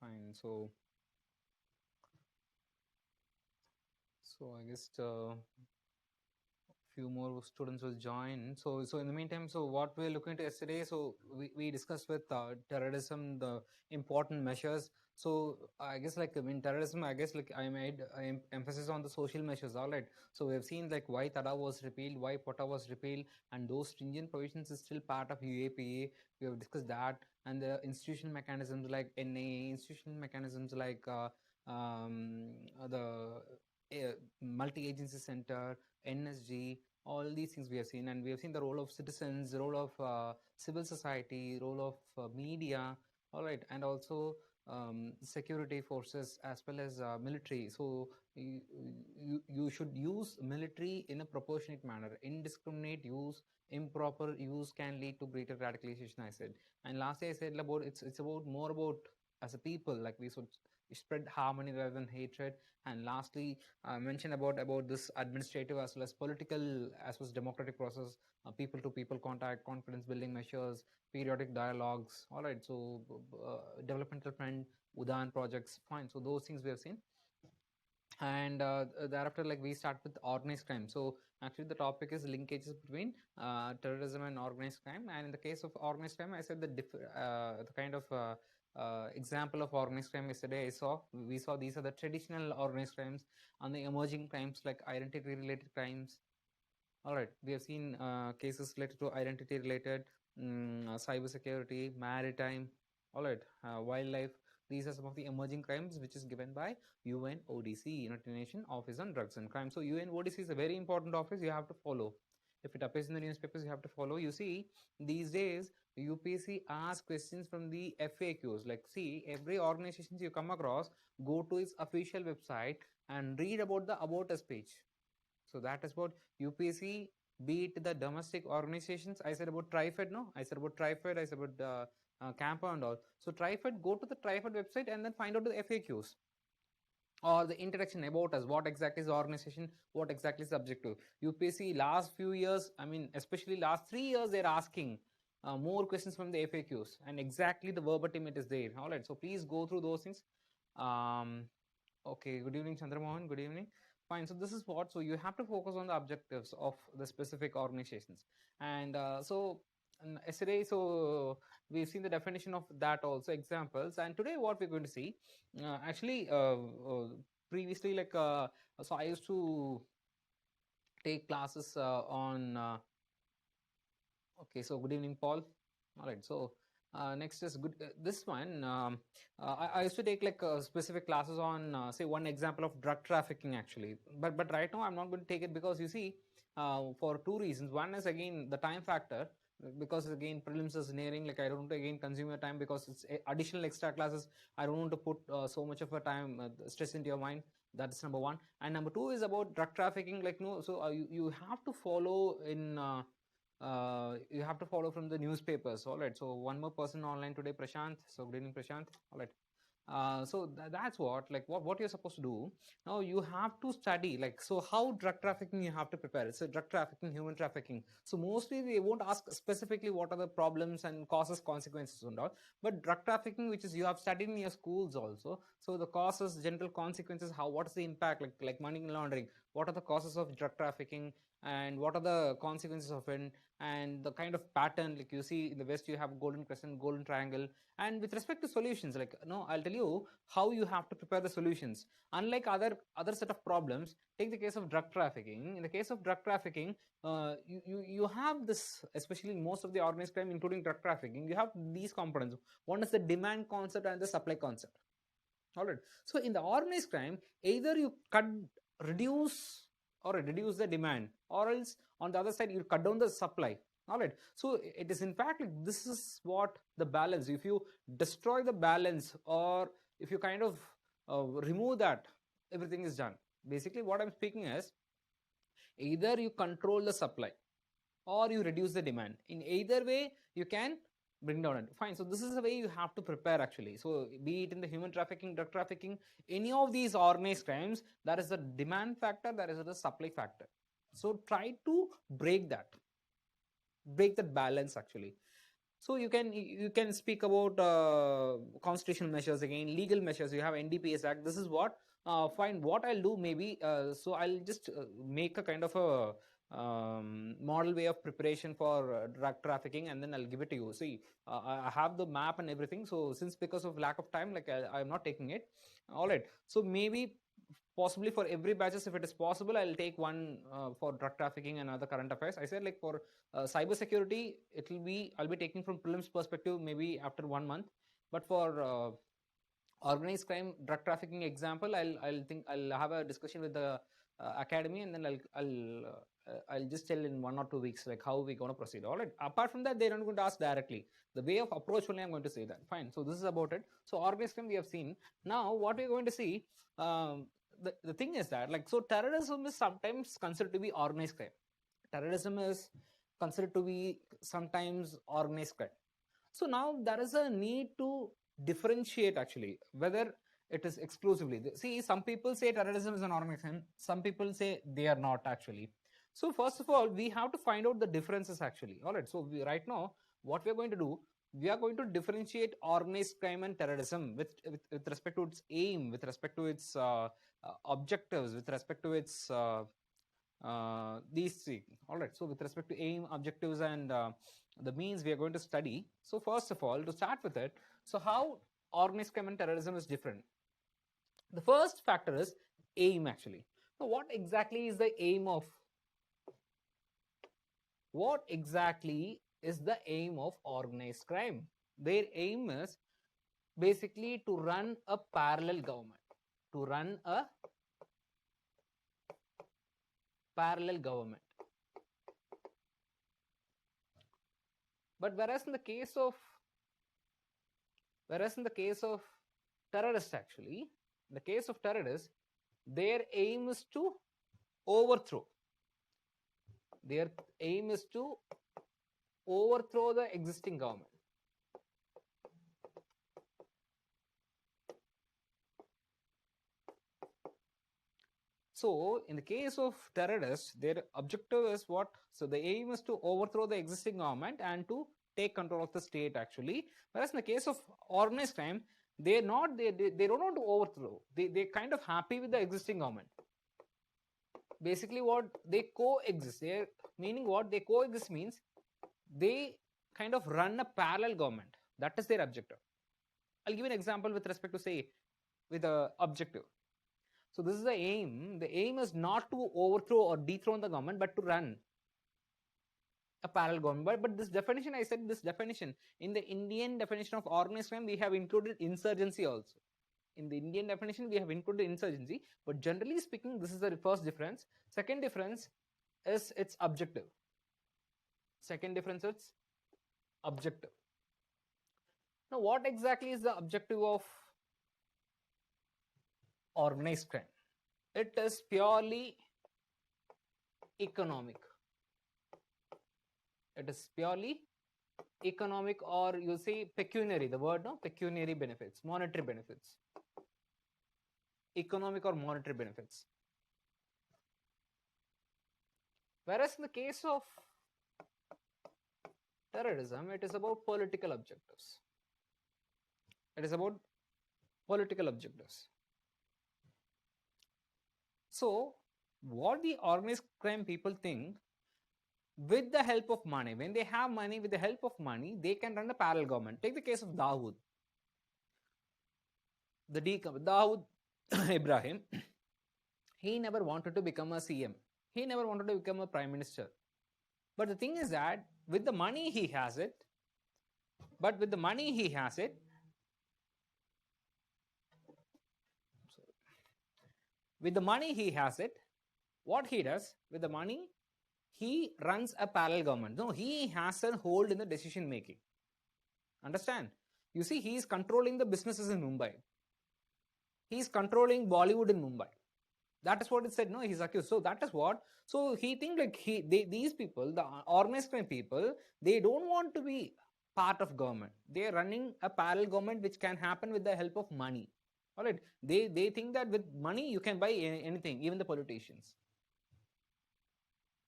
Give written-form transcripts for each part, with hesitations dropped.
Fine. So I guess few more students will join. So in the meantime, so what we're looking at yesterday, so we discussed with terrorism the important measures. So I guess like in terrorism, I guess like I made emphasis on the social measures. All right. So we have seen like why TADA was repealed, why POTA was repealed, and those stringent provisions is still part of UAPA. We have discussed that, and the institutional mechanisms like NA, institutional mechanisms like the multi-agency center, NSG, all these things we have seen, and we have seen the role of citizens, the role of civil society, role of media, all right, and also security forces as well as military. So you should use military in a proportionate manner. Indiscriminate use, improper use can lead to greater radicalization, I said. And lastly, I said about it's about more about as a people, like we should spread harmony rather than hatred. And lastly, mentioned about this administrative as well as political as well as democratic process, people to people contact, confidence building measures, periodic dialogues. All right, so developmental friend, Udan projects, fine. So those things we have seen. And thereafter, like we start with organized crime. So actually the topic is linkages between terrorism and organized crime. And in the case of organized crime, I said the kind of example of organized crime yesterday we saw these are the traditional organized crimes, and the emerging crimes like identity related crimes. All right, we have seen cases related to identity related, cyber security, maritime, all right, wildlife. These are some of the emerging crimes which is given by UNODC, United Nations Office on Drugs and Crime. So UNODC is a very important office you have to follow. If it appears in the newspapers, you have to follow. You see, these days UPSC asks questions from the FAQs. Like, see, every organization you come across, go to its official website and read about the about us page. So that is about UPSC, be it the domestic organizations. I said about TriFed, no? I said about TriFed, I said about Campa and all. So TriFed, go to the TriFed website and then find out the FAQs or the introduction about us. What exactly is the organization? What exactly is the objective? UPSC last few years, I mean, especially last 3 years, they're asking more questions from the FAQs, and exactly the verbatim it is there. All right, so please go through those things. Um, Okay, good evening, Chandramohan. Good evening. Fine. So this is what. So you have to focus on the objectives of the specific organizations, and yesterday, so we've seen the definition of that also examples, and today what we're going to see, actually, previously, like, so I used to take classes on. Okay, so good evening, Paul. All right, so next is good. This one, I used to take like specific classes on, say, one example of drug trafficking actually. But right now I'm not going to take it because you see, for two reasons. One is again the time factor, because again prelims is nearing. Like I don't want to again consume your time because it's additional extra classes. I don't want to put so much of a time stress into your mind. That's number one. And number two is about drug trafficking. Like no, so you have to follow in. You have to follow from the newspapers. All right, so one more person online today, Prashant. So good evening, Prashant. All right. So that's what, like what you're supposed to do. Now you have to study, like, so how drug trafficking you have to prepare. So drug trafficking, human trafficking, so mostly they won't ask specifically what are the problems and causes, consequences and all. But drug trafficking, which is you have studied in your schools also, so the causes, general consequences, how, what is the impact, like money laundering, what are the causes of drug trafficking, and what are the consequences of it, and the kind of pattern, like you see in the west you have golden crescent, golden triangle. And with respect to solutions, like no, I'll tell you how you have to prepare the solutions. Unlike other set of problems, take the case of drug trafficking. In the case of drug trafficking, you have this, especially in most of the organized crime including drug trafficking, you have these components. One is the demand concept and the supply concept. All right, so in the organized crime, either you cut, reduce, or reduce the demand, or else on the other side you cut down the supply. All right, so it is in fact like this is what the balance. If you destroy the balance, or if you kind of remove that, everything is done. Basically what I'm speaking is, either you control the supply or you reduce the demand. In either way you can bring down it. Fine, so this is the way you have to prepare actually. So be it in the human trafficking, drug trafficking, any of these organized crimes, that is the demand factor, that is the supply factor. So try to break that balance actually. So you can speak about constitutional measures, again legal measures. You have NDPS Act. This is what fine. What I'll do maybe, so I'll just make a kind of a model way of preparation for drug trafficking, and then I'll give it to you. See, I have the map and everything. So since because of lack of time, like I'm not taking it. All right. So maybe possibly for every batches, if it is possible, I'll take one for drug trafficking and other current affairs. I said like for cyber security, I'll be taking from prelims perspective maybe after 1 month. But for organized crime, drug trafficking example, I'll have a discussion with the academy, and then I'll just tell in 1 or 2 weeks like how we're going to proceed. All right. Apart from that, they're not going to ask directly. The way of approach only I'm going to say that. Fine. So this is about it. So organized crime we have seen. Now what we're going to see. The thing is that like, so terrorism is sometimes considered to be organized crime. Terrorism is considered to be sometimes organized crime. So now there is a need to differentiate actually whether it is exclusively. See, some people say terrorism is an organized crime. Some people say they are not actually. So first of all, we have to find out the differences actually. All right. So right now, what we are going to do, we are going to differentiate organized crime and terrorism with respect to its aim, with respect to its objectives, with respect to its these three. All right. So with respect to aim, objectives, and the means we are going to study. So first of all, to start with it, so how organized crime and terrorism is different. The first factor is aim actually. So what exactly is the aim of organized crime? Their aim is basically to run a parallel government. But whereas in the case of terrorists actually, in the case of terrorists, their aim is to overthrow. Their aim is to overthrow the existing government. So in the case of terrorists, their objective is what? So the aim is to overthrow the existing government and to take control of the state actually. Whereas in the case of organized crime, they don't want to overthrow. They're kind of happy with the existing government. Basically what they coexist. They're meaning what they coexist means they kind of run a parallel government. That is their objective. I'll give an example with respect to say with the objective. So this is the aim. The aim is not to overthrow or dethrone the government, but to run a parallel government. But this definition, I said this definition, in the Indian definition of organized crime, we have included insurgency also. In the Indian definition, we have included insurgency. But generally speaking, this is the first difference. Second difference is its objective. Now, what exactly is the objective of organized crime? It is purely economic. Or you say pecuniary, the word, no? Pecuniary benefits, monetary benefits. Economic or monetary benefits. Whereas in the case of terrorism, it is about political objectives. So, what the organized crime people think, with the help of money, when they have money, with the help of money, they can run a parallel government. Take the case of Dawood. Dawood Ibrahim, he never wanted to become a CM. He never wanted to become a prime minister. But the thing is that with the money he has it, what he does with the money, he runs a parallel government. No, he has a hold in the decision making. Understand? You see, he is controlling the businesses in Mumbai. He is controlling Bollywood in Mumbai. That is what it said. No, he's accused. So that is what. So he thinks like these people, the organized crime people, they don't want to be part of government. They are running a parallel government which can happen with the help of money. All right. They think that with money you can buy anything, even the politicians,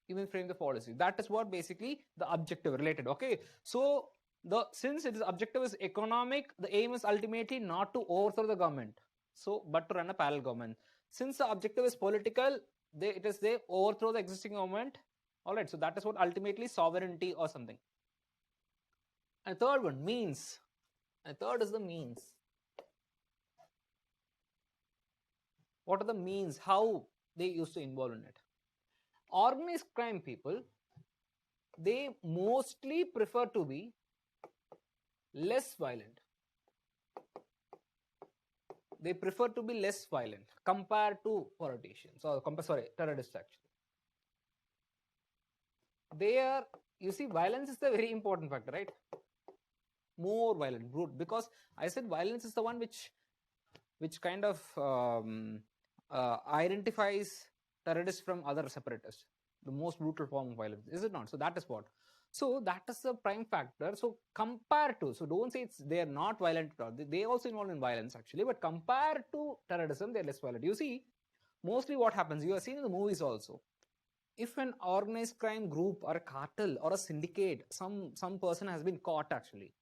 even frame the policy. That is what basically the objective related. Okay. So Since its objective is economic, the aim is ultimately not to overthrow the government, but to run a parallel government. Since the objective is political, they overthrow the existing government. All right, so that is what ultimately sovereignty or something. And third one, means. And third is the means. What are the means? How they used to involve in it? Organized crime people, they mostly prefer to be less violent. They prefer to be less violent compared to politicians or terrorists actually. You see, violence is the very important factor, right? More violent, brute, because I said violence is the one which kind of identifies terrorists from other separatists. The most brutal form of violence, is it not? So that is what. So that is the prime factor. So compared to, so don't say they are not violent at all. They also involved in violence actually, but compared to terrorism, they are less violent. You see, mostly what happens, you have seen in the movies also. If an organized crime group or a cartel or a syndicate, some person has been caught actually,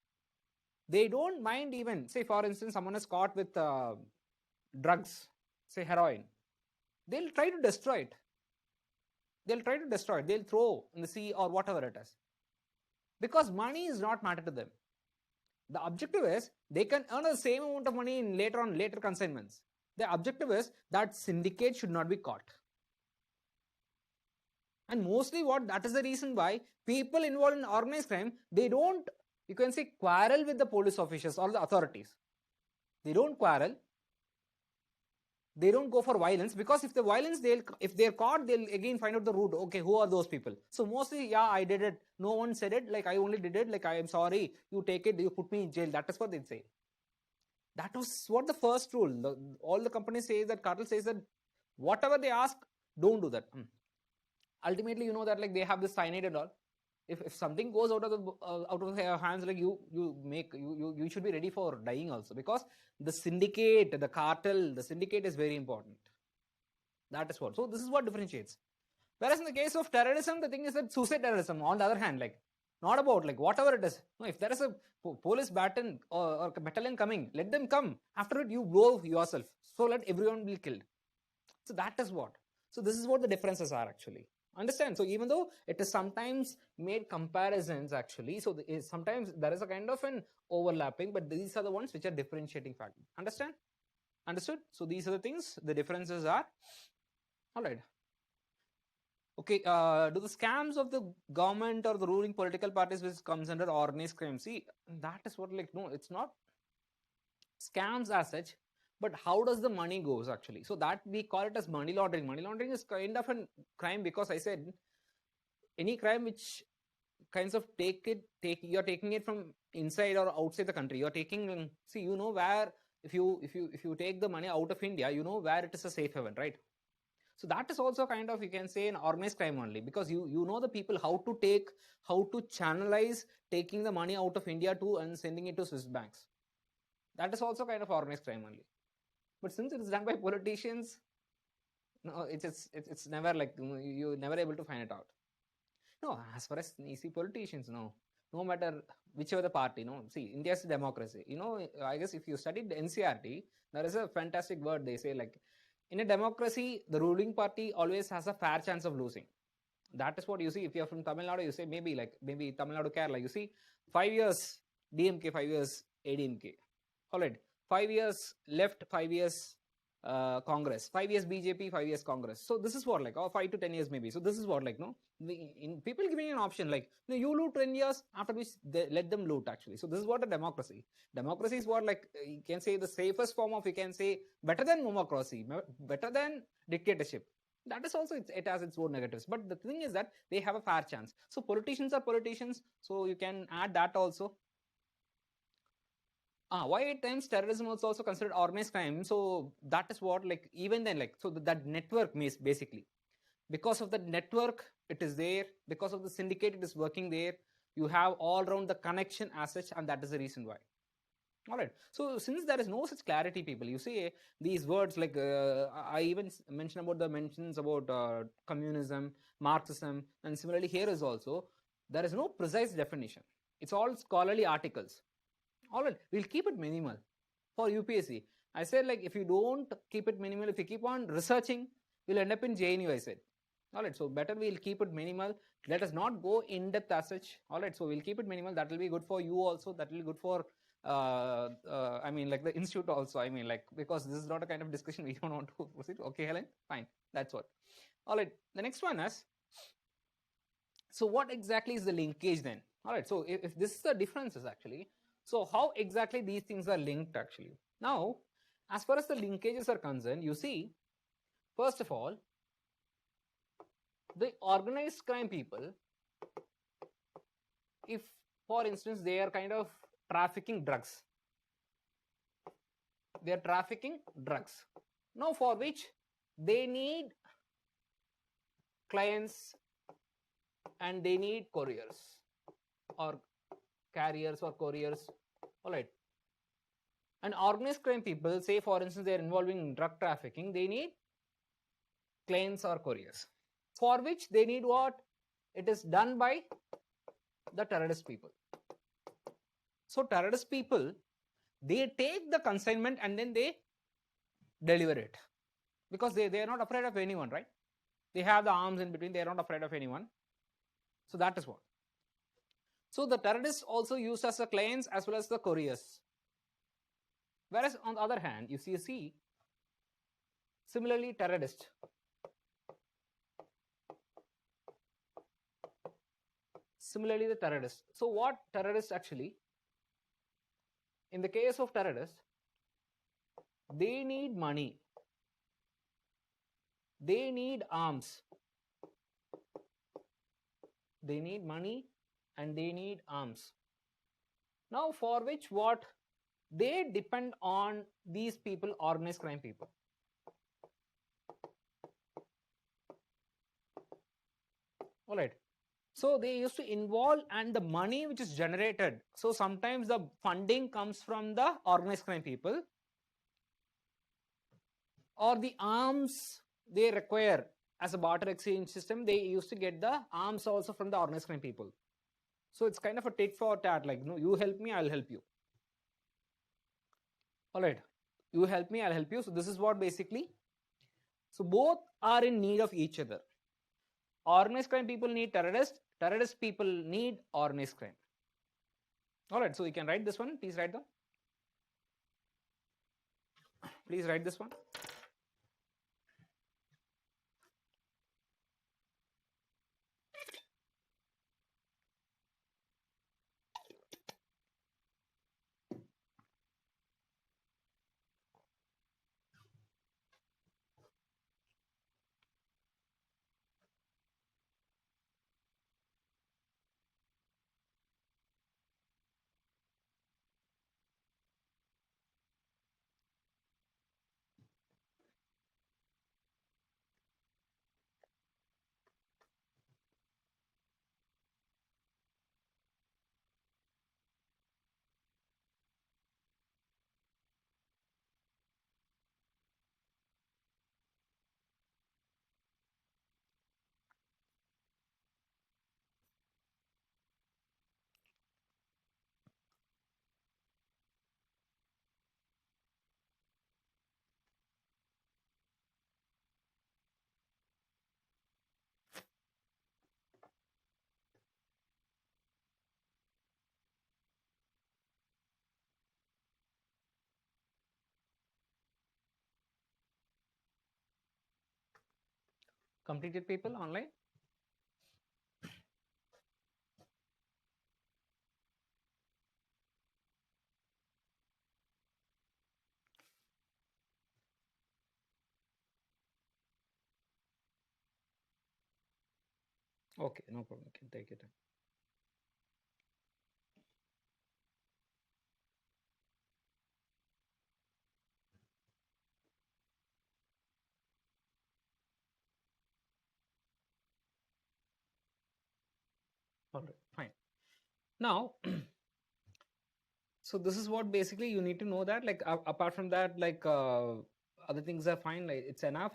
they don't mind even, say for instance, someone is caught with drugs, say heroin, they'll try to destroy it. They'll throw in the sea or whatever it is. Because money is not matter to them. The objective is they can earn the same amount of money in later consignments. The objective is that syndicate should not be caught. And mostly that is the reason why people involved in organized crime, they don't, you can say, quarrel with the police officials or the authorities. They don't quarrel. They don't go for violence, because if they're caught, they'll again find out the root. Okay, who are those people? So mostly, yeah, I did it. No one said it. Like I only did it. Like I am sorry. You take it. You put me in jail. That is what they say. That was what the first rule. All the companies say that, cartel says that whatever they ask, don't do that. Ultimately, you know that like they have this cyanide and all. If something goes out of their hands, like you should be ready for dying also, because the syndicate, the cartel, the syndicate is very important. That is what. So this is what differentiates. Whereas in the case of terrorism, the thing is that suicide terrorism, on the other hand, like not about like whatever it is. No, if there is a police battalion or battalion coming, let them come. After it, you blow yourself. So let everyone be killed. So that is what. So this is what the differences are actually. Understand? So even though it is sometimes made comparisons actually, so sometimes there is a kind of an overlapping, but these are the ones which are differentiating factors. Understand? Understood? So these are the things, the differences are. All right. Okay, do the scams of the government or the ruling political parties which comes under organized crime? See, that is what, like, no, it's not scams as such, but how does the money goes actually? So that we call it as money laundering. Money laundering is kind of a crime, because I said any crime which kinds of you're taking it from inside or outside the country. You're taking, see, you know where, if you take the money out of India, you know where it is a safe haven, right? So that is also kind of, you can say, an organized crime only, because you know the people how to channelize taking the money out of India and sending it to Swiss banks. That is also kind of organized crime only. But since it is done by politicians, no, it's never like, you're never able to find it out. No, as far as you see politicians, no matter whichever the party, see, India is a democracy. I guess if you studied the NCRT, there is a fantastic word they say, like, in a democracy, the ruling party always has a fair chance of losing. That is what you see. If you're from Tamil Nadu, you say maybe Tamil Nadu, Kerala, you see 5 years DMK, 5 years ADMK. All right. 5 years left, 5 years Congress, 5 years BJP, 5 years Congress. So this is what, like, 5 to 10 years maybe. So this is what, like, people giving an option, like, you loot 10 years, after which they let them loot actually. So this is what a democracy. Democracy is what, like, you can say the safest form of, you can say, better than democracy, better than dictatorship. That is also, it has its own negatives. But the thing is that they have a fair chance. So politicians are politicians. So you can add that also. Why at times terrorism is also considered organized crime? So that is what, like, even then, like, so that network means basically, because of the network, it is there. Because of the syndicate, it is working there. You have all around the connection as such, and that is the reason why. All right. So since there is no such clarity, people, you see these words, like I even mentioned about the mentions about communism, Marxism, and similarly here is also, there is no precise definition. It's all scholarly articles. All right, we'll keep it minimal for UPSC. I said, like, if you don't keep it minimal, if you keep on researching, you'll end up in JNU, I said. All right, so better we'll keep it minimal. Let us not go in depth as such. All right, so we'll keep it minimal. That will be good for you also. That will be good for, I mean, like the institute also. I mean, like, because this is not a kind of discussion we don't want to proceed. Okay, Helen, fine. That's what. All right, the next one is, so what exactly is the linkage then? All right, so if this is the differences actually, so how exactly these things are linked actually? Now, as far as the linkages are concerned, you see, first of all, the organized crime people, if for instance they are kind of trafficking drugs, they are trafficking drugs. Now, for which they need clients and they need couriers or carriers or couriers. All right. And organized crime people, say for instance they are involving in drug trafficking, they need clients or couriers, for which they need what? It is done by the terrorist people. So terrorist people, they take the consignment and then they deliver it, because they are not afraid of anyone, right? They have the arms in between, they are not afraid of anyone. So that is what. So the terrorists also used as the clients as well as the couriers. Whereas on the other hand, you see similarly terrorist. Similarly the terrorist. So what terrorists actually, in the case of terrorists, they need money, they need arms, they need money and they need arms. Now for which what? They depend on these people, organized crime people. All right. So they used to involve, and the money which is generated, so sometimes the funding comes from the organized crime people, or the arms they require as a barter exchange system, they used to get the arms also from the organized crime people. So it's kind of a tit for tat, like, no, you help me, I'll help you. All right, you help me, I'll help you. So this is what basically, so both are in need of each other. Organized crime people need terrorists, terrorist people need organized crime. All right, so you can write this one. Please write down. Please write this one. Completed people online. Okay, no problem. You can take it. All right, fine. Now, so this is what basically you need to know, that like apart from that, like other things are fine, like it's enough.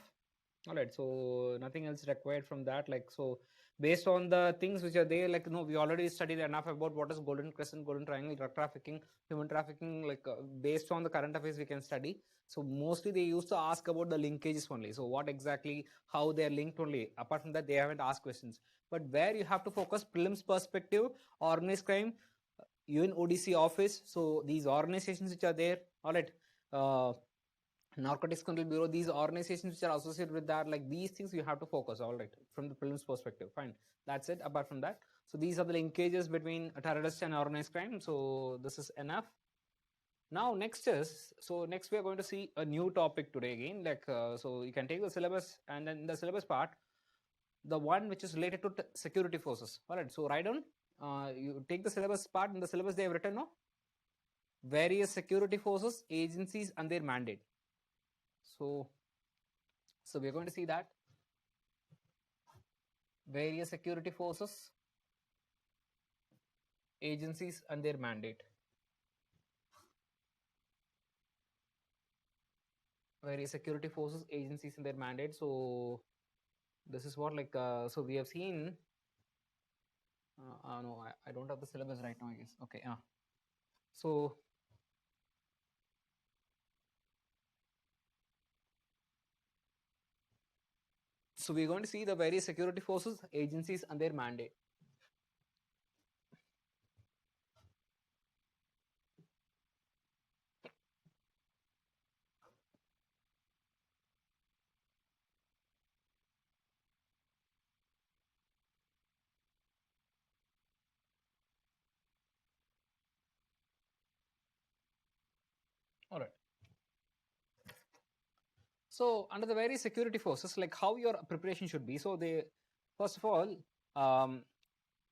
All right, so nothing else required from that. Like, so based on the things which are there, like, we already studied enough about what is golden crescent, golden triangle, drug trafficking, human trafficking, like, based on the current affairs we can study. So mostly they used to ask about the linkages only. So what exactly, how they are linked only. Apart from that, they haven't asked questions. But where you have to focus, prelims perspective, organized crime, UNODC office. So these organizations which are there, all right, Narcotics Control Bureau, these organizations which are associated with that, like these things you have to focus, all right, from the prelims perspective. Fine, that's it. Apart from that, so these are the linkages between terrorist and organized crime. So this is enough. Now next we are going to see a new topic today again. Like, so you can take the syllabus, and then the syllabus part, the one which is related to security forces. All right, so write down. You take the syllabus part. In the syllabus they have written, no, various security forces, agencies, and their mandate. So we are going to see that various security forces, agencies, and their mandate. Various security forces, agencies, and their mandate. So this is what, like, so we have seen. No, I don't have the syllabus right now, I guess. Okay, so we're going to see the various security forces, agencies, and their mandate. All right. So under the various security forces, like how your preparation should be. So they, first of all,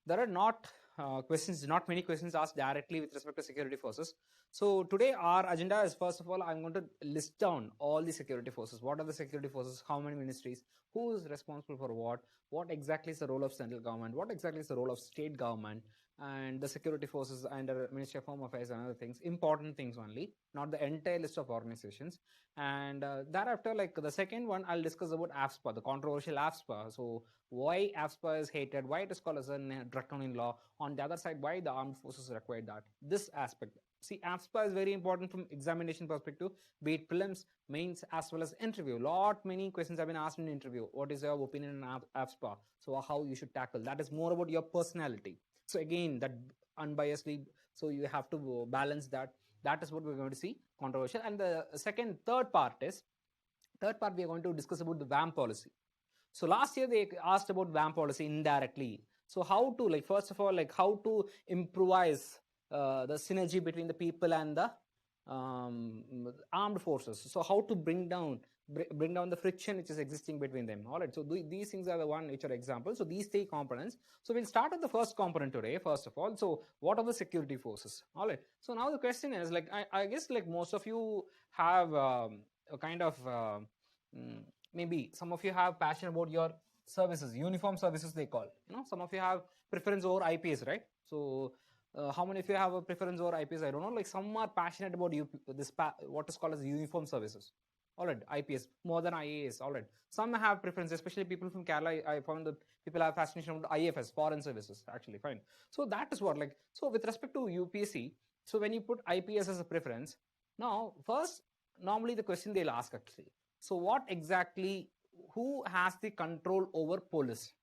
there are not not many questions asked directly with respect to security forces. So today our agenda is, first of all, I'm going to list down all the security forces. What are the security forces? How many ministries? Who is responsible for what? What exactly is the role of central government? What exactly is the role of state government? And the security forces under Ministry of Home Affairs and other things, important things only, not the entire list of organizations. And thereafter, like the second one, I'll discuss about AFSPA, the controversial AFSPA. So why AFSPA is hated, why it is called as a draconian law. On the other side, why the armed forces required that. This aspect. See, AFSPA is very important from examination perspective, be it prelims, mains, as well as interview. Many questions have been asked in interview. What is your opinion on AFSPA? So how you should tackle. That is more about your personality. So again, that unbiasedly, so you have to balance that. That is what we're going to see, controversial. And the third part we are going to discuss about the VAM policy. So last year they asked about VAM policy indirectly. So how to, like, first of all, like how to improvise the synergy between the people and the armed forces. So how to bring down the friction which is existing between them. All right. So these things are the one which are examples. So these three components. So we'll start with the first component today. First of all, so what are the security forces? All right. So now the question is, like, I guess like most of you have a kind of maybe some of you have passion about your services, uniform services they call. Some of you have preference over IPS, right? So how many of you have a preference over IPS? I don't know. Like some are passionate about what is called as uniform services. All right, IPS more than IAS. All right, some have preference, especially people from Kerala. I found that people have fascination about IFS, foreign services. Actually, fine. So that is what, like, so with respect to UPSC. So when you put IPS as a preference, now first normally the question they'll ask actually. So what exactly? Who has the control over police?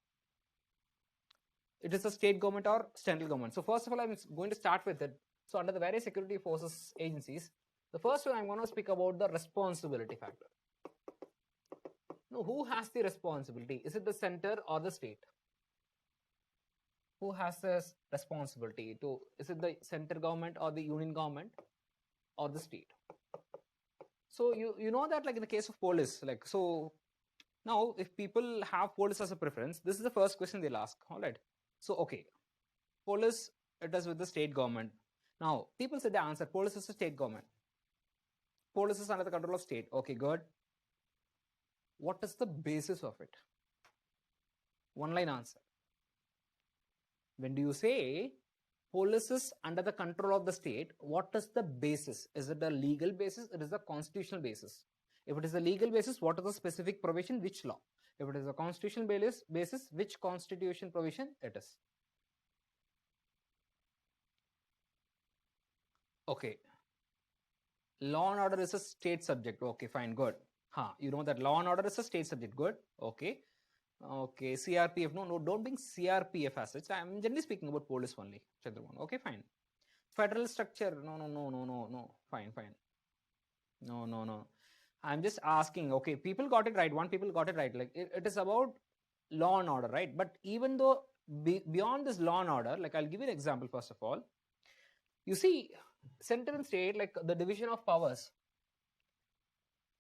It is the state government or central government. So first of all, I'm going to start with it. So under the various security forces agencies, the first one I'm going to speak about the responsibility factor. Now, who has the responsibility? Is it the center or the state? Who has this responsibility to? Is it the center government or the union government or the state? So you know that, like in the case of police, like, so now if people have police as a preference, this is the first question they'll ask. All right. So okay, police, it is with the state government. Now people said the answer, police is the state government. Police is under the control of state. Okay, good. What is the basis of it? One line answer. When do you say police is under the control of the state, what is the basis? Is it a legal basis? It is a constitutional basis. If it is a legal basis, what is the specific provision, which law? If it is a constitutional basis, which constitution provision it is? Okay. Law and order is a state subject. Okay, fine, good. You know that law and order is a state subject. Good. Okay. Okay, CRPF. No, don't bring CRPF as such. I'm generally speaking about police only, Chandramohan. Okay, fine. Federal structure. No. Fine. No. I'm just asking. Okay, people got it right. One people got it right. Like it is about law and order, right? But even though beyond this law and order, like I'll give you an example first of all. You see, center and state, like the division of powers.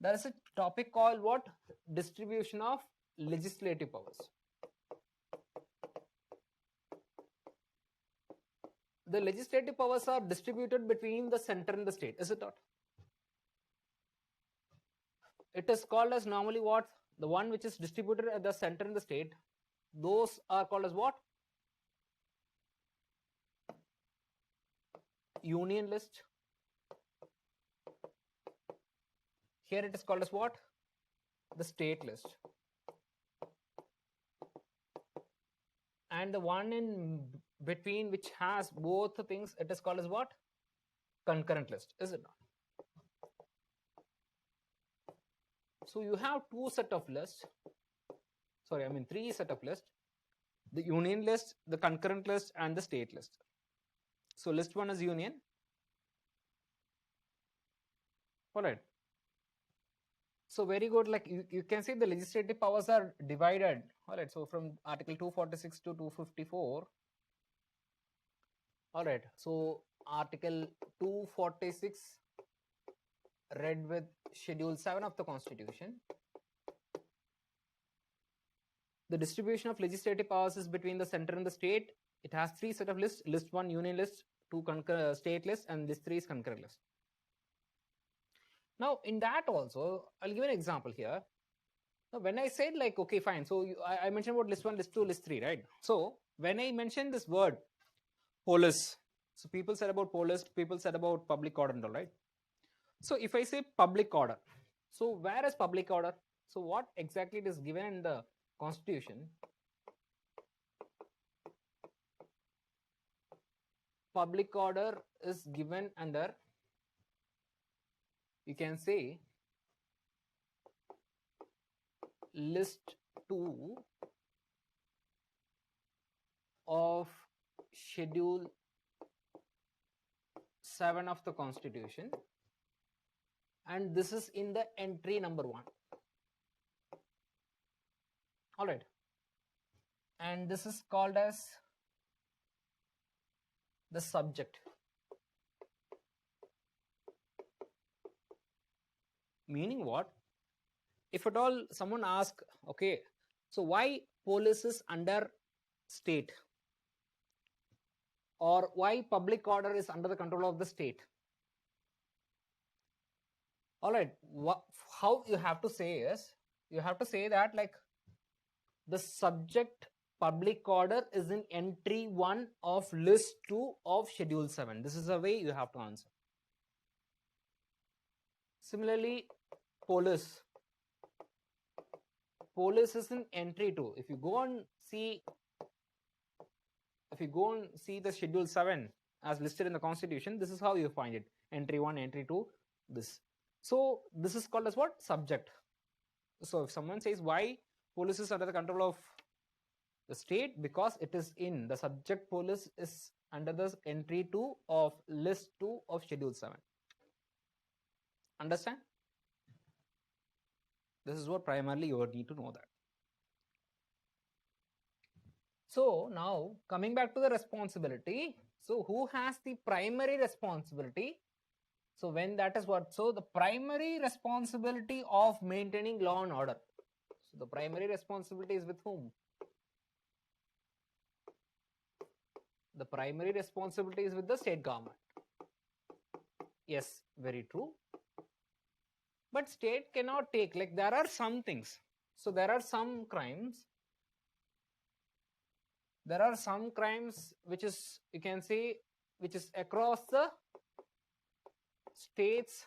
There is a topic called what? Distribution of legislative powers. The legislative powers are distributed between the center and the state, is it not? It is called as normally what? The one which is distributed at the center and the state, those are called as what? Union list. Here it is called as what? The state list. And the one in between which has both the things, it is called as what? Concurrent list, is it not? So you have three set of lists. The union list, the concurrent list, and the state list. So list 1 is union. All right. So very good. Like you can see the legislative powers are divided. All right. So from Article 246 to 254. All right. So Article 246 read with Schedule 7 of the Constitution. The distribution of legislative powers is between the center and the state. It has three set of lists. List 1 union list, 2 state list, and list 3 is concurrent list. Now in that also, I'll give an example here. Now when I said like, okay, fine. So I mentioned about list 1, list 2, list 3, right? So when I mentioned this word, police. So people said about police, people said about public order and all, right? So if I say public order, so where is public order? So what exactly it is given in the Constitution? Public order is given under, you can say, list 2 of Schedule 7 of the Constitution, and this is in the entry number 1. All right, and this is called as the subject. Meaning what? If at all someone asks, okay, so why police is under state, or why public order is under the control of the state? All right, how you have to say is, you have to say that like the subject public order is in entry 1 of list 2 of Schedule 7. This is the way you have to answer. Similarly, police is in entry 2. If you go and see the Schedule 7 as listed in the Constitution, this is how you find it. Entry 1, entry 2, this. So this is called as what? Subject. So if someone says why police is under the control of the state, because it is in the subject, police is under the entry 2 of list 2 of Schedule 7. Understand? This is what primarily you need to know that. So now coming back to the responsibility. So who has the primary responsibility? So when that is what? So the primary responsibility of maintaining law and order. So the primary responsibility is with whom? The primary responsibility is with the state government. Yes, very true. But state cannot take, like there are some things. So there are some crimes. There are some crimes which is, you can say, which is across the states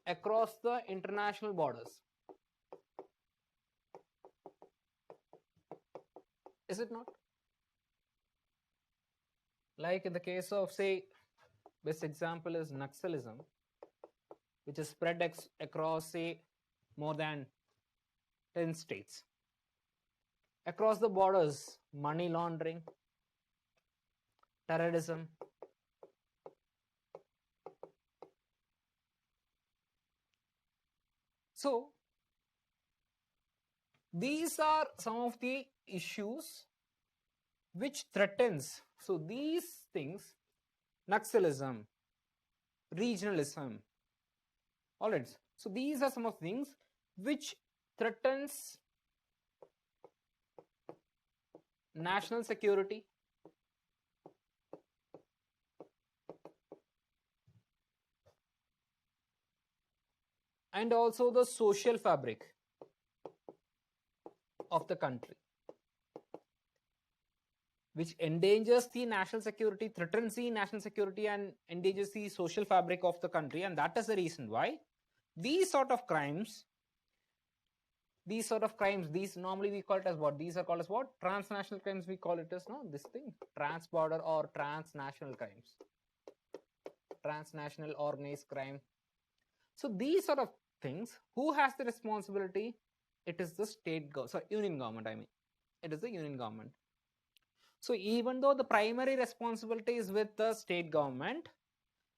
across the international borders. Is it not? Like in the case of, say, best example is Naxalism, which is spread across, say, more than 10 states. Across the borders, money laundering, terrorism. So, these are some of the issues which threatens. So, these things, Naxalism, regionalism, all right. So, these are some of the things which threatens national security, and also the social fabric of the country, which endangers the national security, threatens the national security, and endangers the social fabric of the country. And that is the reason why these sort of crimes, these normally we call it as what? These are called as what? Transnational crimes, we call it as, no, this thing, trans-border or transnational crimes, transnational organized crime. So these sort of things, who has the responsibility? It is the union government, I mean. It is the union government. So even though the primary responsibility is with the state government,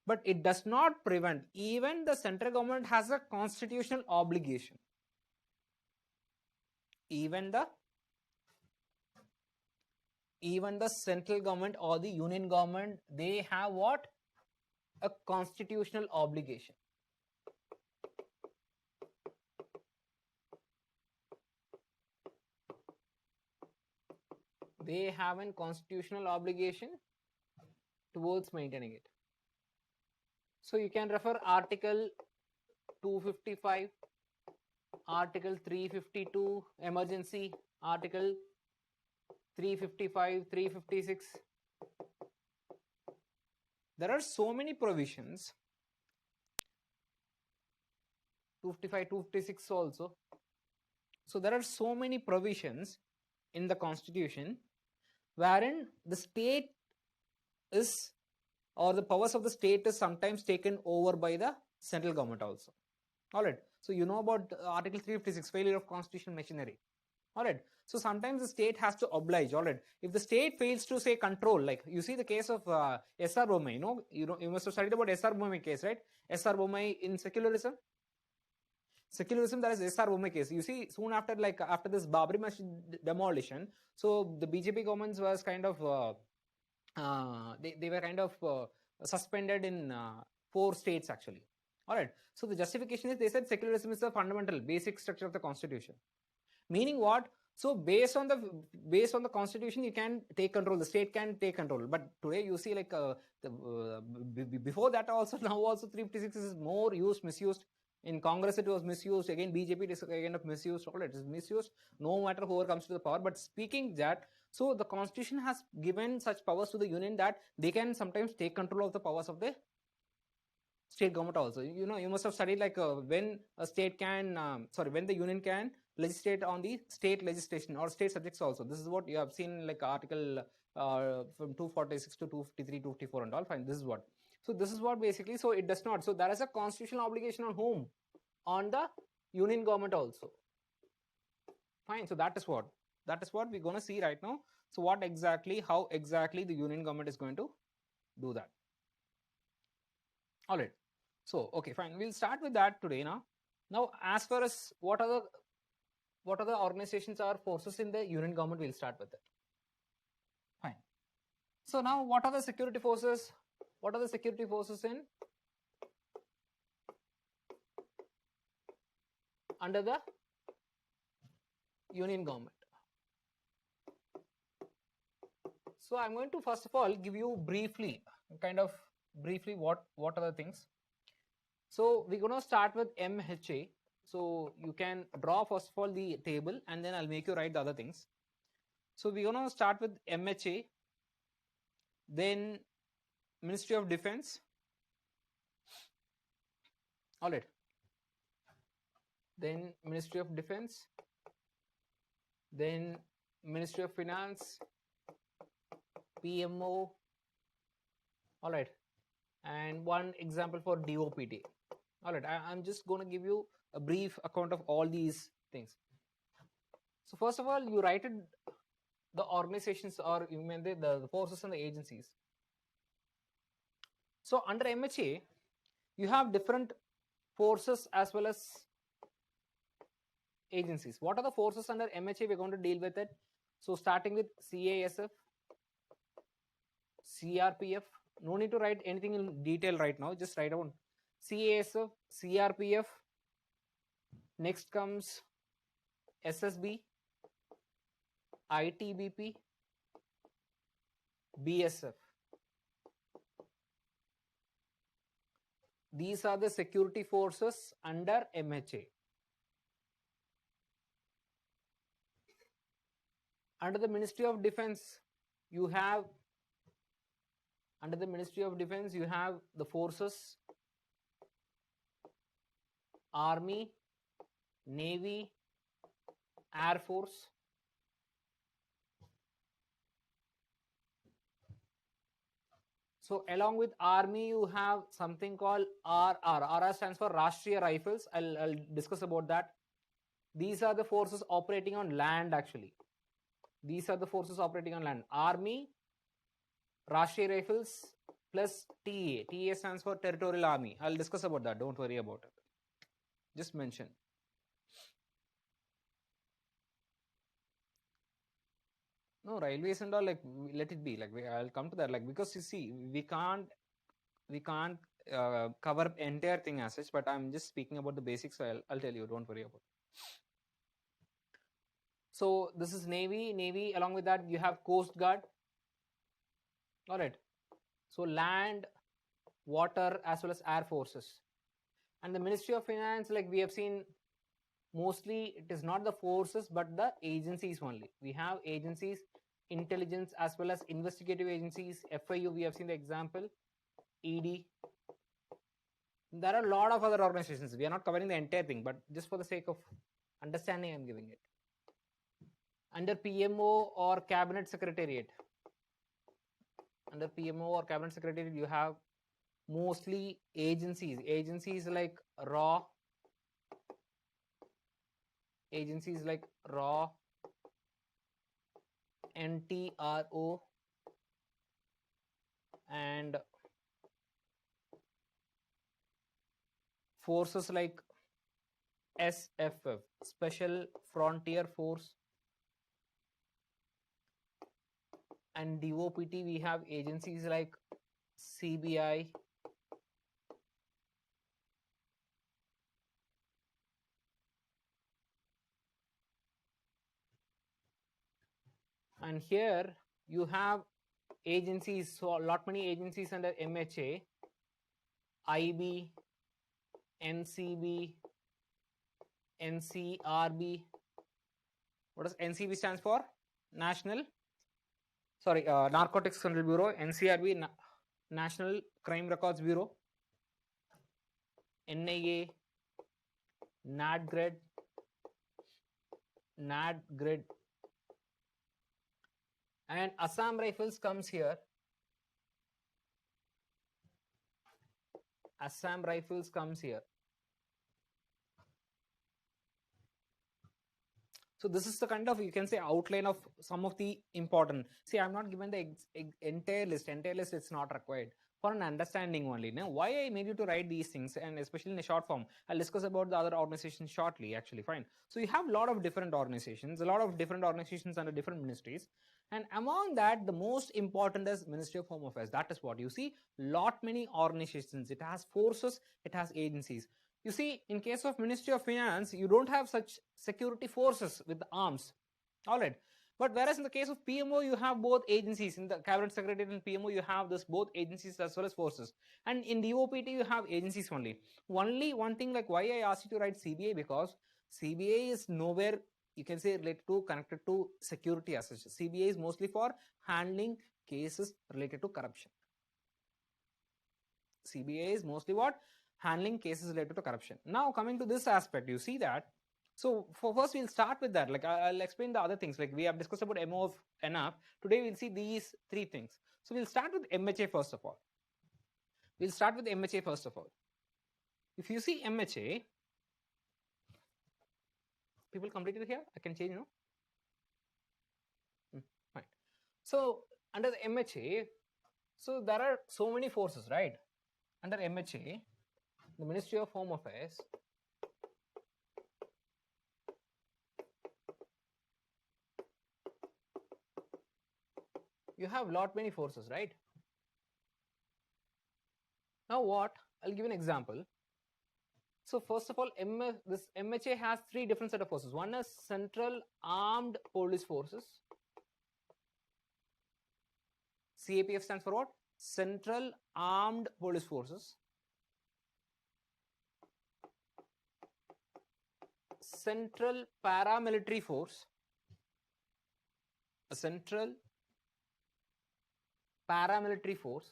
but it does not prevent, even the central government has a constitutional obligation. Even the central government or the union government, they have what? A constitutional obligation. They have a constitutional obligation towards maintaining it. So you can refer Article 255, Article 352, emergency, Article 355, 356. There are so many provisions, 255, 256 also. So there are so many provisions in the constitution wherein the state is, or the powers of the state is sometimes taken over by the central government also. All right. So you know about Article 356, failure of constitutional machinery. All right. So sometimes the state has to oblige. All right. If the state fails to, say, control, like you see the case of S.R. Bommai, you must have studied about S.R. Bommai case, right? S.R. Bommai in secularism. Secularism, that is S.R. Bommai case. You see, soon after, like after this Babri Masjid demolition, so the BJP governments was kind of they were kind of suspended in 4 states actually. All right. So the justification is, they said secularism is the fundamental basic structure of the constitution. Meaning what? So based on the constitution, you can take control. The state can take control. But today you see, like before that also, now also 356 is more used, misused. In Congress it was misused. Again BJP it is kind of misused. All right, it is misused no matter whoever comes to the power. But speaking that, so the constitution has given such powers to the union that they can sometimes take control of the powers of the state government also. You must have studied, like when a state can, when the union can legislate on the state legislation or state subjects also. This is what you have seen, like article from 246 to 253, 254 and all. Fine, this is what. So this is what basically, so it does not. So there is a constitutional obligation on whom? On the union government also. Fine, so that is what we're going to see right now. So how exactly the union government is going to do that. All right. So, okay, fine. We'll start with that today now. Now, as far as what are the organizations or forces in the union government, we'll start with it. Fine. So now, what are the security forces? What are the security forces in under the union government? So I'm going to first of all give you briefly what are the things. So we're going to start with MHA. So you can draw first of all the table and then I'll make you write the other things. So we're going to start with MHA, then Ministry of Defense. All right. then Ministry of Defense, then Ministry of Finance, PMO, all right, and one example for DOPT. All right, I'm just going to give you a brief account of all these things. So first of all, you write it, the organizations, or you mean the forces and the agencies. So under MHA, you have different forces as well as agencies. What are the forces under MHA? We're going to deal with it. So starting with CASF, CRPF. No need to write anything in detail right now. Just write down CASF, CRPF. Next comes SSB, ITBP, BSF. These are the security forces under MHA. Under the Ministry of Defense, you have the forces: Army, Navy, Air Force. So along with Army, you have something called RR. RR stands for Rashtriya Rifles. I'll discuss about that. These are the forces operating on land actually. These are the forces operating on land. Army, Rashtriya Rifles plus TEA. TEA stands for Territorial Army. I'll discuss about that. Don't worry about it. Just mention. No, railways and all, like, let it be. Like, I'll come to that. Like, because you see, we can't cover entire thing as such, but I'm just speaking about the basics. So I'll tell you. Don't worry about it. So this is Navy. Along with that, you have Coast Guard. All right. So land, water, as well as air forces. And the Ministry of Finance, like we have seen, mostly it is not the forces but the agencies only. We have agencies, intelligence as well as investigative agencies. FIU, we have seen the example. ED. There are a lot of other organizations. We are not covering the entire thing, but just for the sake of understanding, I'm giving it. Under PMO or Cabinet Secretariat. Under PMO or Cabinet Secretariat, you have mostly agencies. Agencies like RAW, NTRO, and forces like SFF, Special Frontier Force, and DOPT. We have agencies like CBI, and here you have agencies. So a lot many agencies under MHA: IB, NCB, NCRB. What does NCB stands for? Narcotics Control Bureau. NCRB, National Crime Records Bureau. NIA, NADGRED, and Assam Rifles comes here. Assam Rifles comes here. So this is the kind of, you can say, outline of some of the important. See, I'm not given the entire list. Entire list, it's not required. For an understanding only. Now, why I made you to write these things, and especially in a short form, I'll discuss about the other organizations shortly, actually, fine. So you have a lot of different organizations, under different ministries. And among that, the most important is Ministry of Home Affairs. That is what you see. Lot many organizations. It has forces, it has agencies. You see, in case of Ministry of Finance, you don't have such security forces with arms. All right. But whereas in the case of PMO, you have both agencies. In the Cabinet Secretariat and PMO, you have this both agencies as well as forces. And in DOPT, you have agencies only. Only one thing, like why I asked you to write CBI, because CBI is nowhere, you can say, connected to security as such. CBI is mostly for handling cases related to corruption. CBI is mostly what? handling cases related to corruption. Now coming to this aspect, you see that. So for first we'll start with that. Like I'll explain the other things. Like we have discussed about MO enough. Today we'll see these three things. So we'll start with MHA first of all. We'll start with MHA first of all. If you see MHA, people completed here. I can change, no? Fine. So under the MHA, so there are so many forces, right? Under MHA, the Ministry of Home Affairs you have lot many forces, right? Now what? I'll give an example. So first of all, this MHA has three different set of forces. One is Central Armed Police Forces. CAPF stands for what? Central Armed Police Forces. Central Paramilitary Force. A Central Paramilitary Force.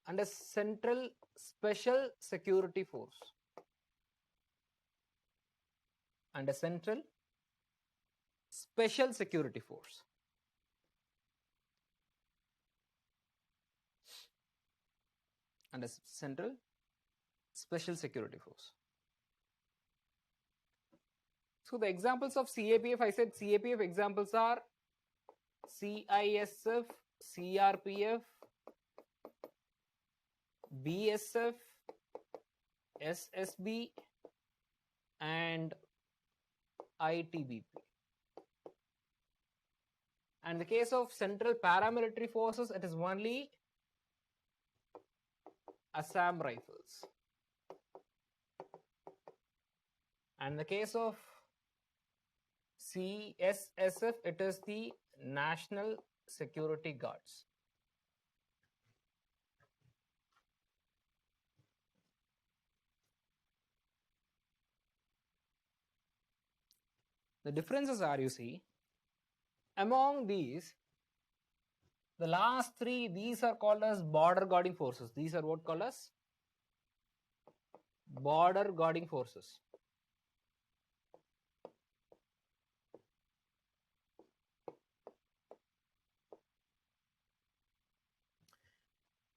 And a Central Special Security Force. And a Central Special Security Force. And a Central Special Security Force. So the examples of CAPF, I said CAPF examples are CISF, CRPF, BSF, SSB, and ITBP. And in the case of Central Paramilitary Forces, it is only Assam Rifles. And in the case of CSSF, it is the National Security Guards. The differences are, you see, among these, the last three, these are called as border guarding forces. These are what called as border guarding forces.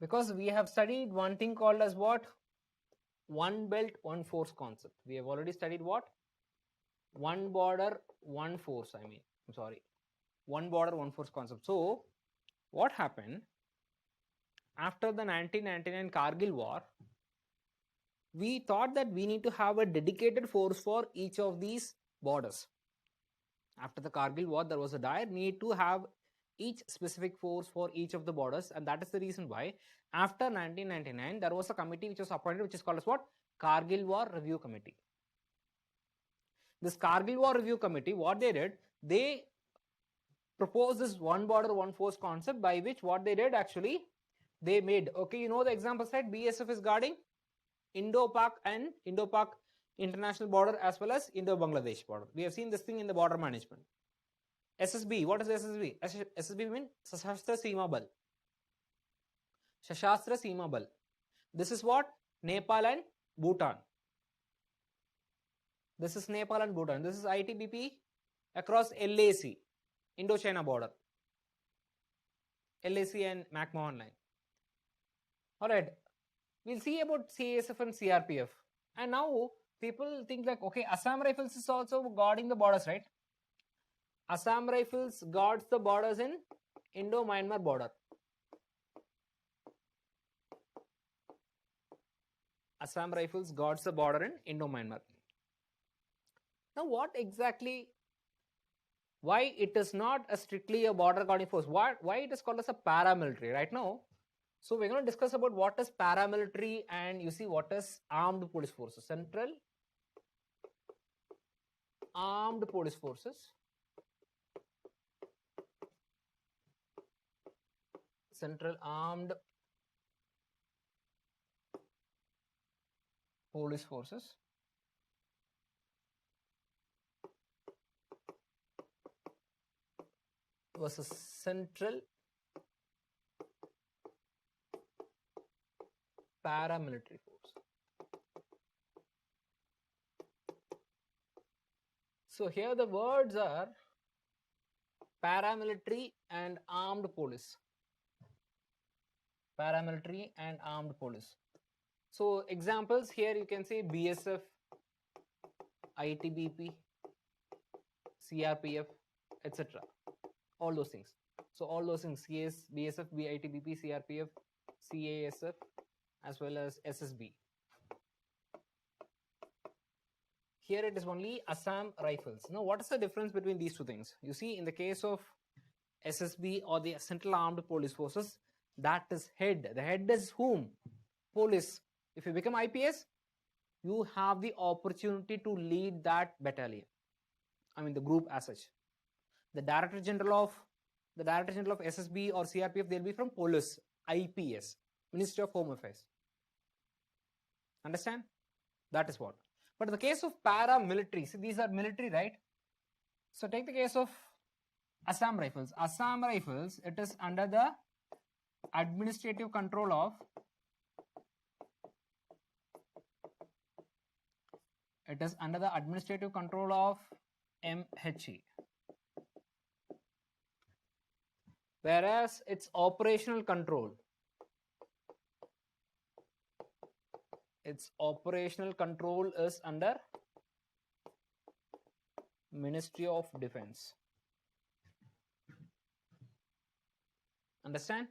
Because we have studied one thing called as what? One belt, one force concept. We have already studied what? One border, one force. One border, one force concept. So, what happened after the 1999 Kargil war? We thought that we need to have a dedicated force for each of these borders. After the Kargil war, there was a dire need to have each specific force for each of the borders, and that is the reason why after 1999 there was a committee which was appointed, which is called as what? Kargil War Review Committee. This Kargil War Review Committee, what they did, they proposed this one border, one force concept, by which what they did actually, they made, okay, you know the example side, BSF is guarding Indo-Pak and Indo-Pak international border as well as Indo-Bangladesh border. We have seen this thing in the border management. SSB, what is SSB? SSB means Sashastra Seema Bal. Sashastra Seema Bal. This is what? Nepal and Bhutan. This is Nepal and Bhutan. This is ITBP across LAC, Indo-China border. LAC and McMahon line. Alright, we'll see about CASF and CRPF. And now people think like, okay, Assam Rifles is also guarding the borders, right? Assam Rifles guards the borders in Indo-Myanmar border. Assam Rifles guards the border in Indo-Myanmar. Now what exactly, why it is not a strictly a border guarding force? Why it is called as a paramilitary right now? So we're going to discuss about what is paramilitary and you see what is armed police forces. Central Armed Police Forces. Central Armed Police Forces. Versus Central Paramilitary Force. So here the words are paramilitary and armed police. Paramilitary and armed police. So examples here you can say BSF, ITBP, CRPF, etc. All those things. So all those things, CS, BSF, ITBP, CRPF, CASF, as well as SSB. Here it is only Assam Rifles. Now what is the difference between these two things? You see, in the case of SSB or the Central Armed Police Forces, that is head. The head is whom? Police. If you become IPS, you have the opportunity to lead that battalion. I mean the group as such. The Director General of SSB or CRPF, they'll be from police, IPS, Ministry of Home Affairs. Understand? That is what. But in the case of paramilitary, see these are military, right? So take the case of Assam Rifles. Assam Rifles, it is under the administrative control of MHE. Whereas its operational control is under Ministry of Defense. Understand?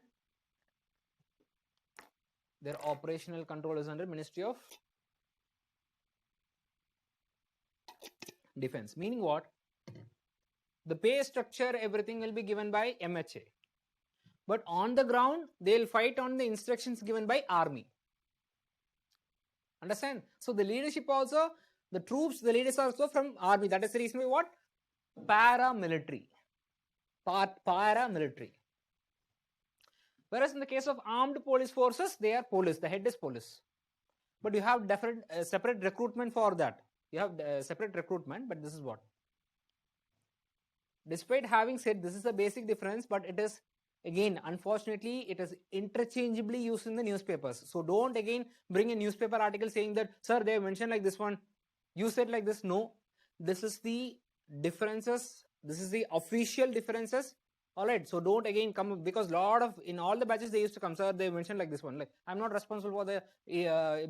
Their operational control is under Ministry of Defense. Meaning what? The pay structure, everything will be given by MHA. But on the ground, they'll fight on the instructions given by army. Understand? So the leadership also, the troops, the leaders are also from army. That is the reason why what? Paramilitary. Paramilitary. Whereas in the case of armed police forces, they are police. The head is police. But you have different separate recruitment for that. You have separate recruitment, but this is what. Despite having said this is the basic difference, but it is, again, unfortunately, it is interchangeably used in the newspapers. So don't again bring a newspaper article saying that, sir, they mentioned like this one, you said like this. No, this is the differences. This is the official differences. All right. So don't again come, because in all the batches they used to come, sir, they mentioned like this one. Like, I'm not responsible for the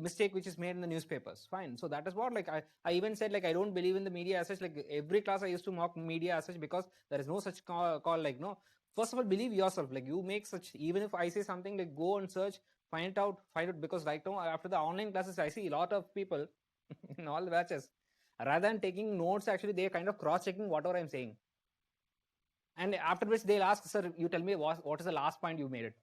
mistake which is made in the newspapers. Fine. So that is what, like, I even said, like, I don't believe in the media as such. Like, every class I used to mock media as such, because there is no such call like, no. First of all, believe yourself. Like, you make such, even if I say something, like, go and search, find it out, because right now, after the online classes, I see a lot of people in all the batches, rather than taking notes, actually, they're kind of cross-checking whatever I'm saying. And after which they'll ask, sir, you tell me what is the last point you made it.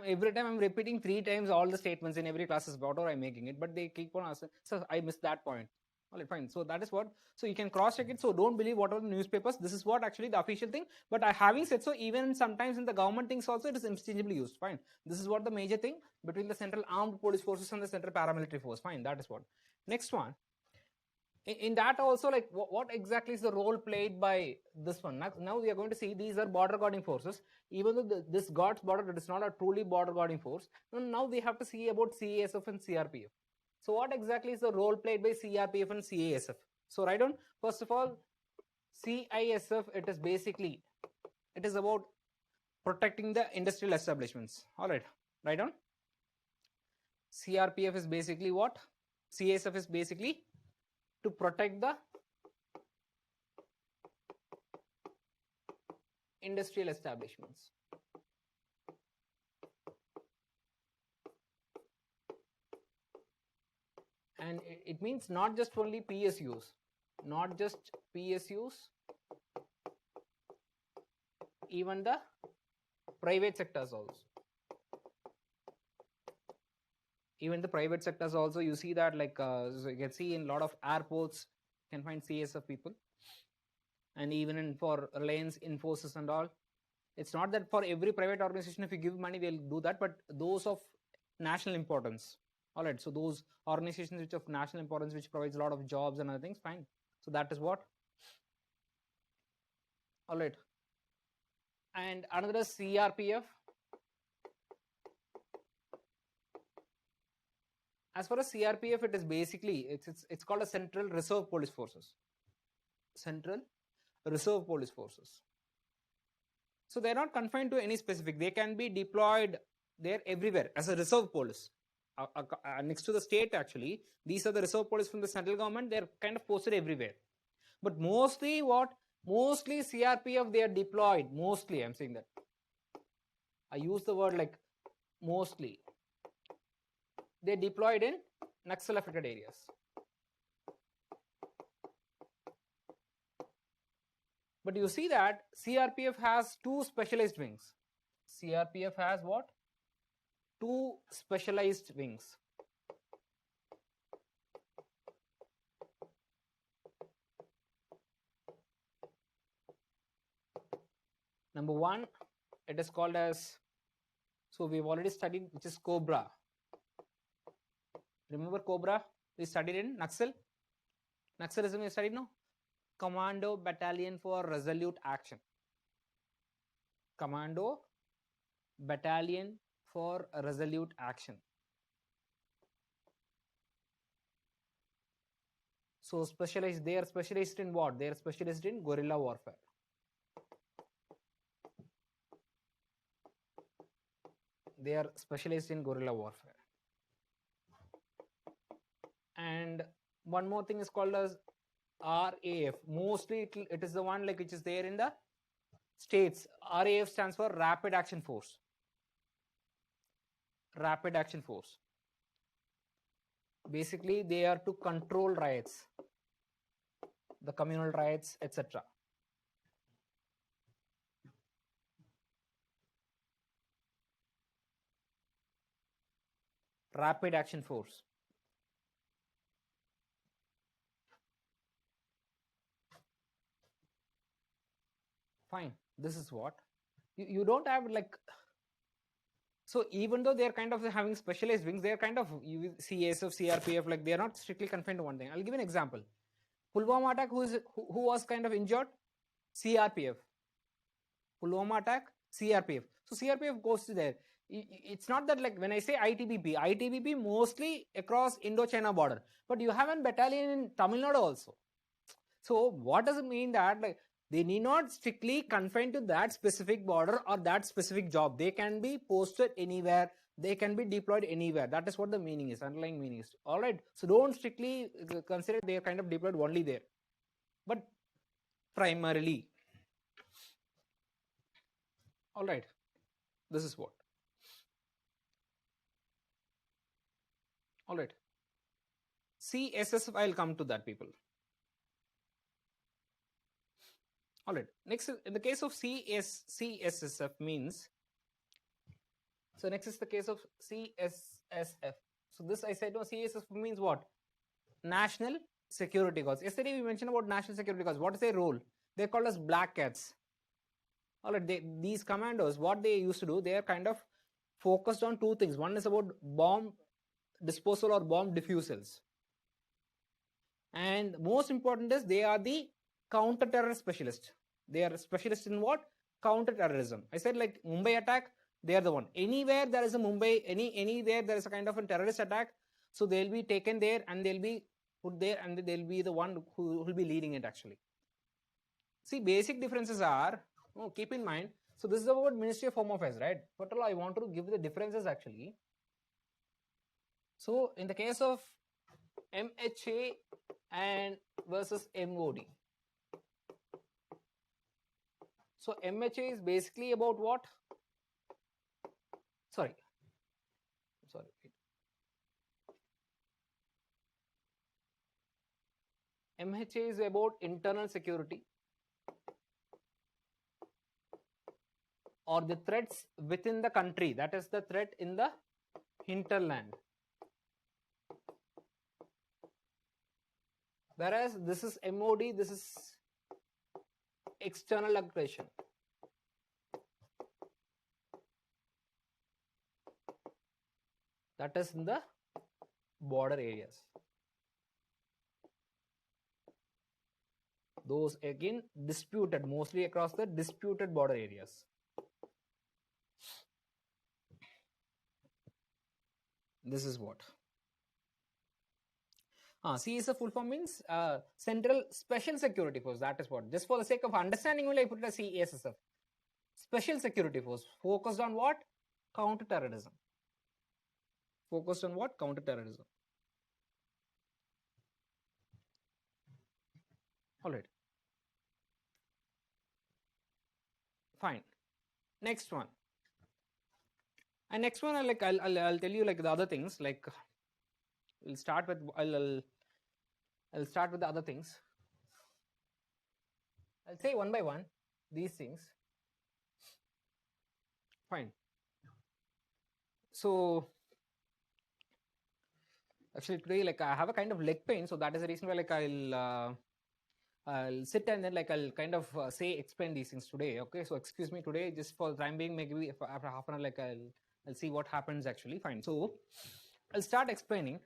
Every time I'm repeating 3 times all the statements in every class, whatever I'm making it, but they keep on asking, sir, I missed that point. All right, fine. So that is what. So you can cross check it. So don't believe whatever the newspapers. This is what actually the official thing. But having said so, even sometimes in the government things also, it is interchangeably used. Fine. This is what the major thing between the Central Armed Police Forces and the Central Paramilitary Force. Fine. That is what. Next one. In that also, like, what exactly is the role played by this one? Now we are going to see these are border guarding forces. Even though this guards border, it is not a truly border guarding force. Now we have to see about CASF and CRPF. So what exactly is the role played by CRPF and CASF? So write down, first of all, CISF, it is about protecting the industrial establishments. All right, write down. CRPF is basically what? CASF is basically to protect the industrial establishments. And it means not just only PSUs, even the private sectors also. Even the private sectors also, you see that, like, so you can see in a lot of airports, you can find CSF people. And even for Reliance, Infosys and all. It's not that for every private organization, if you give money, they'll do that, but those of national importance. All right, so those organizations which of national importance, which provides a lot of jobs and other things, fine. So that is what. All right. And another is CRPF. As far as CRPF, it is basically, it's called a Central Reserve Police Forces. Central Reserve Police Forces. So they're not confined to any specific. They can be deployed there everywhere as a reserve police. Next to the state, actually, these are the reserve police from the central government. They're kind of posted everywhere. But mostly what? Mostly CRPF, they are deployed. Mostly, I'm saying that. I use the word like mostly. They're deployed in Naxal affected areas. But you see that CRPF has two specialized wings. CRPF has what? Two specialized wings. Number one, it is called as, so we've already studied, which is Cobra. Remember Cobra? We studied in Naxal. Naxalism we studied, no? Commando Battalion for Resolute Action. Commando Battalion for Resolute Action. So specialized, they are specialized in what? They are specialized in guerrilla warfare. They are specialized in guerrilla warfare. And one more thing is called as RAF. Mostly it is the one like which is there in the states. RAF stands for Rapid Action Force. Rapid Action Force. Basically, they are to control riots, the communal riots, etc. Rapid Action Force. Fine. This is what you don't have like. So even though they're kind of having specialized wings, they're kind of CSF, CRPF, like they're not strictly confined to one thing. I'll give an example. Pulwama attack, who was kind of injured? CRPF. Pulwama attack, CRPF. So CRPF goes to there. It's not that like when I say ITBP mostly across Indo-China border, but you have a battalion in Tamil Nadu also. So what does it mean that like they need not strictly confine to that specific border or that specific job? They can be posted anywhere. They can be deployed anywhere. That is what the meaning is, underlying meaning is. All right. So don't strictly consider they are kind of deployed only there, but primarily. All right. This is what. All right. CSSF, I'll come to that, people. All right. Next, in the case of CSSF means, so next is the case of CSSF. So this I said, no, CSSF means what? National Security Guards. Yesterday we mentioned about National Security Guards. What is their role? They're called as Black Cats. All right. These commandos, what they used to do, they are kind of focused on two things. One is about bomb disposal or bomb defusals. And most important is they are the counter-terror specialist. They are specialists in what? Counter-terrorism. I said like Mumbai attack, they are the one. Anywhere there is a Mumbai, anywhere there is a kind of a terrorist attack, so they'll be taken there and they'll be put there and they'll be the one who will be leading it actually. See, basic differences are, keep in mind, so this is about Ministry of Home Affairs, right? But I want to give the differences actually. So in the case of MHA and versus MOD. So MHA is basically about what? Sorry. MHA is about internal security or the threats within the country. That is the threat in the hinterland. Whereas this is MOD, this is external aggression. That is in the border areas. Those again disputed, mostly across the disputed border areas. This is what. CSF full form means Central Special Security Force. That is what. Just for the sake of understanding, only I put it as CSSF. Special Security Force. Focused on what? Counter-terrorism. Focused on what? Counter-terrorism. All right. Fine. Next one. And next one, I'll tell you like the other things. Like we'll start with I'll start with the other things. I'll say one by one these things. Fine. So actually today, like I have a kind of leg pain, so that is the reason why like I'll sit and then like I'll kind of explain these things today. Okay, so excuse me today, just for the time being. Maybe after half an hour, like I'll see what happens actually. Fine. So I'll start explaining.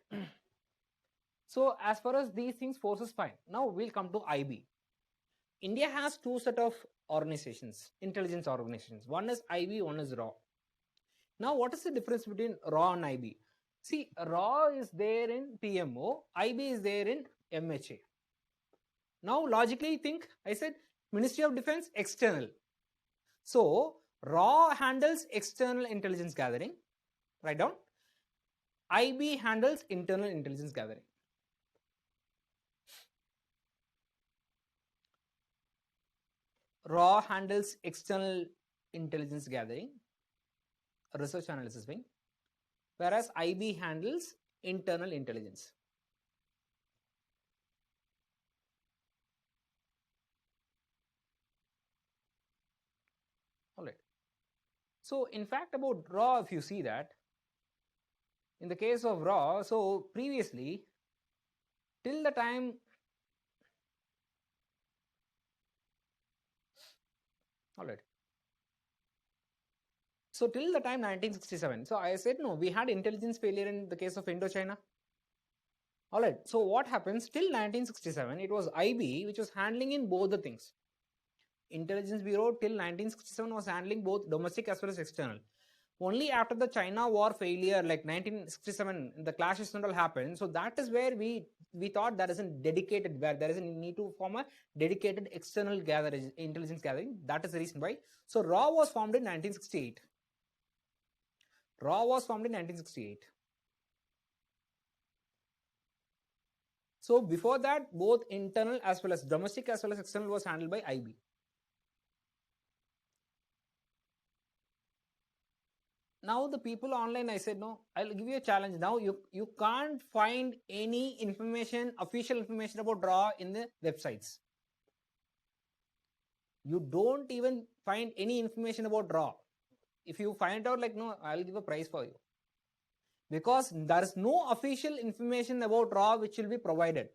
So as far as these things forces, fine. Now we'll come to IB. India has two set of organizations, intelligence organizations. One is IB, one is RAW. Now what is the difference between RAW and IB? See, RAW is there in PMO, IB is there in MHA. Now logically think, I said Ministry of Defense external. So RAW handles external intelligence gathering. Write down. IB handles internal intelligence gathering. RAW handles external intelligence gathering, research analysis wing, whereas IB handles internal intelligence. All right. So in fact about RAW, if you see that, in the case of RAW, so previously, till the time, all right. So till the time 1967, so I said no, we had intelligence failure in the case of Indochina. All right. So what happens till 1967? It was IB which was handling in both the things. Intelligence Bureau till 1967 was handling both domestic as well as external. Only after the China war failure, like 1967, the clashes and all happened. So that is where we thought there is a dedicated, where there is a need to form a dedicated external gathering, intelligence gathering. That is the reason why. So RAW was formed in 1968. RAW was formed in 1968. So before that, both internal as well as domestic as well as external was handled by IB. Now the people online, I said, no, I'll give you a challenge. Now you can't find any information, official information about RAW in the websites. You don't even find any information about RAW. If you find out, like, no, I'll give a prize for you. Because there is no official information about RAW which will be provided.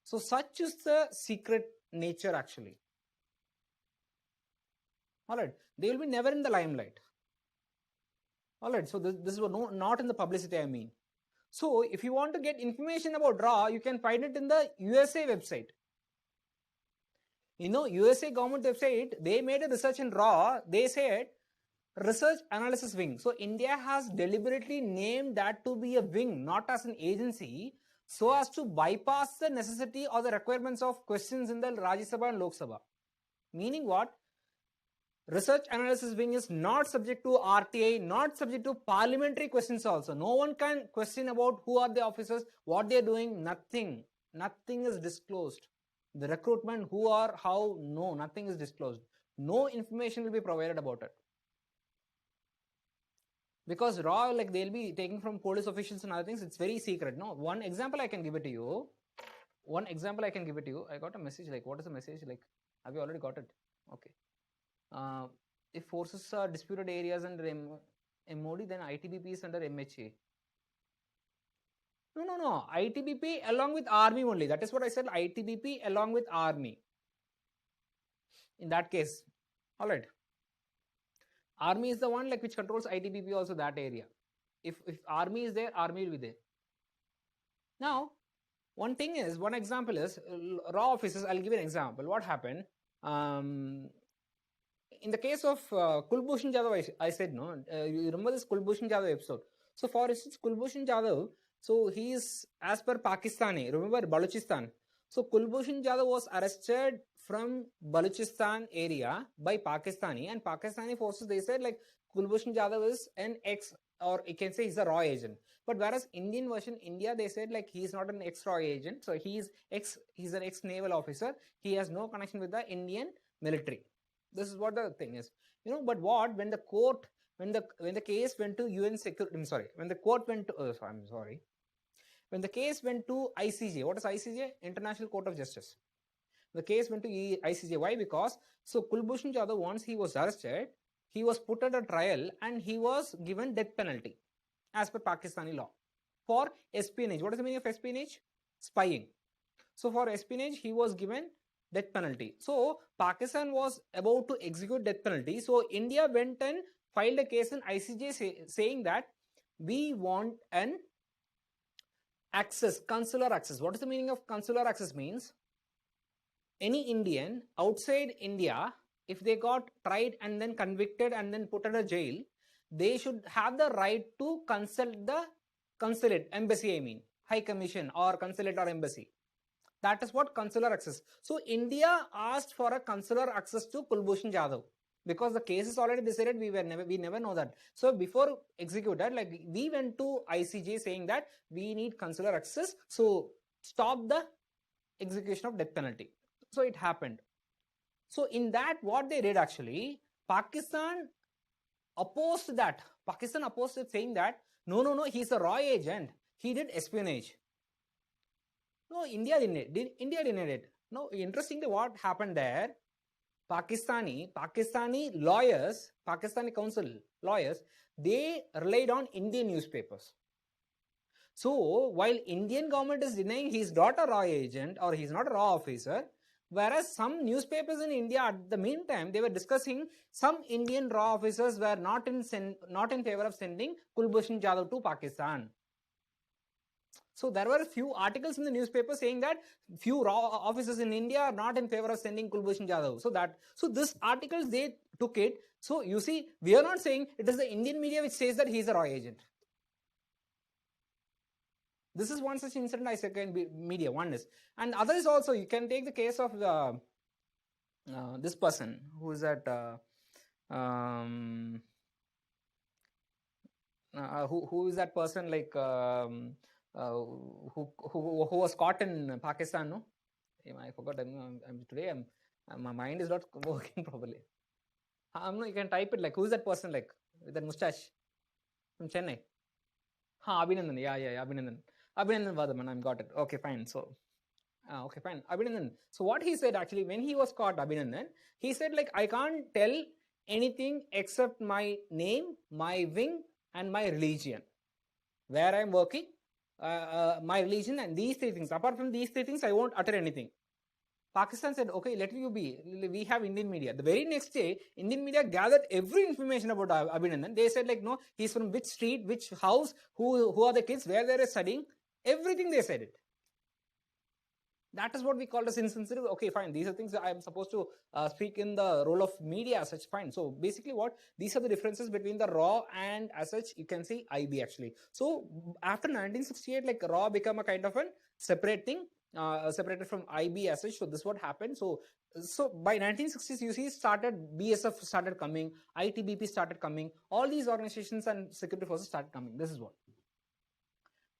So such is the secret nature actually. All right. They will be never in the limelight. All right, so this was not in the publicity, I mean. So if you want to get information about RAW, you can find it in the USA website. You know, USA government website, they made a research in RAW. They said research analysis wing. So India has deliberately named that to be a wing, not as an agency, so as to bypass the necessity or the requirements of questions in the Rajya Sabha and Lok Sabha. Meaning what? Research analysis wing is not subject to RTI, not subject to parliamentary questions also. No one can question about who are the officers, what they are doing, nothing. Nothing is disclosed. The recruitment, who are, how, no, nothing is disclosed. No information will be provided about it. Because RAW, like they'll be taking from police officials and other things, it's very secret. No, one example I can give it to you. I got a message, like, what is the message? Like, have you already got it? Okay. If forces are disputed areas under MOD, then ITBP is under MHA. No. ITBP along with army only. That is what I said. ITBP along with army. In that case, all right. Army is the one like which controls ITBP also that area. If army is there, army will be there. Now, one example is RAW officers. I'll give you an example. What happened? In the case of Kulbhushan Jadhav, I said, no, you remember this Kulbhushan Jadhav episode. So for instance, Kulbhushan Jadhav, So he is as per Pakistani. Remember Balochistan. So Kulbhushan Jadhav was arrested from Balochistan area by Pakistani, and Pakistani forces, they said like Kulbhushan Jadhav is an ex, or you can say he's a raw agent. But whereas Indian version, India, they said like he's not an ex-raw agent, so he's an ex-naval officer. He has no connection with the Indian military. This is what the thing is, But what when the court, when the case went to UN security, when the court went to, when the case went to ICJ, what is ICJ? International Court of Justice. The case went to ICJ. Why? Because Kulbhushan Jadhav, once he was arrested, he was put at a trial and he was given death penalty as per Pakistani law for espionage. What is the meaning of espionage? Spying. So for espionage, he was given death penalty. So Pakistan was about to execute death penalty. So India went and filed a case in ICJ saying that we want an access, consular access. What is the meaning of consular access? Means any Indian outside India, if they got tried and then convicted and then put in a jail, they should have the right to consult the consulate, embassy, High Commission or consulate or embassy. That is what consular access. So India asked for a consular access to Kulbhushan Jadhav because the case is already decided. We never know that. So before executed, like we went to ICJ saying that we need consular access. So stop the execution of death penalty. So it happened. So in that, what they did actually, Pakistan opposed that. Pakistan opposed it, saying that no, he's a raw agent. He did espionage. No, India denied it. No, interestingly, what happened there? Pakistani lawyers, Pakistani council lawyers, they relied on Indian newspapers. So while Indian government is denying he's not a raw agent or he's not a raw officer, whereas some newspapers in India at the meantime, they were discussing some Indian raw officers were not in favor of sending Kulbhushan Jadhav to Pakistan. So there were a few articles in the newspaper saying that few raw officers in India are not in favor of sending Kulbhushan Jadhav. So this articles, they took it. So you see, we are not saying it is the Indian media which says that he is a raw agent. This is one such incident I said can be media, one is. And other is also, you can take the case of this person who is at who is that person, like who was caught in Pakistan, no? I forgot. Today my mind is not working properly. No, you can type it like, who is that person, like with that mustache from Chennai? Abhinandan. Yeah, Abhinandan. Abhinandan Vadaman, I got it. Okay, fine. So, okay, fine. Abhinandan. So what he said actually, when he was caught, Abhinandan, he said like, I can't tell anything except my name, my wing, and my religion. Where I'm working, my religion, and these three things. Apart from these three things, I won't utter anything. Pakistan said, okay, let you be. We have Indian media. The very next day, Indian media gathered every information about Abhinandan. They said like, no, he's from which street, which house, who are the kids, where they are studying. Everything they said it. That is what we call as insensitive. Okay, fine. These are things that I am supposed to speak in the role of media as such. Fine. So basically what? These are the differences between the RAW and as such, you can see IB actually. So after 1968, like RAW became a kind of a separate thing. Separated from IB as such. So this is what happened. So by 1960s, you see, BSF started coming, ITBP started coming, all these organizations and security forces started coming. This is what.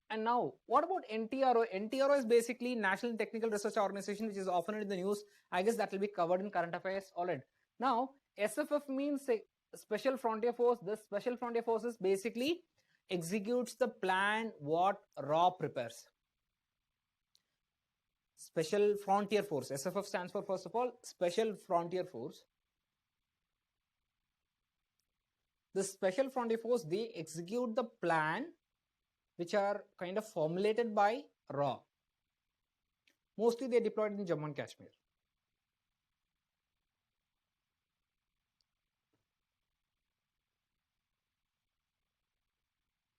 And now, what about NTRO? NTRO is basically National Technical Research Organization, which is often in the news. I guess that will be covered in current affairs. All right. Now, SFF means Special Frontier Force. This Special Frontier Forces basically executes the plan what RAW prepares. Special Frontier Force. SFF stands for, first of all, Special Frontier Force. The Special Frontier Force, they execute the plan which are kind of formulated by RAW. Mostly they deployed in Jammu and Kashmir.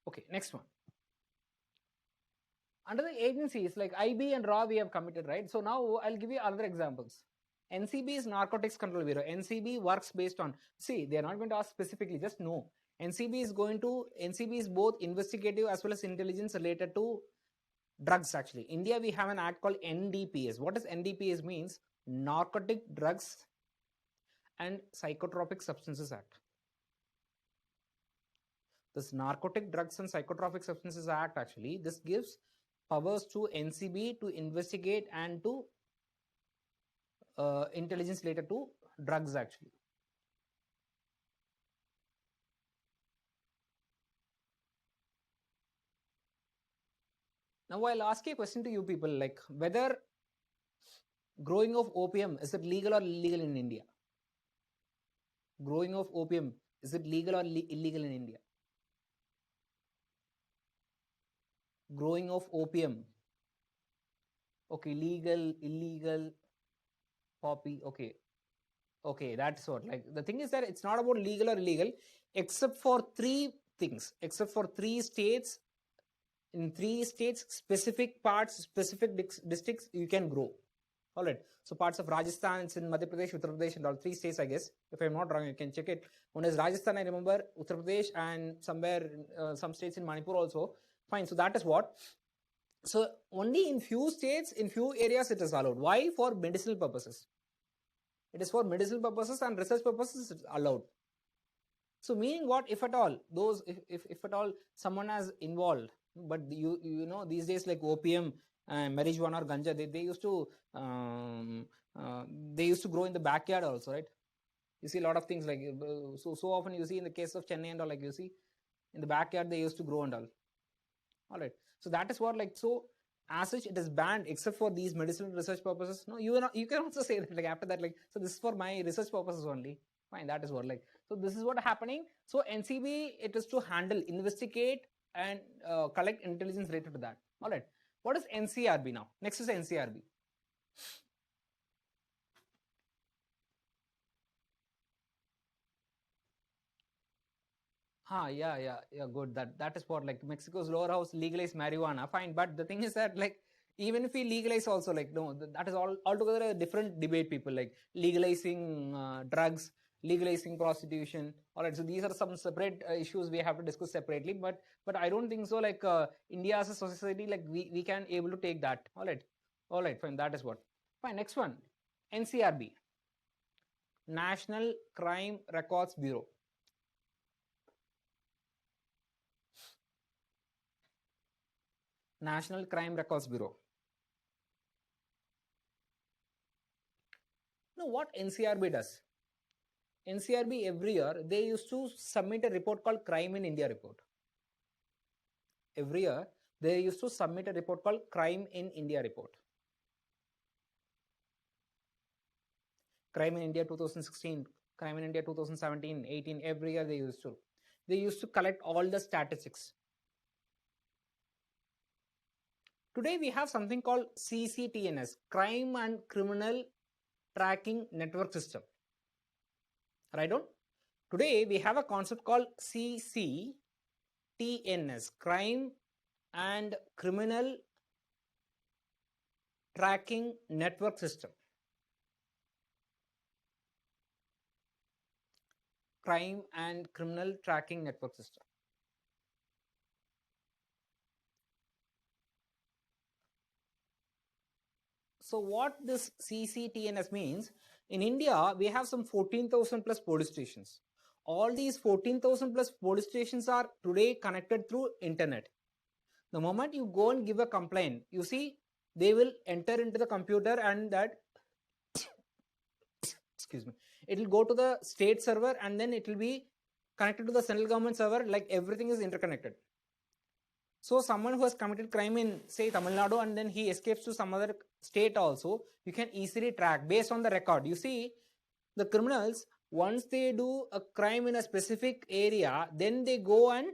Okay, next one. Under the agencies like IB and RAW, we have committed, right? So now I'll give you other examples. NCB is Narcotics Control Bureau. NCB works based on, see, they are not going to ask specifically, just know. NCB is both investigative as well as intelligence related to drugs. Actually, India, we have an act called NDPS. What does NDPS means? Narcotic Drugs and Psychotropic Substances Act. This Narcotic Drugs and Psychotropic Substances Act, actually, this gives powers to NCB to investigate and to intelligence related to drugs, actually. Now, I'll ask a question to you people, like whether growing of opium, is it legal or illegal in India? Growing of opium, is it legal or illegal in India? Growing of opium. Okay, legal, illegal, poppy. Okay, that's what. Like the thing is that it's not about legal or illegal, except for three things, except for three states. In three states, specific parts, specific districts, you can grow. All right. So parts of Rajasthan, it's in Madhya Pradesh, Uttar Pradesh, and all three states, I guess. If I'm not wrong, you can check it. One is Rajasthan, I remember, Uttar Pradesh, and somewhere some states in Manipur also. Fine. So that is what. So only in few states, in few areas, it is allowed. Why? For medicinal purposes. It is for medicinal purposes and research purposes. It's allowed. So meaning what? If at all those, if at all someone has involved, but you know these days like opium, marijuana or ganja, they used to grow in the backyard also, right? You see a lot of things like so often you see in the case of Chennai and all, like you see in the backyard they used to grow and all. All right. So that is what, like, so as such it is banned except for these medicinal research purposes. No, you can also say that, like, after that, like, so this is for my research purposes only. Fine, that is what, like, so this is what happening. So NCB, it is to handle, investigate and collect intelligence related to that. All right. What is NCRB now? Next is NCRB. Yeah, good. That is what, like, Mexico's lower house legalized marijuana. Fine, but the thing is that, like, even if we legalize also, like, no, that is altogether a different debate, people, like legalizing drugs, legalizing prostitution. All right, so these are some separate issues we have to discuss separately, but I don't think so, like, India as a society, like, we can able to take that. All right, fine, that is what. Fine, next one, NCRB, National Crime Records Bureau. National Crime Records Bureau. Now, what NCRB does? NCRB every year, they used to submit a report called Crime in India report. Every year, they used to submit a report called Crime in India report. Crime in India 2016, Crime in India 2017, 18, every year they used to. They used to collect all the statistics. Today we have something called CCTNS, Crime and Criminal Tracking Network System. Right on? Today we have a concept called CCTNS, Crime and Criminal Tracking Network System. Crime and Criminal Tracking Network System. So what this CCTNS means, in India, we have some 14,000 plus police stations. All these 14,000 plus police stations are today connected through internet. The moment you go and give a complaint, you see, they will enter into the computer and that, excuse me, it will go to the state server and then it will be connected to the central government server, like everything is interconnected. So someone who has committed crime in, say, Tamil Nadu and then he escapes to some other state also, you can easily track based on the record. You see, the criminals, once they do a crime in a specific area, then they go and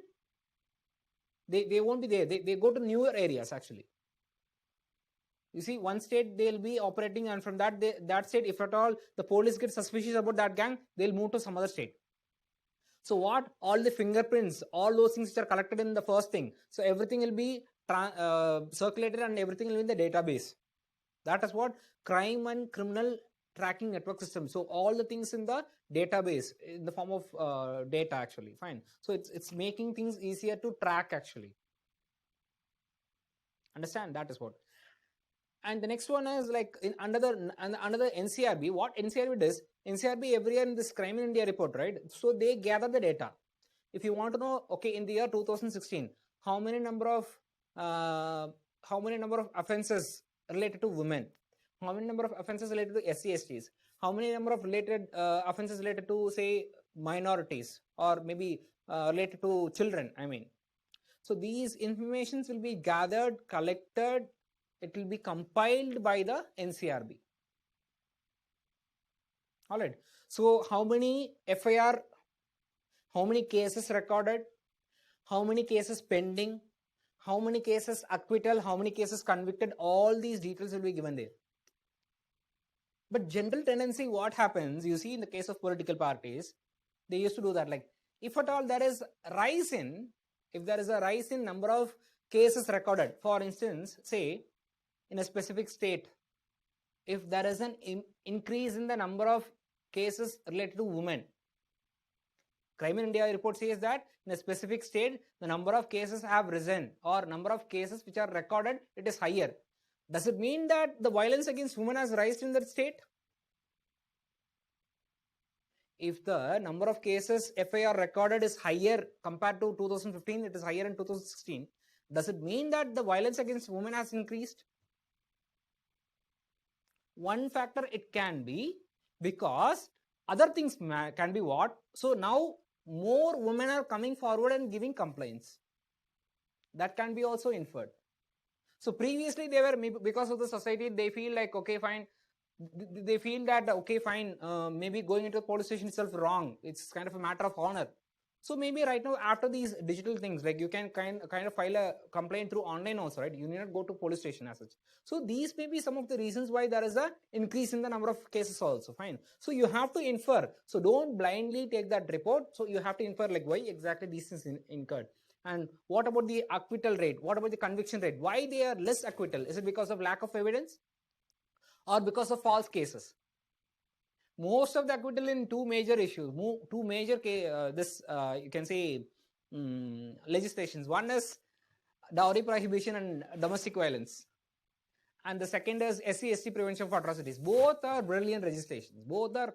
they won't be there. They go to newer areas actually. You see, one state they'll be operating, and from that state, if at all the police get suspicious about that gang, they'll move to some other state. So what? All the fingerprints, all those things which are collected in the first thing. So everything will be circulated and everything will be in the database. That is what crime and criminal tracking network system. So all the things in the database in the form of data actually. Fine. So it's making things easier to track actually. Understand? That is what. And the next one is like in another NCRB. What NCRB does? NCRB every year in this Crime in India report, right? So they gather the data. If you want to know, okay, in the year 2016, how many number of offenses related to women, how many number of offenses related to SC/STs, how many number of related offenses related to say minorities or maybe related to children. I mean, so these informations will be gathered, collected, it will be compiled by the NCRB. All right. So how many FIR, how many cases recorded, how many cases pending, how many cases acquittal, how many cases convicted, all these details will be given there. But general tendency, what happens, you see in the case of political parties, they used to do that. Like, if at all there is a rise in, if there is a rise in number of cases recorded, for instance, say, in a specific state, if there is an increase in the number of cases related to women, Crime in India report says that in a specific state, the number of cases have risen, or number of cases which are recorded, it is higher. Does it mean that the violence against women has risen in that state? If the number of cases FIR recorded is higher compared to 2015, it is higher in 2016, does it mean that the violence against women has increased? One factor it can be, because other things can be what? So now more women are coming forward and giving complaints. That can be also inferred. So previously they were, maybe because of the society, they feel like, okay, fine, they feel that, okay, fine, maybe going into the police station itself wrong. It's kind of a matter of honor. So maybe right now, after these digital things, like you can kind of file a complaint through online also, right? You need not go to police station as such. So these may be some of the reasons why there is a increase in the number of cases also. Fine. So you have to infer. So don't blindly take that report. So you have to infer like why exactly these things incurred. And what about the acquittal rate? What about the conviction rate? Why they are less acquittal? Is it because of lack of evidence or because of false cases? Most of the acquittal in two major issues, two major you can say legislations. One is dowry prohibition and domestic violence, and the second is SC/ST prevention of atrocities. Both are brilliant legislations. Both are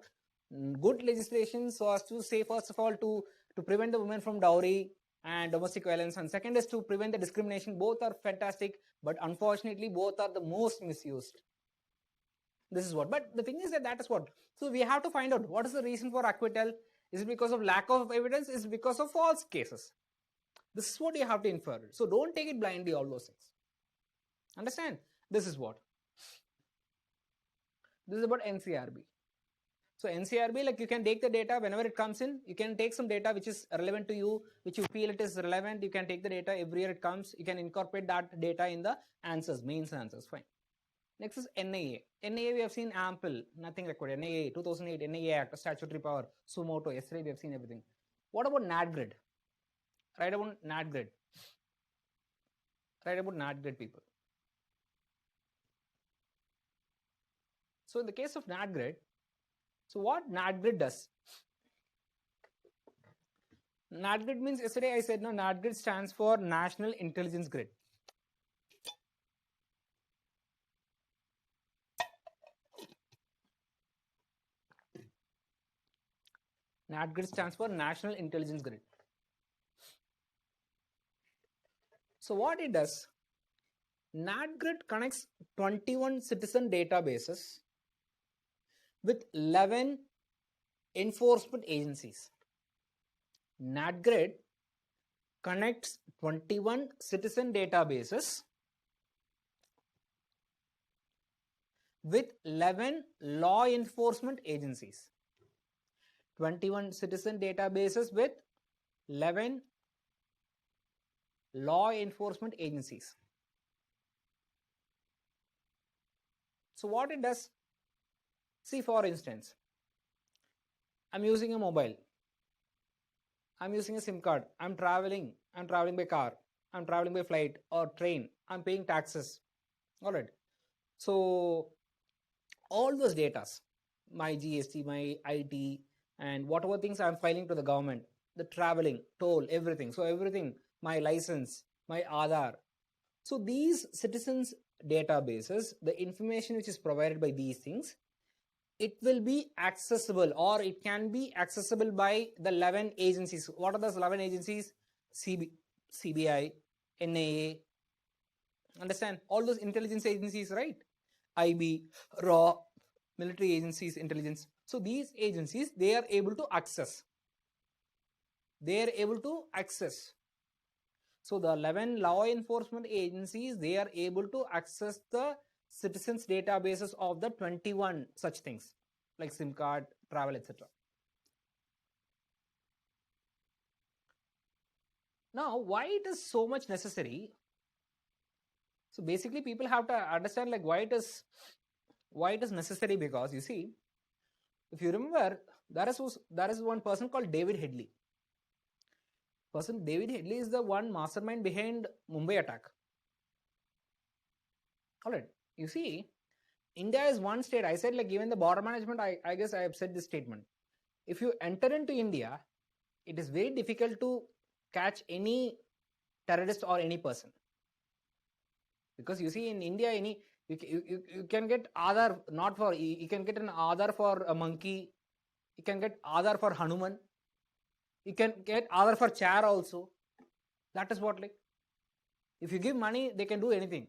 good legislations, so as to say, first of all, to prevent the women from dowry and domestic violence, and second is to prevent the discrimination. Both are fantastic, but unfortunately both are the most misused. This is what. But the thing is that is what. So we have to find out what is the reason for acquittal. Is it because of lack of evidence? Is it because of false cases? This is what you have to infer. So don't take it blindly, all those things. Understand? This is what. This is about NCRB. So NCRB, like you can take the data whenever it comes in. You can take some data which is relevant to you, which you feel it is relevant. You can take the data every year it comes. You can incorporate that data in the answers, mains answers. Fine. Next is NIA. NIA we have seen ample, nothing recorded. NIA, 2008, NIA Act, statutory power, sumoto. Yesterday we have seen everything. What about NADGRID? Write about NADGRID. Write about NADGRID, people. So in the case of NADGRID, so what NADGRID does? NADGRID means, yesterday I said, no, NADGRID stands for National Intelligence Grid. NADGRID stands for National Intelligence Grid. So what it does, NADGRID connects 21 citizen databases with 11 enforcement agencies. NADGRID connects 21 citizen databases with 11 law enforcement agencies. 21 citizen databases with 11 law enforcement agencies. So what it does, see, for instance, I'm using a mobile, I'm using a SIM card, I'm traveling by car, I'm traveling by flight or train, I'm paying taxes. All right. So all those data, my GST, my IT, and whatever things I'm filing to the government, the traveling, toll, everything. So everything, my license, my Aadhaar. So these citizens databases, the information which is provided by these things, it will be accessible, or it can be accessible by the 11 agencies. What are those 11 agencies? CBI, NIA, understand? All those intelligence agencies, right? IB, RAW, military agencies, intelligence. So these agencies, they are able to access. So the 11 law enforcement agencies, they are able to access the citizens databases of the 21 such things like SIM card, travel, etc. Now, why it is so much necessary? So basically, people have to understand like why it is necessary, because you see, if you remember, there is one person called David Headley. David Headley is the one mastermind behind Mumbai attack. All right, you see, India is one state. I said like even the border management, I guess I have said this statement. If you enter into India, it is very difficult to catch any terrorist or any person, because you see in India, you can get Aadhaar not for, you can get an Aadhaar for a monkey, you can get Aadhaar for Hanuman, you can get Aadhaar for chair also. That is what, like, if you give money, they can do anything.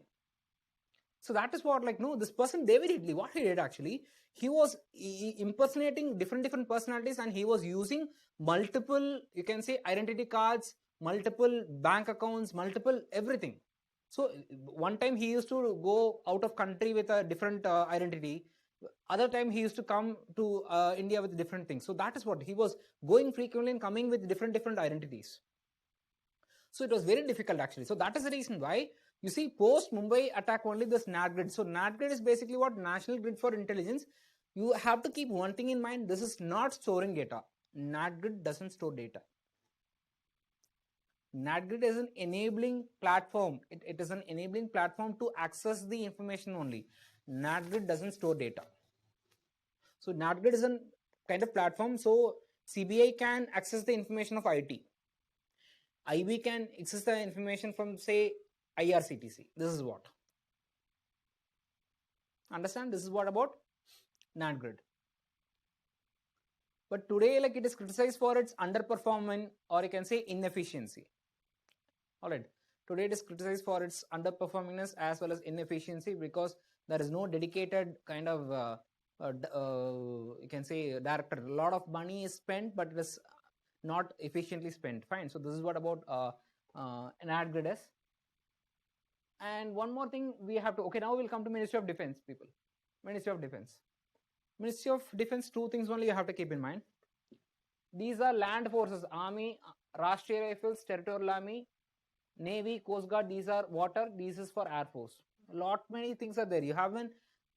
So that is what, like, no, this person David Ridley, what he did actually, he was impersonating different personalities, and he was using multiple, you can say, identity cards, multiple bank accounts, multiple everything. So one time he used to go out of country with a different identity. Other time he used to come to India with different things. So that is what he was going frequently and coming with different identities. So it was very difficult actually. So that is the reason why you see post Mumbai attack only this NAT grid. So NAT grid is basically what? National Grid for Intelligence. You have to keep one thing in mind. This is not storing data. NAT grid doesn't store data. NAT grid is an enabling platform. It is an enabling platform to access the information only. NAT grid doesn't store data. So NAT grid is a kind of platform. So CBI can access the information of IT. IB can access the information from, say, IRCTC. This is what. Understand? This is what about NAT grid. But today, like, it is criticized for its underperformance, or you can say inefficiency. All right. Today it is criticized for its underperformingness as well as inefficiency, because there is no dedicated kind of you can say director. A lot of money is spent, but it is not efficiently spent. Fine. So this is what about an ad grid is. And one more thing we have to, okay, now we'll come to Ministry of Defense, people. Ministry of Defense. Ministry of Defense, two things only you have to keep in mind. These are land forces: Army, Rashtriya Rifles, Territorial Army, Navy, Coast Guard. These are water. This is for Air Force. Lot many things are there. You have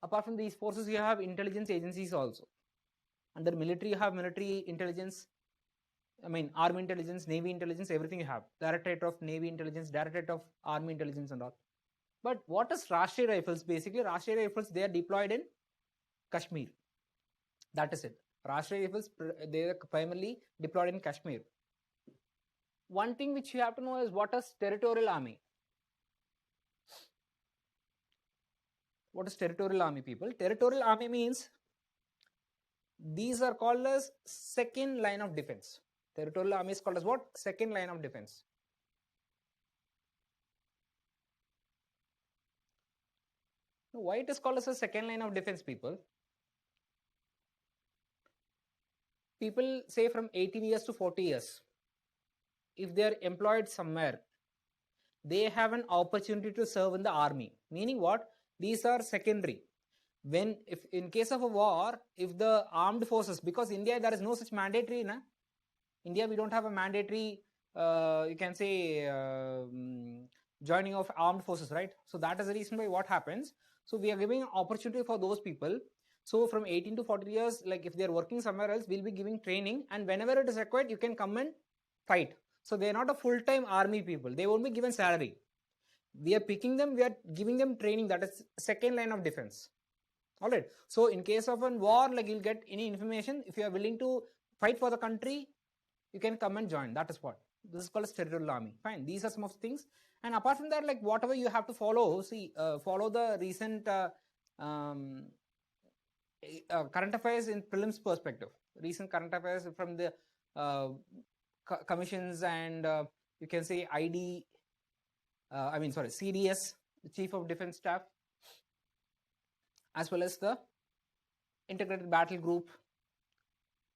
apart from these forces, you have intelligence agencies also. Under military, you have military intelligence. I mean, Army intelligence, Navy intelligence, everything you have. Directorate of Navy intelligence, Directorate of Army intelligence and all. But what is Rashtriya Rifles? Basically, Rashtriya Rifles, they are deployed in Kashmir. That is it. Rashtriya Rifles, they are primarily deployed in Kashmir. One thing which you have to know is what is Territorial Army. What is Territorial Army, people? Territorial Army means these are called as second line of defense. Territorial Army is called as what? Second line of defense. Now, why it is called as a second line of defense, people? People say from 18 years to 40 years, if they are employed somewhere, they have an opportunity to serve in the army. Meaning what? These are secondary. When, if in case of a war, if the armed forces, because India, there is no such mandatory, na? India, we don't have a mandatory, you can say, joining of armed forces, right? So that is the reason why what happens. So we are giving an opportunity for those people. So from 18 to 40 years, like if they are working somewhere else, we'll be giving training, and whenever it is required, you can come and fight. So they are not a full-time army people. They won't be given salary. We are picking them, we are giving them training. That is second line of defense. All right. So in case of a war, like you'll get any information. If you are willing to fight for the country, you can come and join. That is what this is called as territorial army. Fine. These are some of the things. And apart from that, like whatever you have to follow, see, follow the recent um, current affairs in prelims perspective. Recent current affairs from the uh, commissions and you can say ID. Sorry, CDS, the Chief of Defense Staff, as well as the Integrated Battle Group.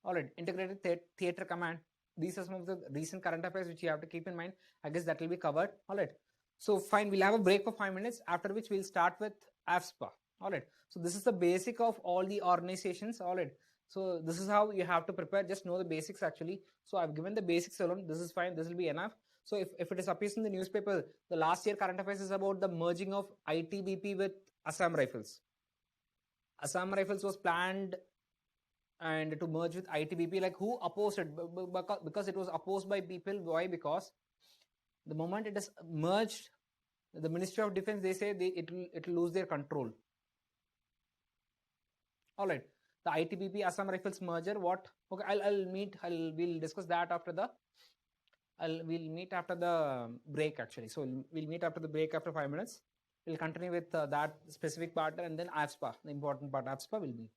All right, Integrated Theater Command. These are some of the recent current affairs which you have to keep in mind. I guess that will be covered. All right. So fine, we'll have a break for 5 minutes, after which we'll start with AFSPA. All right. So this is the basic of all the organizations. All right. So this is how you have to prepare. Just know the basics actually. So I've given the basics alone. This is fine. This will be enough. So if it is appears in the newspaper, the last year current affairs is about the merging of ITBP with Assam Rifles. Assam Rifles was planned and to merge with ITBP. Like who opposed it? Because it was opposed by people. Why? Because the moment it is merged, the Ministry of Defense, they say it will lose their control. All right, the ITBP Assam Rifles merger. What? Okay, we'll discuss that after the. We'll meet after the break actually. So we'll meet after the break after 5 minutes. We'll continue with that specific part, and then AFSPA, the important part. AFSPA will be.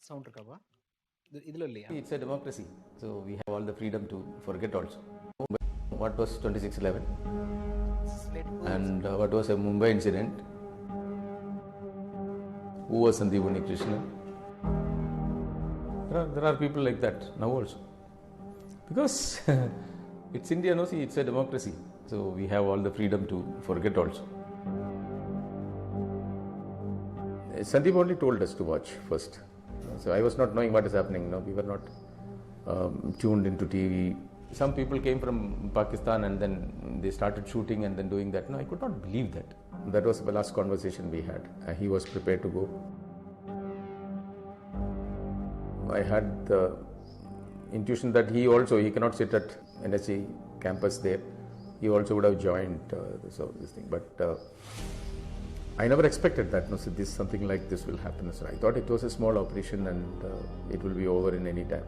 sound recover. It's a democracy, so we have all the freedom to forget also. What was 26/11 and what was a Mumbai incident? Who was Sandeep Krishna? There are people like that now also. Because it's India, no, see, it's a democracy, so we have all the freedom to forget also. Sandeep only told us to watch first. So I was not knowing what is happening. No, we were not tuned into TV. Some people came from Pakistan and then they started shooting and then doing that. No, I could not believe that. That was the last conversation we had. He was prepared to go. I had the intuition that he cannot sit at NSC campus there. He also would have joined this thing. But I never expected that. No, so something like this will happen. So I thought it was a small operation and it will be over in any time.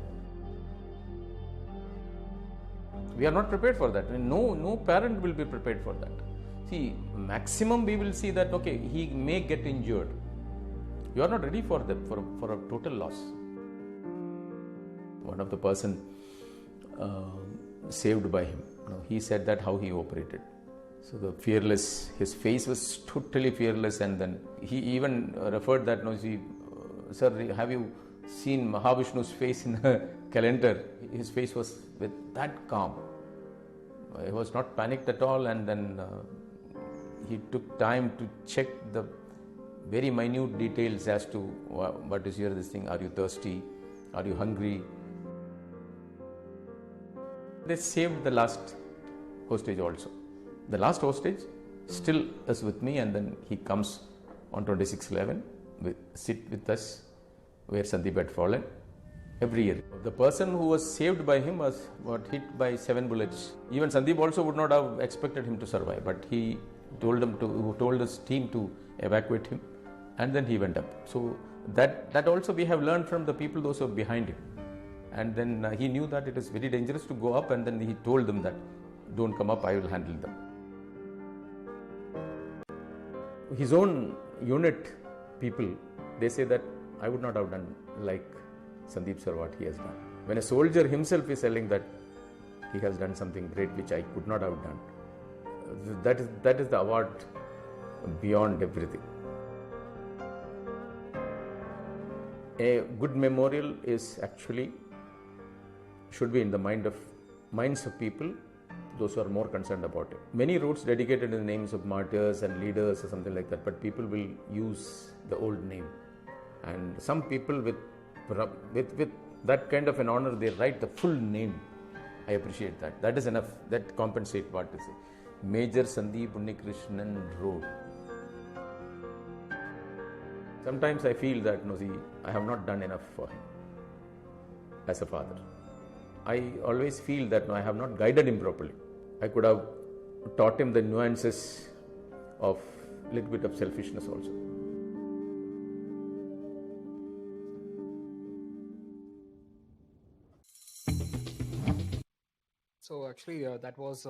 We are not prepared for that. I mean, no parent will be prepared for that. See, maximum we will see that, okay, he may get injured. You are not ready for that, for a total loss. One of the person saved by him, he said that how he operated. So the fearless, his face was totally fearless, and then he even referred that, sir, have you seen Mahavishnu's face in a calendar? His face was with that calm. He was not panicked at all, and then he took time to check the very minute details as to what is here, this thing, are you thirsty, are you hungry? They saved the last hostage also. The last hostage still is with me, and then he comes on 26/11, sit with us where Sandeep had fallen every year. The person who was saved by him was hit by 7 bullets. Even Sandeep also would not have expected him to survive, but he told his team to evacuate him, and then he went up. So that also we have learned from the people, those who are behind him. And then he knew that it is very dangerous to go up, and then he told them that, don't come up, I will handle them. His own unit people, they say that I would not have done like Sandeep sir what he has done. When a soldier himself is telling that he has done something great which I could not have done, that is the award beyond everything. A good memorial is actually should be in the minds of people, those who are more concerned about it. Many roads dedicated in the names of martyrs and leaders or something like that, but people will use the old name. And some people with that kind of an honor, they write the full name. I appreciate that. That is enough. That compensates what is it. Major Sandeep Unnikrishnan Road. Sometimes I feel that I have not done enough for him as a father. I always feel that I have not guided him properly. I could have taught him the nuances of a little bit of selfishness also. So actually, that was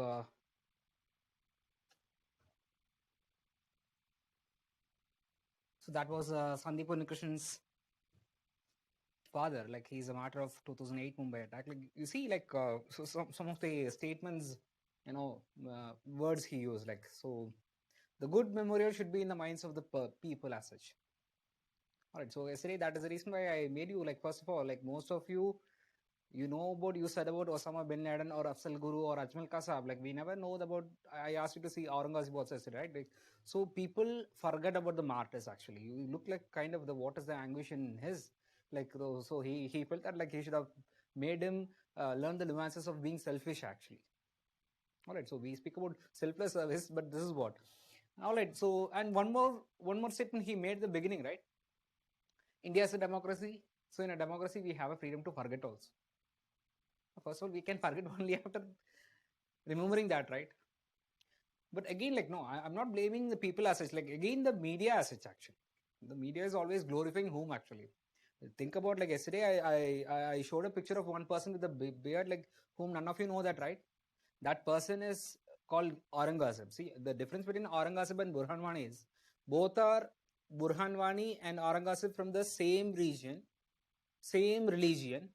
Sandeep Unikrishnan's father. Like, he's a martyr of 2008 Mumbai attack. Like, you see, like, so some of the statements, words he used. Like, so the good memorial should be in the minds of the people as such. All right. So yesterday, that is the reason why I made you, like, first of all, like, most of you said about Osama bin Laden or Afzal Guru or Ajmal Kasab. Like, we never know about, I asked you to see Aurangzeb also yesterday, right? Like, so people forget about the martyrs actually. You look like kind of what is the anguish in his, like, so he felt that like he should have made him learn the nuances of being selfish actually. All right. So we speak about selfless service, but this is what. All right. So, and one more statement he made at the beginning, right? India is a democracy. So in a democracy, we have a freedom to forget also. First of all, we can forget only after remembering that, right? But again, like, no, I'm not blaming the people as such. Like, again, the media as such, actually. The media is always glorifying whom, actually. Think about, like, yesterday, I showed a picture of one person with a beard, like, whom none of you know that, right? That person is called Aurangzeb. See, the difference between Aurangzeb and Burhanwani is both are Burhanwani and Aurangzeb from the same region, same religion,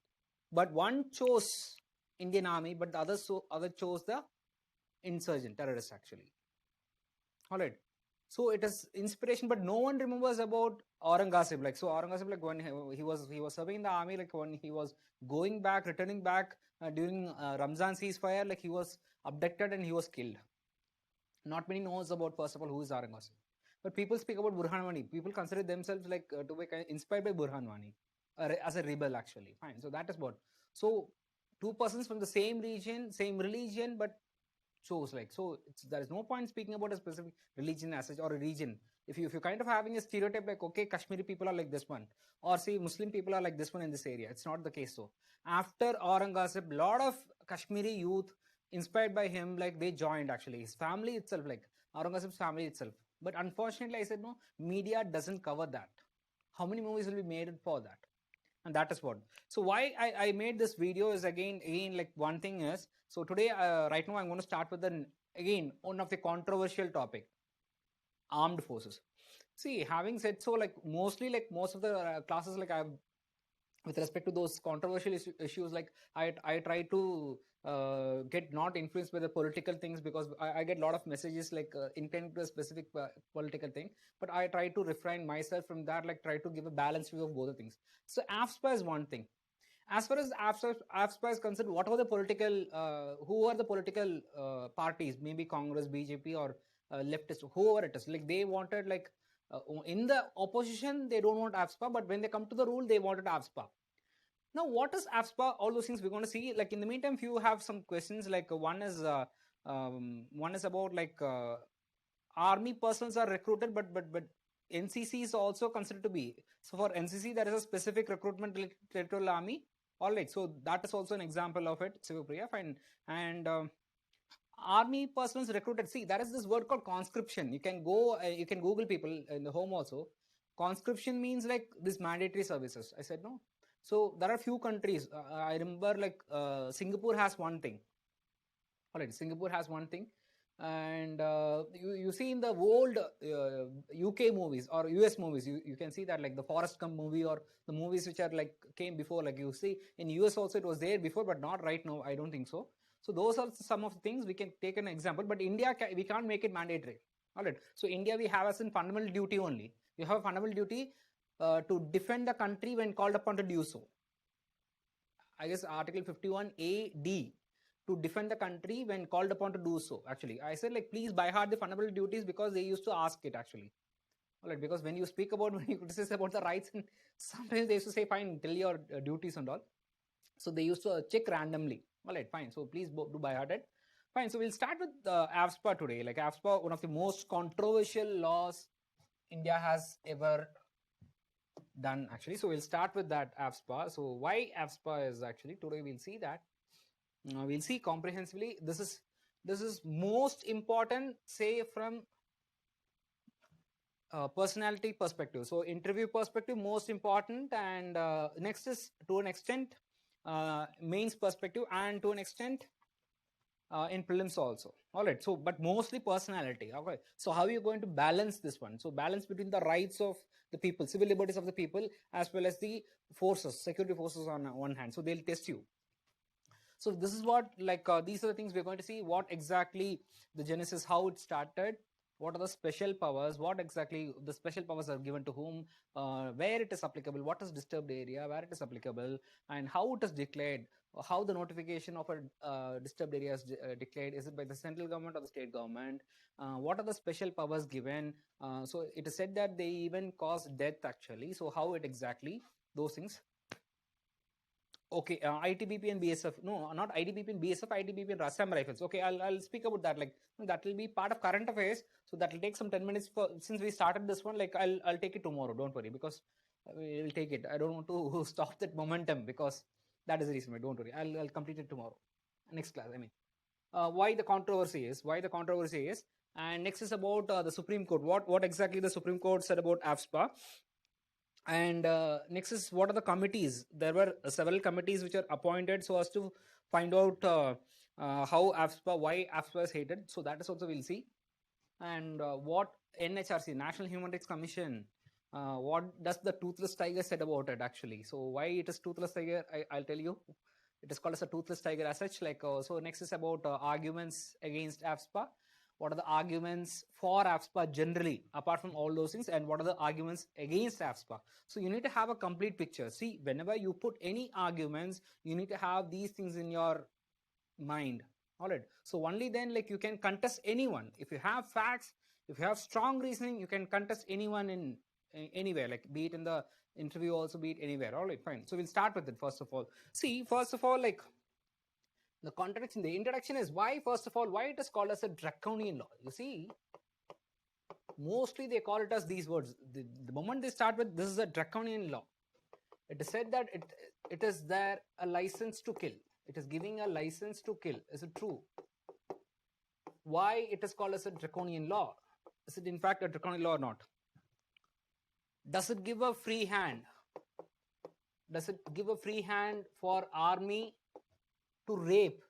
but one chose Indian army, but the other chose the insurgent terrorist actually. All right. So it is inspiration, but no one remembers about Aurangzeb. Like, so Aurangzeb, like when he was serving in the army, like when he was returning back during Ramzan ceasefire, like he was abducted and he was killed. Not many knows about, first of all, who is Aurangzeb. But people speak about Burhan Wani. People consider themselves like to be inspired by Burhan Wani as a rebel actually. Fine. So that is what. So two persons from the same region, same religion, but chose like, so there is no point speaking about a specific religion as such or a region. If you're kind of having a stereotype like, okay, Kashmiri people are like this one, or say Muslim people are like this one in this area, it's not the case. So after Aurangzeb, a lot of Kashmiri youth inspired by him, like they joined actually his family itself, like Aurangzeb's family itself. But unfortunately, I said no, media doesn't cover that. How many movies will be made for that? And that is what. So why I made this video is again like one thing is, so today right now I'm going to start with again one of the controversial topic, armed forces. See, having said so, like mostly like most of the classes, like I've, with respect to those controversial issues, like I try to get not influenced by the political things, because I get a lot of messages like intended to a specific political thing, but I try to refrain myself from that, like try to give a balanced view of both the things. So AFSPA is one thing. As far as AFSPA is concerned, what are the political who are the political parties, maybe Congress, BJP, or leftist, whoever it is, like they wanted like in the opposition they don't want AFSPA, but when they come to the rule they wanted AFSPA. Now what is AFSPA? All those things we're going to see. Like in the meantime, if you have some questions, like one is about like army persons are recruited, but NCC is also considered to be. So for NCC there is a specific recruitment related to army. All right, so that is also an example of it. Sivapriya, fine. And army persons recruited. See, there is this word called conscription. You can go, you can Google people in the home also. Conscription means like this mandatory services. I said no. So there are few countries. I remember like Singapore has one thing. All right, Singapore has one thing, and you see in the old UK movies or US movies, you can see that like the Forrest Gump movie or the movies which are like came before, like you see in US also it was there before, but not right now. I don't think so. So those are some of the things we can take an example. But India, we can't make it mandatory. All right. So India, we have as in fundamental duty only. We have a fundamental duty to defend the country when called upon to do so. I guess Article 51A(d), to defend the country when called upon to do so. Actually, I said like please by heart the fundamental duties, because they used to ask it actually. All right, because when you speak about, when you criticize about the rights, and sometimes they used to say fine, tell your duties and all. So they used to check randomly. All right, fine. So please do by heart it. Fine. So we'll start with AFSPA today. Like AFSPA, one of the most controversial laws India has ever done actually. So we'll start with that AFSPA. So why AFSPA is actually today we'll see that. We'll see comprehensively. This is most important, say from personality perspective. So interview perspective most important, and next is to an extent mains perspective, and to an extent in prelims also. All right, so but mostly personality. Okay, so how are you going to balance this one? So balance between the rights of the people, civil liberties of the people, as well as the forces, security forces on one hand. So they'll test you. So this is what, like these are the things we're going to see. What exactly the genesis, how it started, what are the special powers, what exactly the special powers are given to whom, where it is applicable, what is disturbed area, where it is applicable, and how it is declared, how the notification of a disturbed area is declared. Is it by the central government or the state government? What are the special powers given? So it is said that they even cause death actually. So how it exactly, those things. Okay, ITBP and BSF. No, not ITBP and BSF, ITBP and Rassam Rifles. Okay, I'll speak about that. Like that will be part of current affairs. So that will take some 10 minutes for, since we started this one. Like I'll take it tomorrow. Don't worry, because we'll take it. I don't want to stop that momentum, because that is the reason. Don't worry. I'll complete it tomorrow. Next class. I mean, why the controversy is, and next is about the Supreme Court. What exactly the Supreme Court said about AFSPA. And next is what are the committees. There were several committees which are appointed so as to find out how AFSPA, why AFSPA is hated. So that is also we'll see. And what NHRC, National Human Rights Commission, what does the toothless tiger said about it actually? So why it is toothless tiger? I'll tell you. It is called as a toothless tiger as such. Like so, next is about arguments against AFSPA. What are the arguments for AFSPA generally, apart from all those things, and what are the arguments against AFSPA? So you need to have a complete picture. See, whenever you put any arguments, you need to have these things in your mind. All right. So only then, like, you can contest anyone. If you have facts, if you have strong reasoning, you can contest anyone in anywhere, like be it in the interview, also be it anywhere. All right, fine. So we'll start with it first of all. See, first of all, like the context in the introduction is why, first of all, why it is called as a draconian law. You see, mostly they call it as these words. The moment they start with this is a draconian law, it is said that it is there a license to kill. It is giving a license to kill. Is it true? Why it is called as a draconian law? Is it in fact a draconian law or not? Does it give a free hand? Does it give a free hand for army to rape?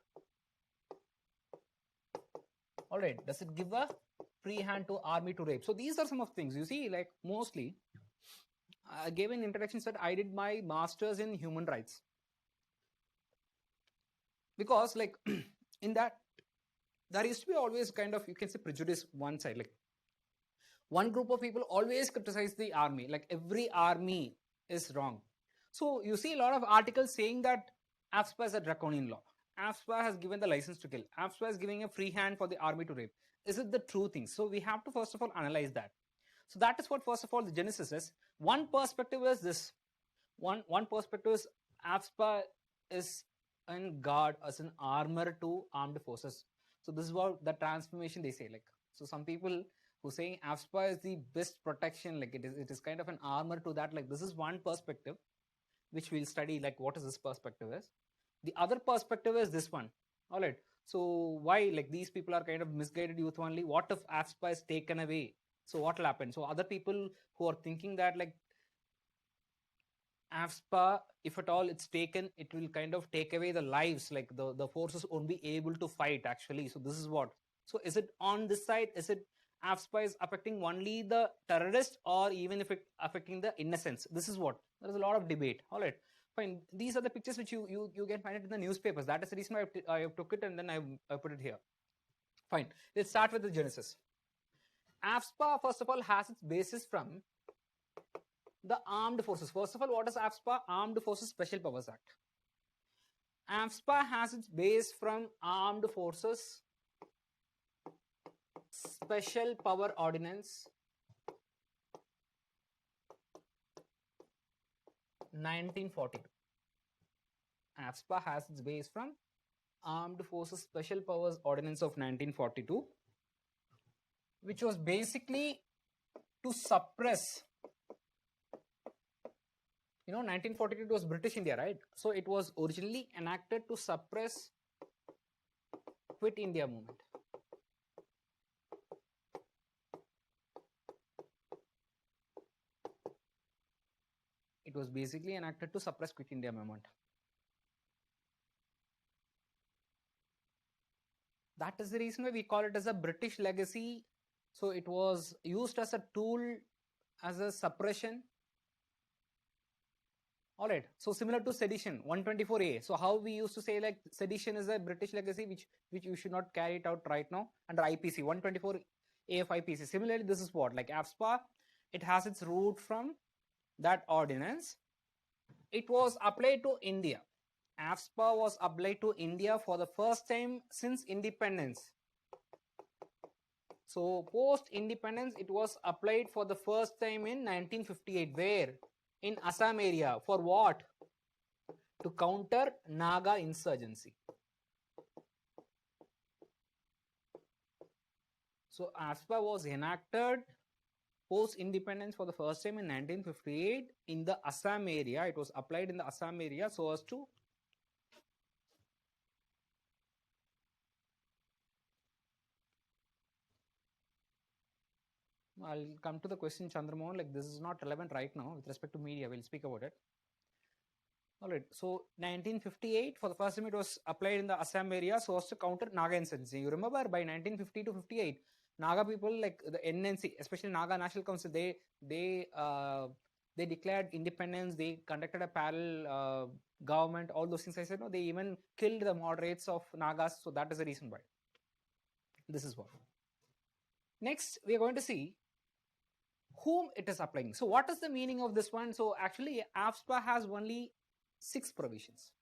All right. Does it give a free hand to army to rape? So these are some of things. You see, like mostly, I gave an introduction that I did my master's in human rights. Because like in that, there used to be always kind of, you can say, prejudice one side. Like one group of people always criticize the army, like every army is wrong. So you see a lot of articles saying that AFSPA is a draconian law. AFSPA has given the license to kill. AFSPA is giving a free hand for the army to rape. Is it the true thing? So we have to first of all analyze that. So that is what first of all the genesis is. One perspective is this. One perspective is AFSPA is in guard as an armor to armed forces. So this is what the transformation they say. Like, so some people who saying AFSPA is the best protection, like it is kind of an armor to that. Like this is one perspective which we'll study, like what is this perspective is. The other perspective is this one. All right. So why like these people are kind of misguided youth only? What if AFSPA is taken away? So what will happen? So other people who are thinking that like AFSPA, if at all it's taken, it will kind of take away the lives, like the forces won't be able to fight actually. So this is what. So is it on this side? Is it AFSPA is affecting only the terrorist or even if it affecting the innocents? This is what. There is a lot of debate. All right. Fine. These are the pictures which you can find it in the newspapers. That is the reason I took it and then I put it here. Fine. Let's start with the genesis. AFSPA, first of all, has its basis from the armed forces. First of all, what is AFSPA? Armed Forces Special Powers Act. AFSPA has its base from Armed Forces Special Power Ordinance 1942. AFSPA has its base from Armed Forces Special Powers Ordinance of 1942, which was basically to suppress. 1942 was British India, right? So it was originally enacted to suppress Quit India movement. It was basically enacted to suppress Quit India movement. That is the reason why we call it as a British legacy. So it was used as a tool, as a suppression. All right. So similar to sedition, 124A. So how we used to say like sedition is a British legacy, which you should not carry it out right now under IPC 124A of IPC. Similarly, this is what like AFSPA. It has its root from that ordinance. It was applied to India. AFSPA was applied to India for the first time since independence. So post-independence, it was applied for the first time in 1958. Where? In Assam area. For what? To counter Naga insurgency. So AFSPA was enacted post-independence for the first time in 1958 in the Assam area. It was applied in the Assam area so as to I'll come to the question, Chandramohan. Like this is not relevant right now with respect to media. We'll speak about it. All right. So 1958, for the first time, it was applied in the Assam area so as to counter Naga insurgency. You remember by 1950 to 58, Naga people, like the NNC, especially Naga National Council, they declared independence. They conducted a parallel government. All those things. I said no. They even killed the moderates of Nagas. So that is the reason why. This is what. Next, we are going to see whom it is applying. So what is the meaning of this one? So actually, AFSPA has only 6 provisions.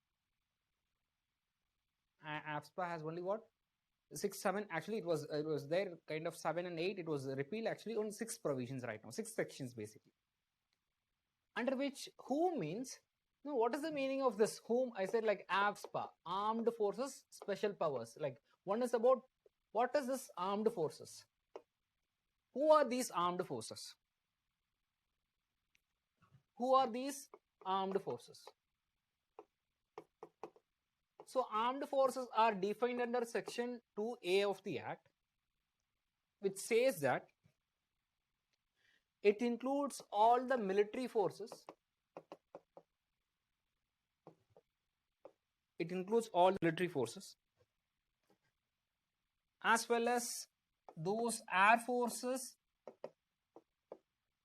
AFSPA has only what? 6, 7. Actually, it was there kind of 7 and 8. It was repealed actually on 6 provisions right now, 6 sections basically. Under which whom means, no, what is the meaning of this whom? I said like AFSPA, Armed Forces Special Powers. Like one is about what is this armed forces? Who are these armed forces? Who are these armed forces? So armed forces are defined under section 2A of the Act, which says that it includes all the military forces. It includes all military forces as well as those air forces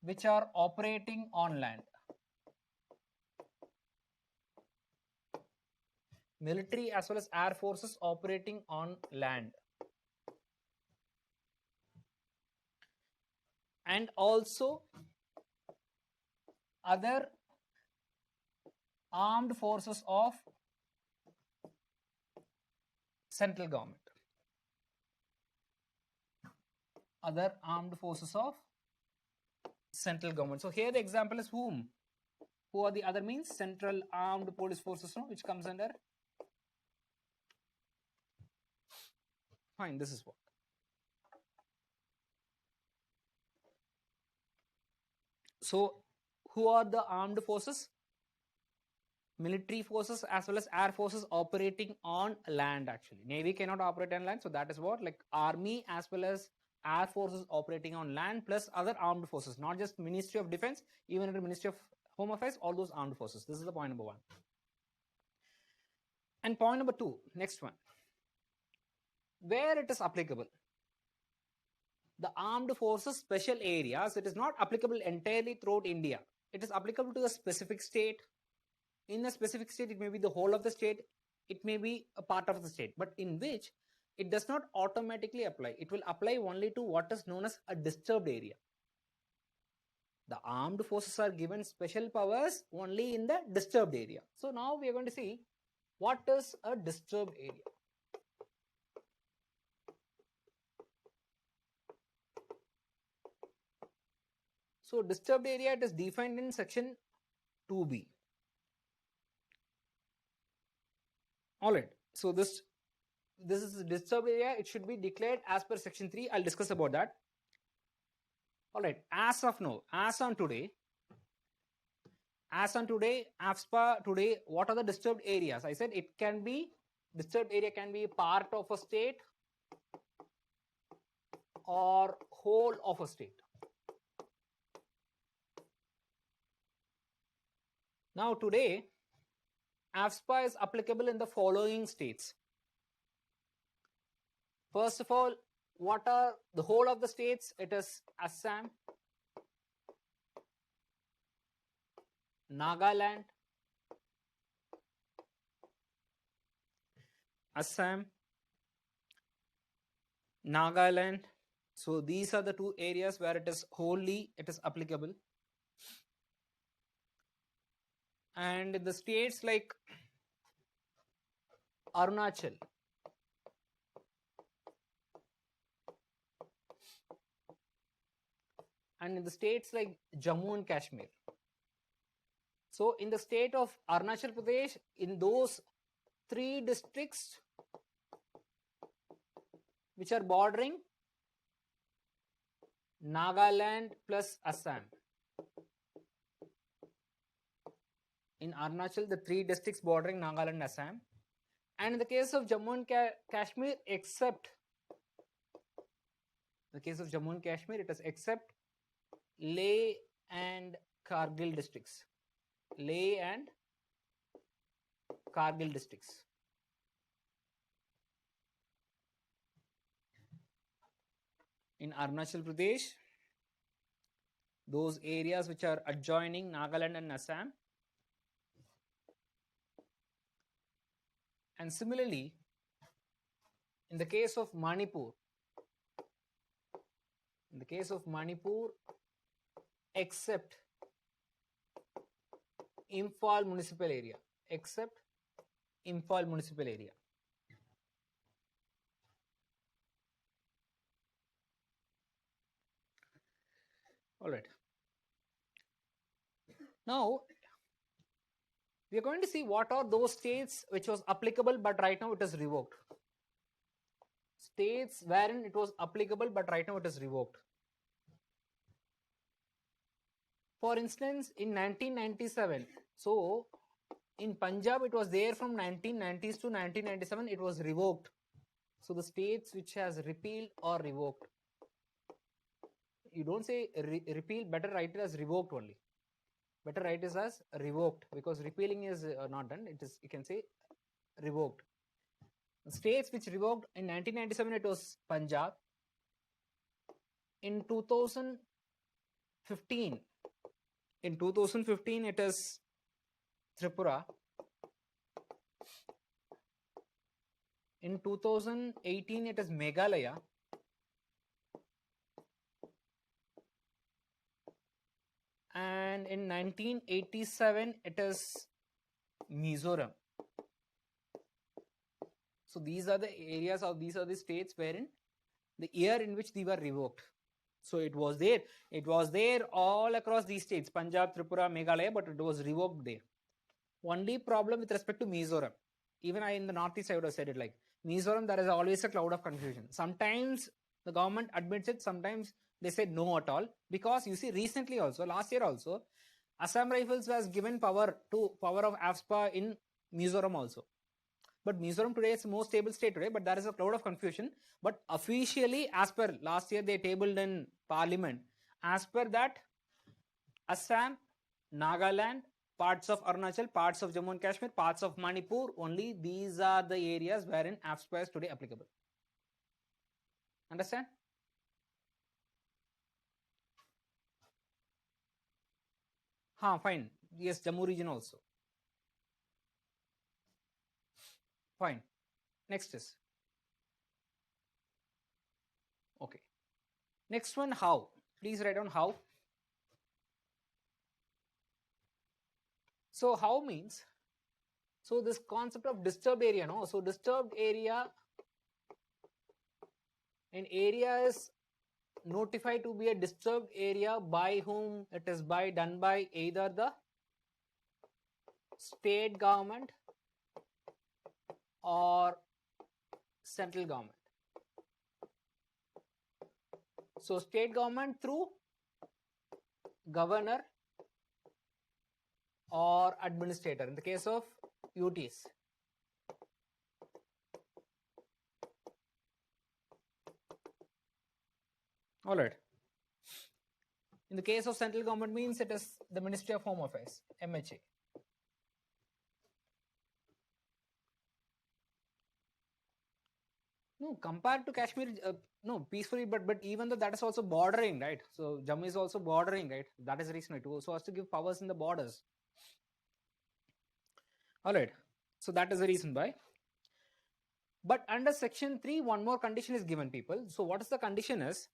which are operating on land. Military as well as air forces operating on land. And also other armed forces of central government. Other armed forces of central government. So here the example is whom? Who are the other means? Central Armed Police Forces, no? Which comes under. Fine, this is what. So who are the armed forces? Military forces as well as air forces operating on land actually. Navy cannot operate on land, so that is what, like army as well as air forces operating on land plus other armed forces, not just Ministry of Defense, even under Ministry of Home Affairs, all those armed forces. This is the point number 1. And point number 2, next one. Where it is applicable. The armed forces special areas, it is not applicable entirely throughout India. It is applicable to a specific state. In a specific state, it may be the whole of the state, it may be a part of the state, but in which it does not automatically apply. It will apply only to what is known as a disturbed area. The armed forces are given special powers only in the disturbed area. So now we are going to see what is a disturbed area. So disturbed area, it is defined in section 2B. Alright, so this is a disturbed area. It should be declared as per section 3. I'll discuss about that. Alright, as of now, as on today, AFSPA today, what are the disturbed areas? I said it can be, disturbed area can be part of a state or whole of a state. Now today, AFSPA is applicable in the following states. First of all, what are the whole of the states? It is Assam, Nagaland, Nagaland. So these are the 2 areas where it is wholly, it is applicable. And in the states like Arunachal, and in the states like Jammu and Kashmir. So in the state of Arunachal Pradesh, in those 3 districts which are bordering Nagaland plus Assam. In Arunachal, the 3 districts bordering Nagaland and Assam. And in the case of Jammu and Kashmir, except the case of Jammu and Kashmir, it is except Leh and Kargil districts. Leh and Kargil districts. in Arunachal Pradesh, those areas which are adjoining Nagaland and Assam. And similarly, in the case of Manipur, except Imphal municipal area, All right. Now, we are going to see what are those states which was applicable but right now it is revoked. States wherein it was applicable but right now it is revoked. For instance, in 1997, so in Punjab it was there from 1990s to 1997, it was revoked. So the states which has repealed or revoked. You don't say repeal, better write it as revoked only. Better write it as revoked because repealing is not done. It is, you can say revoked. States which revoked in 1997 it was Punjab. In 2015 it is Tripura. In 2018 it is Meghalaya. And in 1987 it is Mizoram. So these are the areas or these are the states wherein the year in which they were revoked. So it was there all across these states, Punjab, Tripura, Meghalaya, but it was revoked there. Only problem with respect to Mizoram. Even I in the northeast I would have said it like Mizoram, there is always a cloud of confusion. Sometimes the government admits it, sometimes they said no at all. Because you see recently also, last year also, Assam Rifles was given power of AFSPA in Mizoram also. But Mizoram today is the most stable state today, but there is a cloud of confusion. But officially, as per last year they tabled in parliament, as per that, Assam, Nagaland, parts of Arunachal, parts of Jammu and Kashmir, parts of Manipur, only these are the areas wherein AFSPA is today applicable. Understand? Fine. Yes, Jammu region also. Fine. Next is. Okay. Next one, how. Please write down how. So how means, so this concept of disturbed area, no? So disturbed area, an area is notified to be a disturbed area by whom? It is done by either the state government or central government. So state government through governor or administrator in the case of UTs. All right. In the case of central government means it is the Ministry of Home Affairs, MHA. No, compared to Kashmir, no, peacefully, but even though that is also bordering, right? So Jammu is also bordering, right? That is the reason it also has to give powers in the borders. All right. So that is the reason why. But under section 3, one more condition is given, people. So what is the condition is,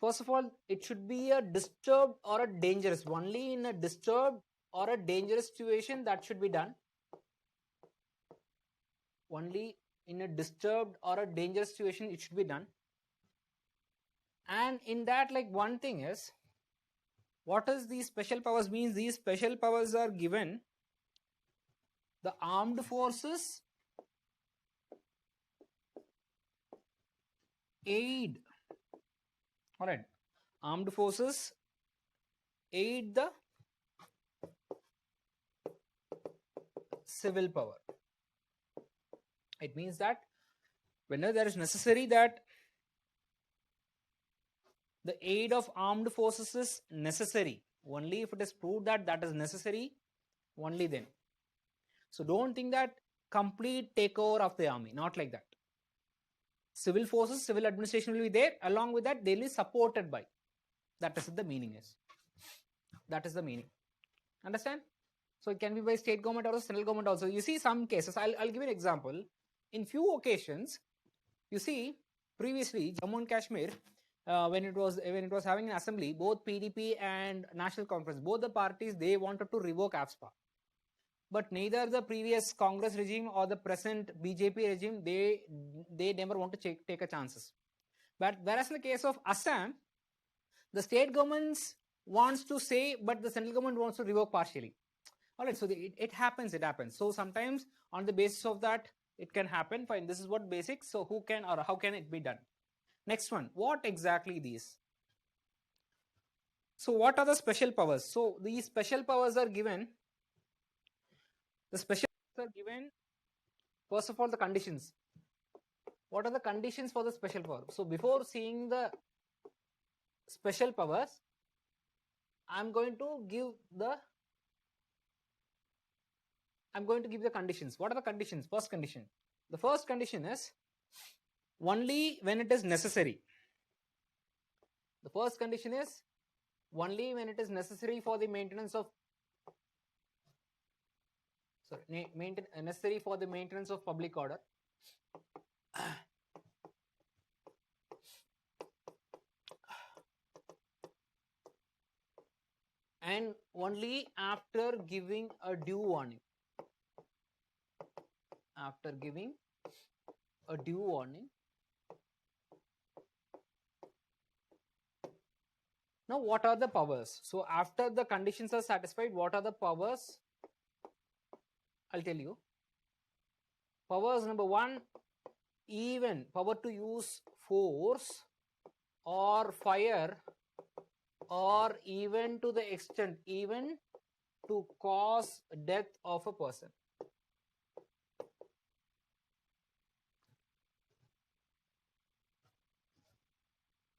first of all, it should be a disturbed or a dangerous. Only in a disturbed or a dangerous situation that should be done. Only in a disturbed or a dangerous situation it should be done. And in that, like, one thing is, what is these special powers means? These special powers are given the armed forces aid. All right, armed forces aid the civil power. It means that whenever there is necessary that the aid of armed forces is necessary, only if it is proved that that is necessary, only then. So don't think that complete takeover of the army, not like that. Civil forces, civil administration will be there. Along with that, they will be supported by. That is the meaning is. That is the meaning. Understand? So it can be by state government or central government also. You see some cases, I'll give you an example. In few occasions, you see previously Jammu and Kashmir, when it was having an assembly, both PDP and National Conference, both the parties, they wanted to revoke AFSPA. But neither the previous Congress regime or the present BJP regime, they never want to take a chances. But whereas in the case of Assam, the state governments wants to say, but the central government wants to revoke partially. All right, so it happens. So sometimes on the basis of that, it can happen. Fine, this is what basics. So who can or how can it be done? Next one, what exactly these? So what are the special powers? So these special powers are given. The special powers are given, first of all, the conditions. What are the conditions for the special power? So before seeing the special powers, I'm going to give the conditions. What are the conditions? First condition. The first condition is only when it is necessary. The first condition is only when it is necessary for the maintenance of necessary for the maintenance of public order. And only after giving a due warning. After giving a due warning. Now, what are the powers? So, after the conditions are satisfied, what are the powers? I'll tell you. Powers number one, even power to use force or fire, or even to the extent, even to cause death of a person.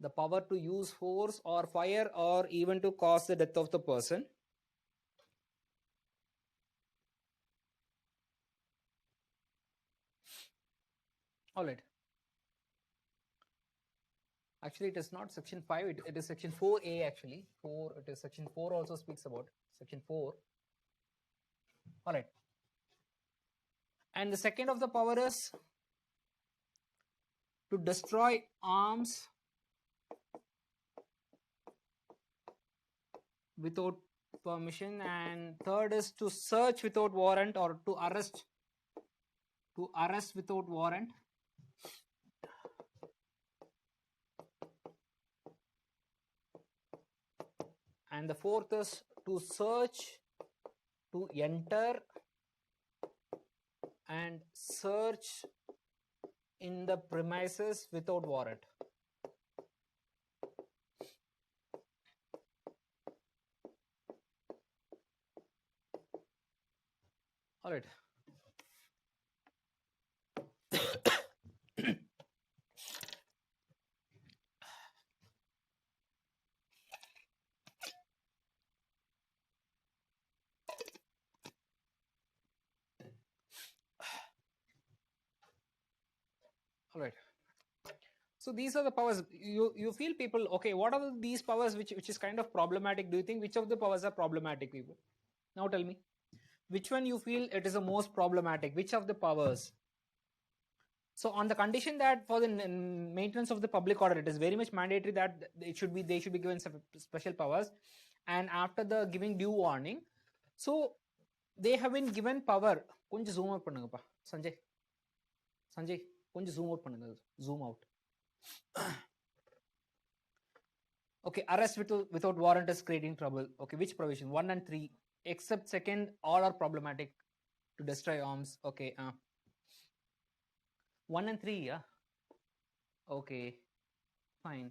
The power to use force or fire or even to cause the death of the person. All right. Actually, it is not section 5, it is section 4A actually. It is section 4 also speaks about section 4. All right. And the second of the power is to destroy arms without permission, and third is to search without warrant or to arrest without warrant. And the fourth is to search, to enter and search in the premises without warrant. All right. All right. So these are the powers. You feel people, okay, what are these powers which is kind of problematic? Do you think which of the powers are problematic, people? Now tell me. Which one you feel it is the most problematic? Which of the powers? So on the condition that for the maintenance of the public order, it is very much mandatory that they should be given special powers. And after the giving due warning, so they have been given power. Konja zoom out pannunga pa, Sanjay, konja zoom out pannunga, zoom out. Okay, arrest without warrant is creating trouble. Okay, which provision? 1 and 3, except second, all are problematic. To destroy arms. Okay, 1 and 3, yeah. Okay, fine.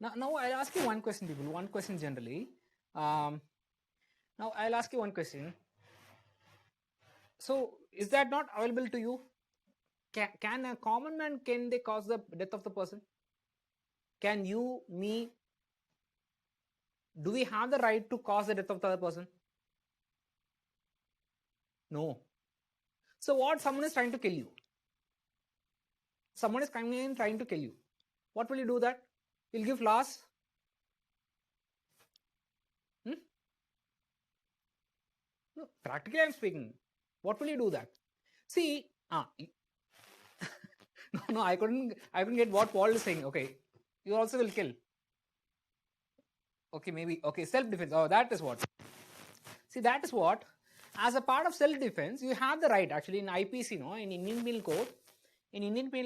Now I'll ask you one question, people. One question generally. Now I'll ask you one question. So is that not available to you? Can a common man, can they cause the death of the person? Can you, me, do we have the right to cause the death of the other person? No. So what, someone is trying to kill you. Someone is coming in trying to kill you. What will you do that? You'll give laws? No, practically I'm speaking. What will you do that? See, no, I couldn't get what Paul is saying. Okay, you also will kill. Okay, maybe. Okay, self-defense. Oh, that is what. See, that is what. As a part of self-defense, you have the right. Actually, in IPC, no, in Indian Penal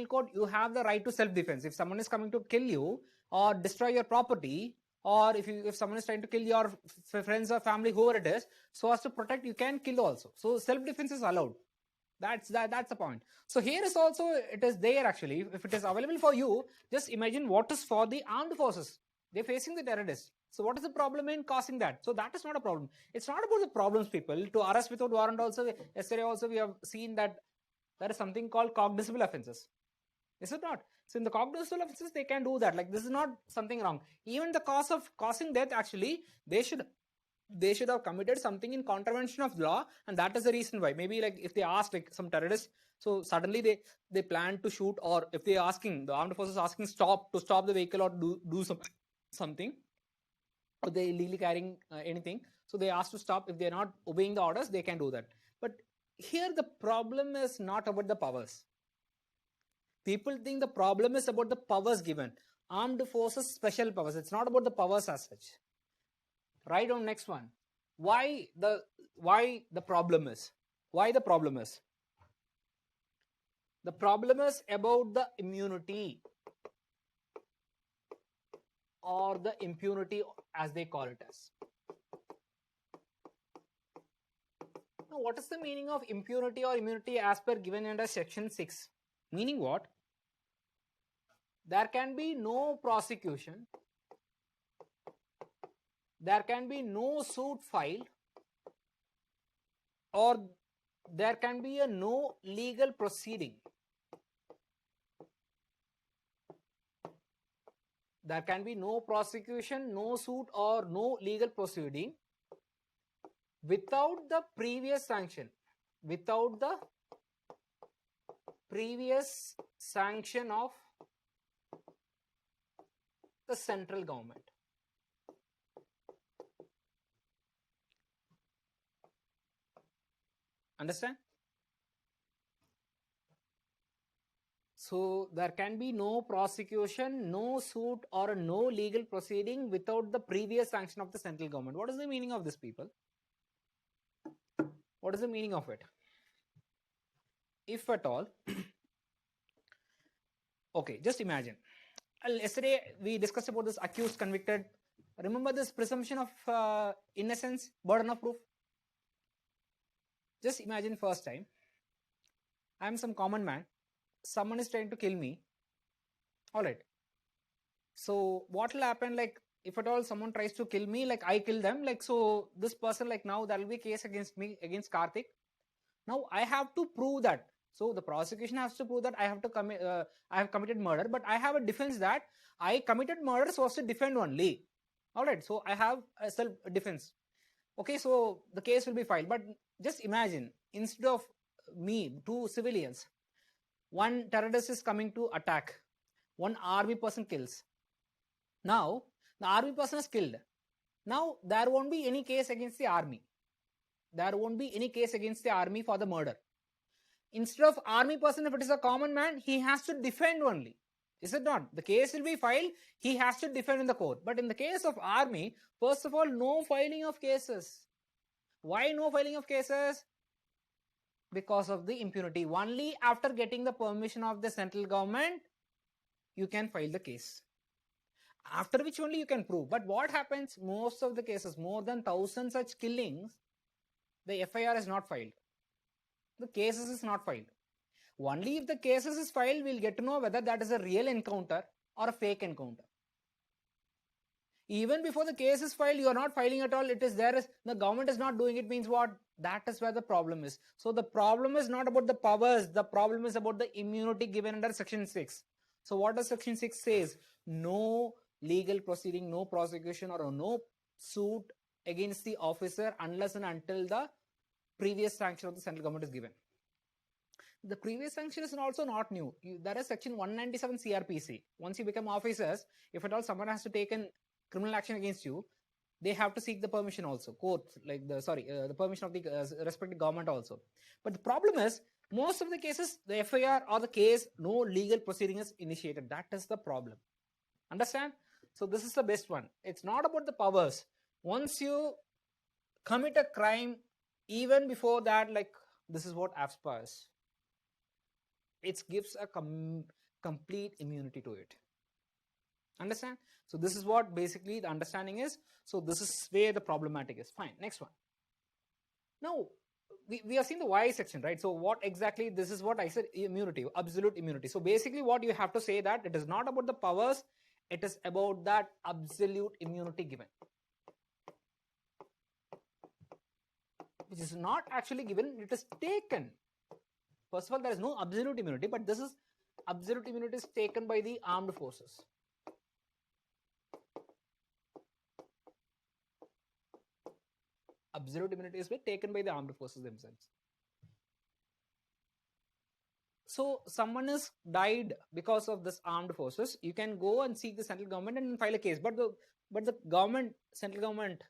Code, you have the right to self-defense. If someone is coming to kill you or destroy your property, or if someone is trying to kill your friends or family, whoever it is, so as to protect, you can kill also. So self-defense is allowed. That's the point. So here is also, it is there actually. If it is available for you, just imagine what is for the armed forces. They're facing the terrorists. So what is the problem in causing that? So that is not a problem. It's not about the problems, people. To arrest without warrant also, yesterday also we have seen that there is something called cognizable offenses. Is it not? So in the cognizable offenses, they can do that. Like, this is not something wrong. Even the cause of causing death, actually, they should have committed something in contravention of law, and that is the reason why. Maybe like if they ask like some terrorists, so suddenly they plan to shoot, or if they asking, the armed forces asking stop the vehicle or do something, or they illegally carrying anything, so they ask to stop. If they're not obeying the orders, they can do that. But here the problem is not about the powers. People think the problem is about the powers given. Armed forces special powers. It's not about the powers as such. Write down next one. Why the problem is? Why the problem is? The problem is about the immunity or the impunity, as they call it as. Now, what is the meaning of impunity or immunity as per given under section 6? Meaning what? There can be no prosecution, there can be no suit filed, or there can be a no legal proceeding. There can be no prosecution, no suit, or no legal proceeding without the previous sanction. Without the previous sanction of the central government. Understand? So there can be no prosecution, no suit, or no legal proceeding without the previous sanction of the central government. What is the meaning of this, people? What is the meaning of it? If at all, okay, just imagine. Yesterday we discussed about this accused, convicted. Remember this presumption of innocence, burden of proof? Just imagine first time, I am some common man, someone is trying to kill me. All right. So what will happen, like, if at all someone tries to kill me, like I kill them, like, so this person, like, now there will be a case against me, against Karthik. Now I have to prove that. So the prosecution has to prove that I have committed murder, but I have a defense that I committed murder so as to defend only. All right. So I have a self-defense. Okay. So the case will be filed. But just imagine, instead of me, two civilians, one terrorist is coming to attack, one army person kills. Now the army person is killed. Now there won't be any case against the army. There won't be any case against the army for the murder. Instead of army person, if it is a common man, he has to defend only. Is it not? The case will be filed, he has to defend in the court. But in the case of army, first of all, no filing of cases. Why no filing of cases? Because of the impunity. Only after getting the permission of the central government, you can file the case. After which only you can prove. But what happens? Most of the cases, more than 1,000 such killings, the FIR is not filed. The cases is not filed. Only if the cases is filed, we'll get to know whether that is a real encounter or a fake encounter. Even before the case is filed, you are not filing at all. It is there. The government is not doing it, means what? That is where the problem is. So the problem is not about the powers. The problem is about the immunity given under section 6. So what does section 6 says? No legal proceeding, no prosecution, or no suit against the officer unless and until the previous sanction of the central government is given. The previous sanction is also not new. There is section 197 CRPC. Once you become officers, if at all someone has to take an criminal action against you, they have to seek the permission also, court, like the permission of the respective government also. But the problem is, most of the cases, the FIR or the case, no legal proceeding is initiated. That is the problem. Understand? So this is the best one. It's not about the powers. Once you commit a crime, even before that, like this is what AFSPA is. It gives a complete immunity to it. Understand? So this is what basically the understanding is. So this is where the problematic is. Fine. Next one. Now, we have seen the Y section, right? So what exactly, this is what I said, immunity, absolute immunity. So basically what you have to say that it is not about the powers, it is about that absolute immunity given, which is not actually given, it is taken. First of all, there is no absolute immunity, but this is absolute immunity is taken by the armed forces. Absolute immunity is taken by the armed forces themselves. So someone has died because of this armed forces. You can go and seek the central government and file a case. But the government, central government,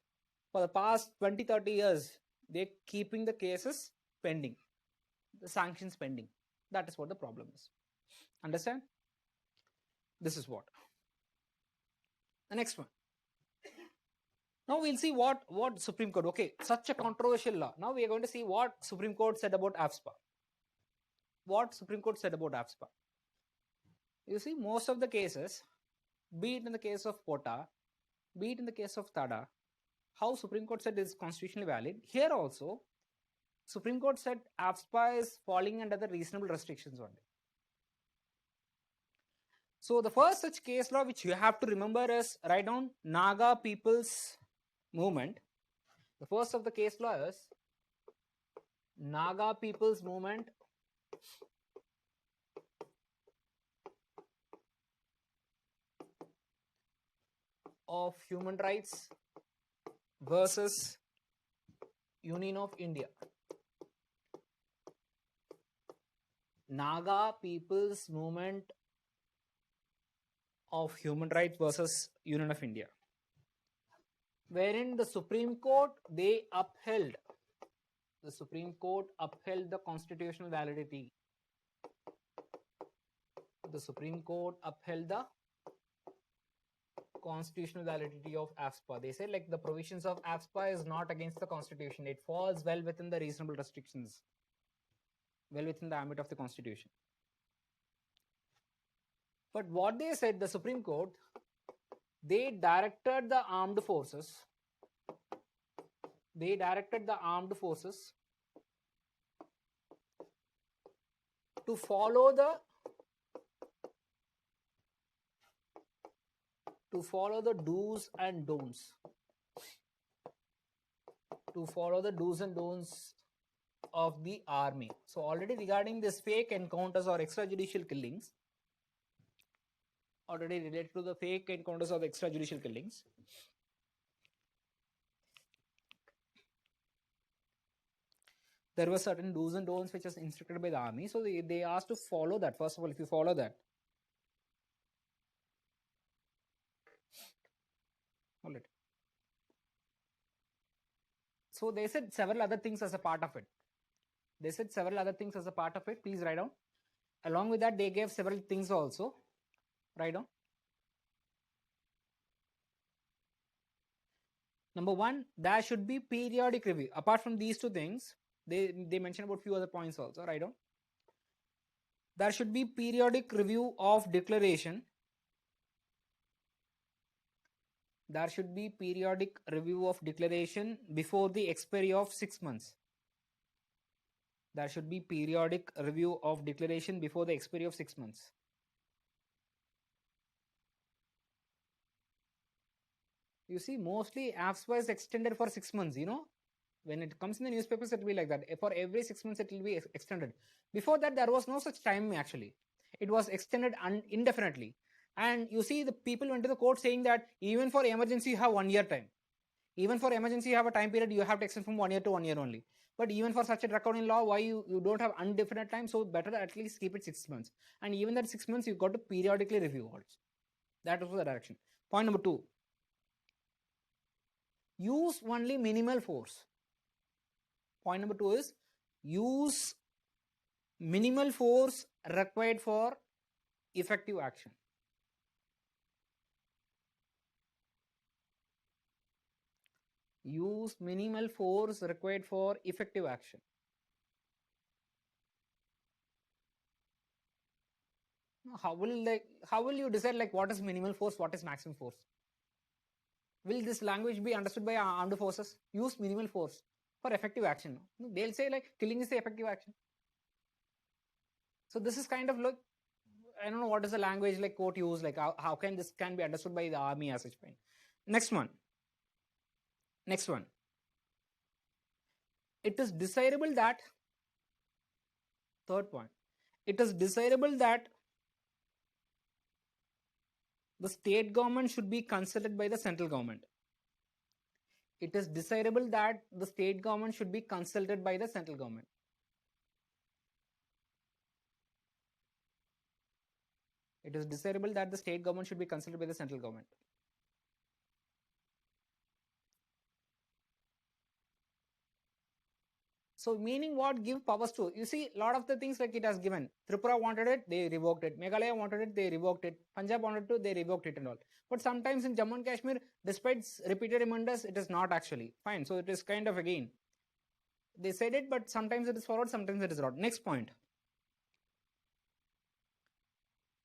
for the past 20-30 years, they're keeping the cases pending, the sanctions pending. That is what the problem is. Understand? This is what. The next one. Now we'll see what Supreme Court, okay, such a controversial law. Now we are going to see what Supreme Court said about AFSPA. What Supreme Court said about AFSPA. You see, most of the cases, be it in the case of POTA, be it in the case of TADA, how Supreme Court said is constitutionally valid. Here also, Supreme Court said AFSPA is falling under the reasonable restrictions only. So the first such case law which you have to remember is, write down, Naga People's Movement. The first of the case law is Naga People's Movement of Human Rights versus Union of India. Naga People's Movement of Human Rights versus Union of India, wherein the Supreme Court, they upheld, the Supreme Court upheld the constitutional validity. The Supreme Court upheld the constitutional validity of AFSPA. They said like the provisions of AFSPA is not against the constitution. It falls well within the reasonable restrictions, well within the ambit of the constitution. But what they said, the Supreme Court, they directed the armed forces, to follow the do's and don'ts. To follow the do's and don'ts of the army. So already regarding this fake encounters or extrajudicial killings, already related to the fake encounters or extrajudicial killings, there were certain do's and don'ts which was instructed by the army. So they asked to follow that. First of all, if you follow that, hold it. So they said several other things as a part of it. Please write down. Along with that, they gave several things also. Write down. Number one, there should be periodic review. Apart from these two things, they mention about few other points also. Write down. There should be periodic review of declaration. There should be periodic review of declaration before the expiry of 6 months. There should be periodic review of declaration before the expiry of 6 months. You see, mostly AFSPA is extended for 6 months, you know. When it comes in the newspapers, it will be like that. For every 6 months, it will be extended. Before that, there was no such time actually. It was extended indefinitely. And you see, the people went to the court saying that even for emergency, you have 1 year time. Even for emergency, you have a time period, you have to extend from 1 year to 1 year only. But even for such a draconian law, why you don't have indefinite time? So better at least keep it 6 months. And even that 6 months, you've got to periodically review also. That is the direction. Point number 2. Use only minimal force. Point number 2 is use minimal force required for effective action. Use minimal force required for effective action. How will you decide like what is minimal force, what is maximum force? Will this language be understood by armed forces? Use minimal force for effective action. No, they'll say like killing is the effective action. So this is kind of like, I don't know what is the language like court use, like how can this can be understood by the army as such point. Next one. It is desirable that, third point, it is desirable that the state government should be consulted by the central government. It is desirable that the state government should be consulted by the central government. It is desirable that the state government should be consulted by the central government. So meaning what? Give powers to. You see, a lot of the things like it has given. Tripura wanted it, they revoked it. Meghalaya wanted it, they revoked it. Punjab wanted to, they revoked it and all. But sometimes in Jammu and Kashmir, despite repeated reminders, it is not actually. Fine. So it is kind of again. They said it, but sometimes it is forward, sometimes it is not. Next point.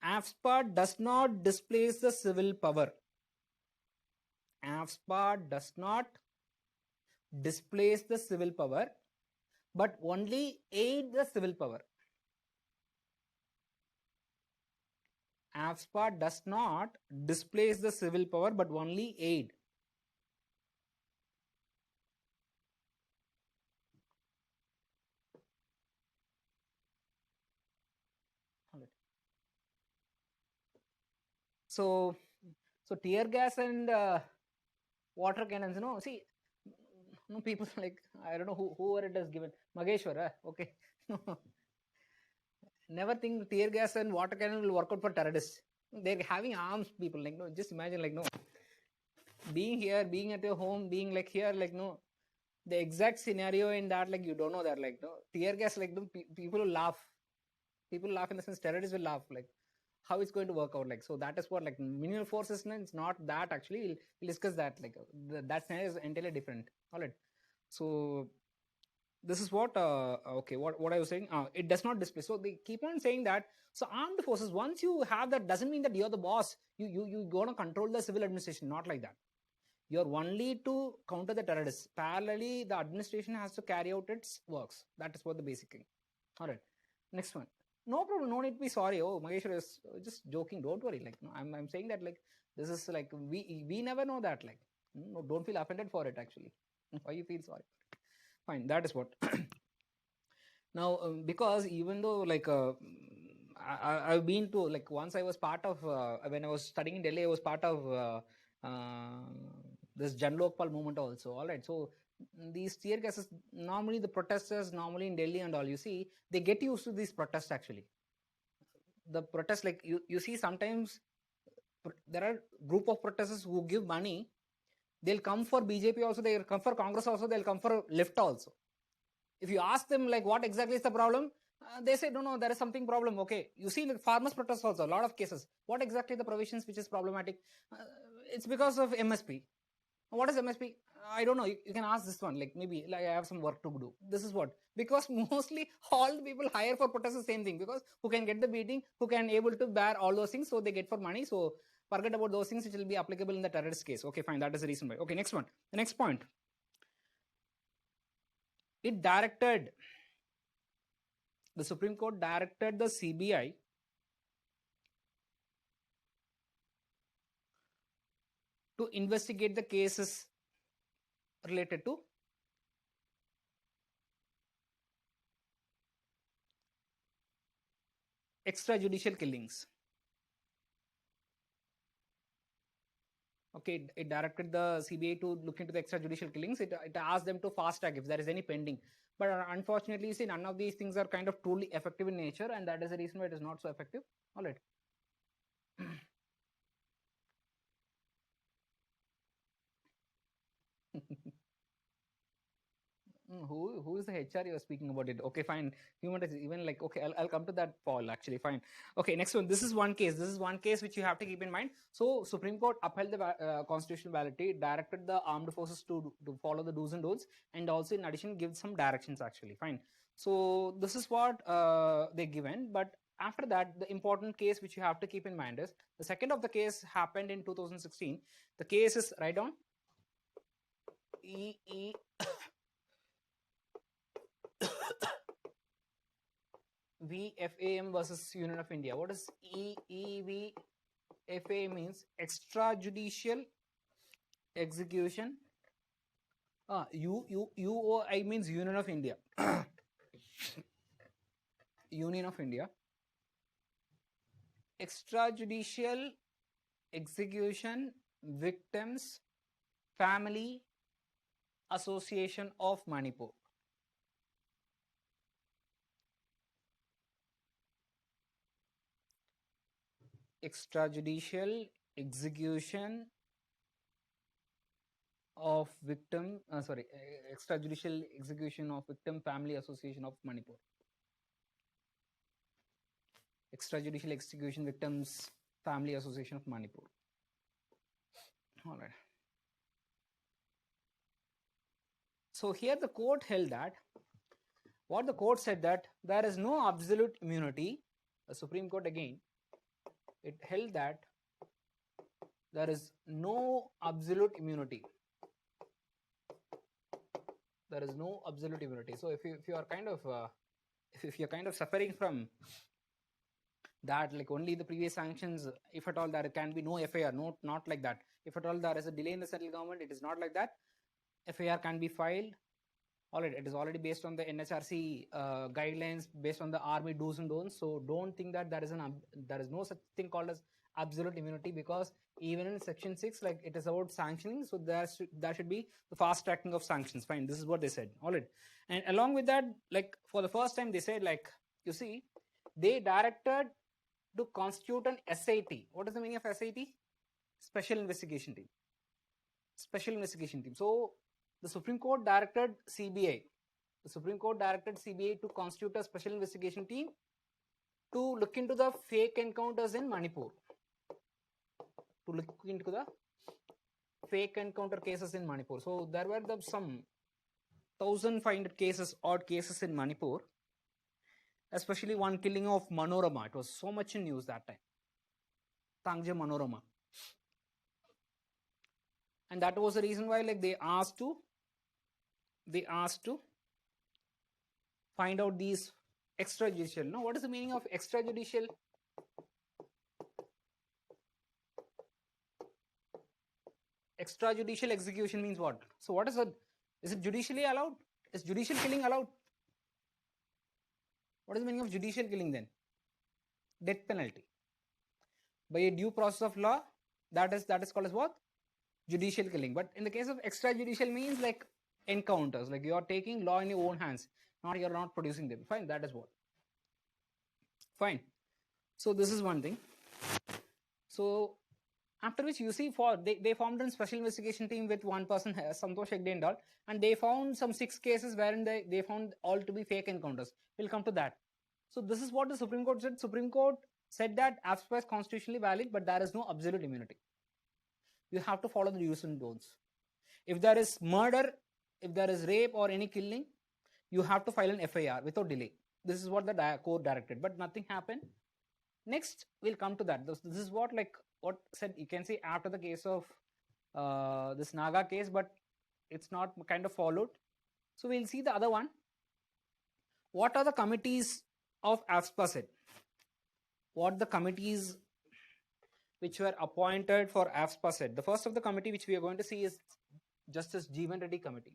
AFSPA does not displace the civil power. AFSPA does not displace the civil power, but only aid the civil power. AFSPA does not displace the civil power, but only aid. So tear gas and water cannons, see, no people like, I don't know whoever it is given, Mageshwar, okay. Never think tear gas and water cannon will work out for terrorists. They're having arms, people, like, no, just imagine, like, no, being here, being at your home, being like here, like, no, the exact scenario in that, like, you don't know that, like, no, tear gas, like, no, people will laugh. People laugh in the sense terrorists will laugh, like, how it's going to work out, like, so that is what, like, minimal force is not that actually. We'll discuss that, like, that scenario is entirely different. All right. So this is what okay, what I was saying, it does not display. So they keep on saying that. So armed forces, once you have that, doesn't mean that you're the boss. You gonna control the civil administration, not like that. You're only to counter the terrorists. Parallelly, the administration has to carry out its works. That is what the basic thing. All right. Next one. No problem. No need to be sorry. Oh, Maheshwar is just joking. Don't worry. Like, no, I'm saying that, like, this is like, we never know that. Like, no, don't feel offended for it, actually. Why you feel sorry? Fine. That is what. Now, because even though, like, I've been to, like, once I was part of, when I was studying in Delhi, I was part of this Jan Lokpal movement also. All right. So these tear gases, normally the protesters, normally in Delhi and all, you see, they get used to these protests actually. The protests, like, you see, sometimes there are group of protesters who give money. They'll come for BJP also, they'll come for Congress also, they'll come for left also. If you ask them, like, what exactly is the problem, they say, no, there is something problem. Okay, you see, like, farmers protest also, a lot of cases. What exactly the provisions which is problematic? It's because of MSP. What is MSP? I don't know. You can ask this one. Like, maybe, like, I have some work to do. This is what, because mostly all the people hire for protest the same thing, because who can get the beating, who can able to bear all those things, so they get for money. So forget about those things which will be applicable in the terrorist case. Okay, fine. That is the reason why. Okay, next one. The next point. It directed, the Supreme Court directed the CBI to investigate the cases related to extrajudicial killings. Okay, it directed the CBI to look into the extrajudicial killings. It asked them to fast track if there is any pending. But unfortunately, you see, none of these things are kind of truly effective in nature, and that is the reason why it is not so effective. All right. Who is the HR you're speaking about it? Okay, fine. Human is even like, okay, I'll come to that, Paul, actually, fine. Okay, next one. This is one case. This is one case which you have to keep in mind. So Supreme Court upheld the constitutional validity, directed the armed forces to follow the do's and don'ts, and also in addition give some directions, actually, fine. So this is what they given. But after that, the important case which you have to keep in mind is the second of the case happened in 2016. The case is, write down, E VFAM versus Union of India. What does EVFA means? Extrajudicial execution. UOI means Union of India. Union of India. Extrajudicial execution victims family association of Manipur. Extrajudicial execution of victim extrajudicial execution of victim family association of Manipur. Extrajudicial execution victims family association of Manipur. All right. So here the court held that, what the court said, that there is no absolute immunity. The Supreme Court again, it held that there is no absolute immunity. There is no absolute immunity. So if you are kind of if you're kind of suffering from that, like only the previous sanctions, if at all there can be no FIR, not like that. If at all there is a delay in the central government, it is not like that. FIR can be filed. All right, it is already based on the NHRC guidelines, based on the army do's and don'ts. So don't think that there is no such thing called as absolute immunity, because even in section 6, like it is about sanctioning, so there should be the fast tracking of sanctions. Fine, this is what they said. All right, and along with that, like for the first time they said, like, you see, they directed to constitute an SIT. What is the meaning of SIT? Special investigation team. Special investigation team. So the Supreme Court directed CBI. The Supreme Court directed CBI to constitute a special investigation team to look into the fake encounters in Manipur. To look into the fake encounter cases in Manipur. So there were some 1,500 cases, odd cases in Manipur. Especially one killing of Manorama. It was so much in news that time. Tangje Manorama. And that was the reason why, like, they asked to find out these extrajudicial. Now, what is the meaning of extrajudicial? Extrajudicial execution means what? So what is it? Is it judicially allowed? Is judicial killing allowed? What is the meaning of judicial killing then? Death penalty. By a due process of law, that is called as what? Judicial killing. But in the case of extrajudicial means like encounters, like you are taking law in your own hands, you're not producing them. Fine, that is what. Fine. So this is one thing. So after which, you see, they formed a special investigation team with one person, Santosh Hegde and all, and they found some 6 cases wherein they found all to be fake encounters. We'll come to that. So this is what the Supreme Court said. Supreme Court said that AFSPA is constitutionally valid, but there is no absolute immunity. You have to follow the do's and don'ts. If there is murder, if there is rape or any killing, you have to file an FIR without delay. This is what the court directed, but nothing happened. Next, we'll come to that. This is what said, you can see after the case of this Naga case, but it's not kind of followed. So we'll see the other one. What are the committees of AFSPA said? What the committees which were appointed for AFSPA said? The first of the committee which we are going to see is Justice Jeevan Reddy Committee.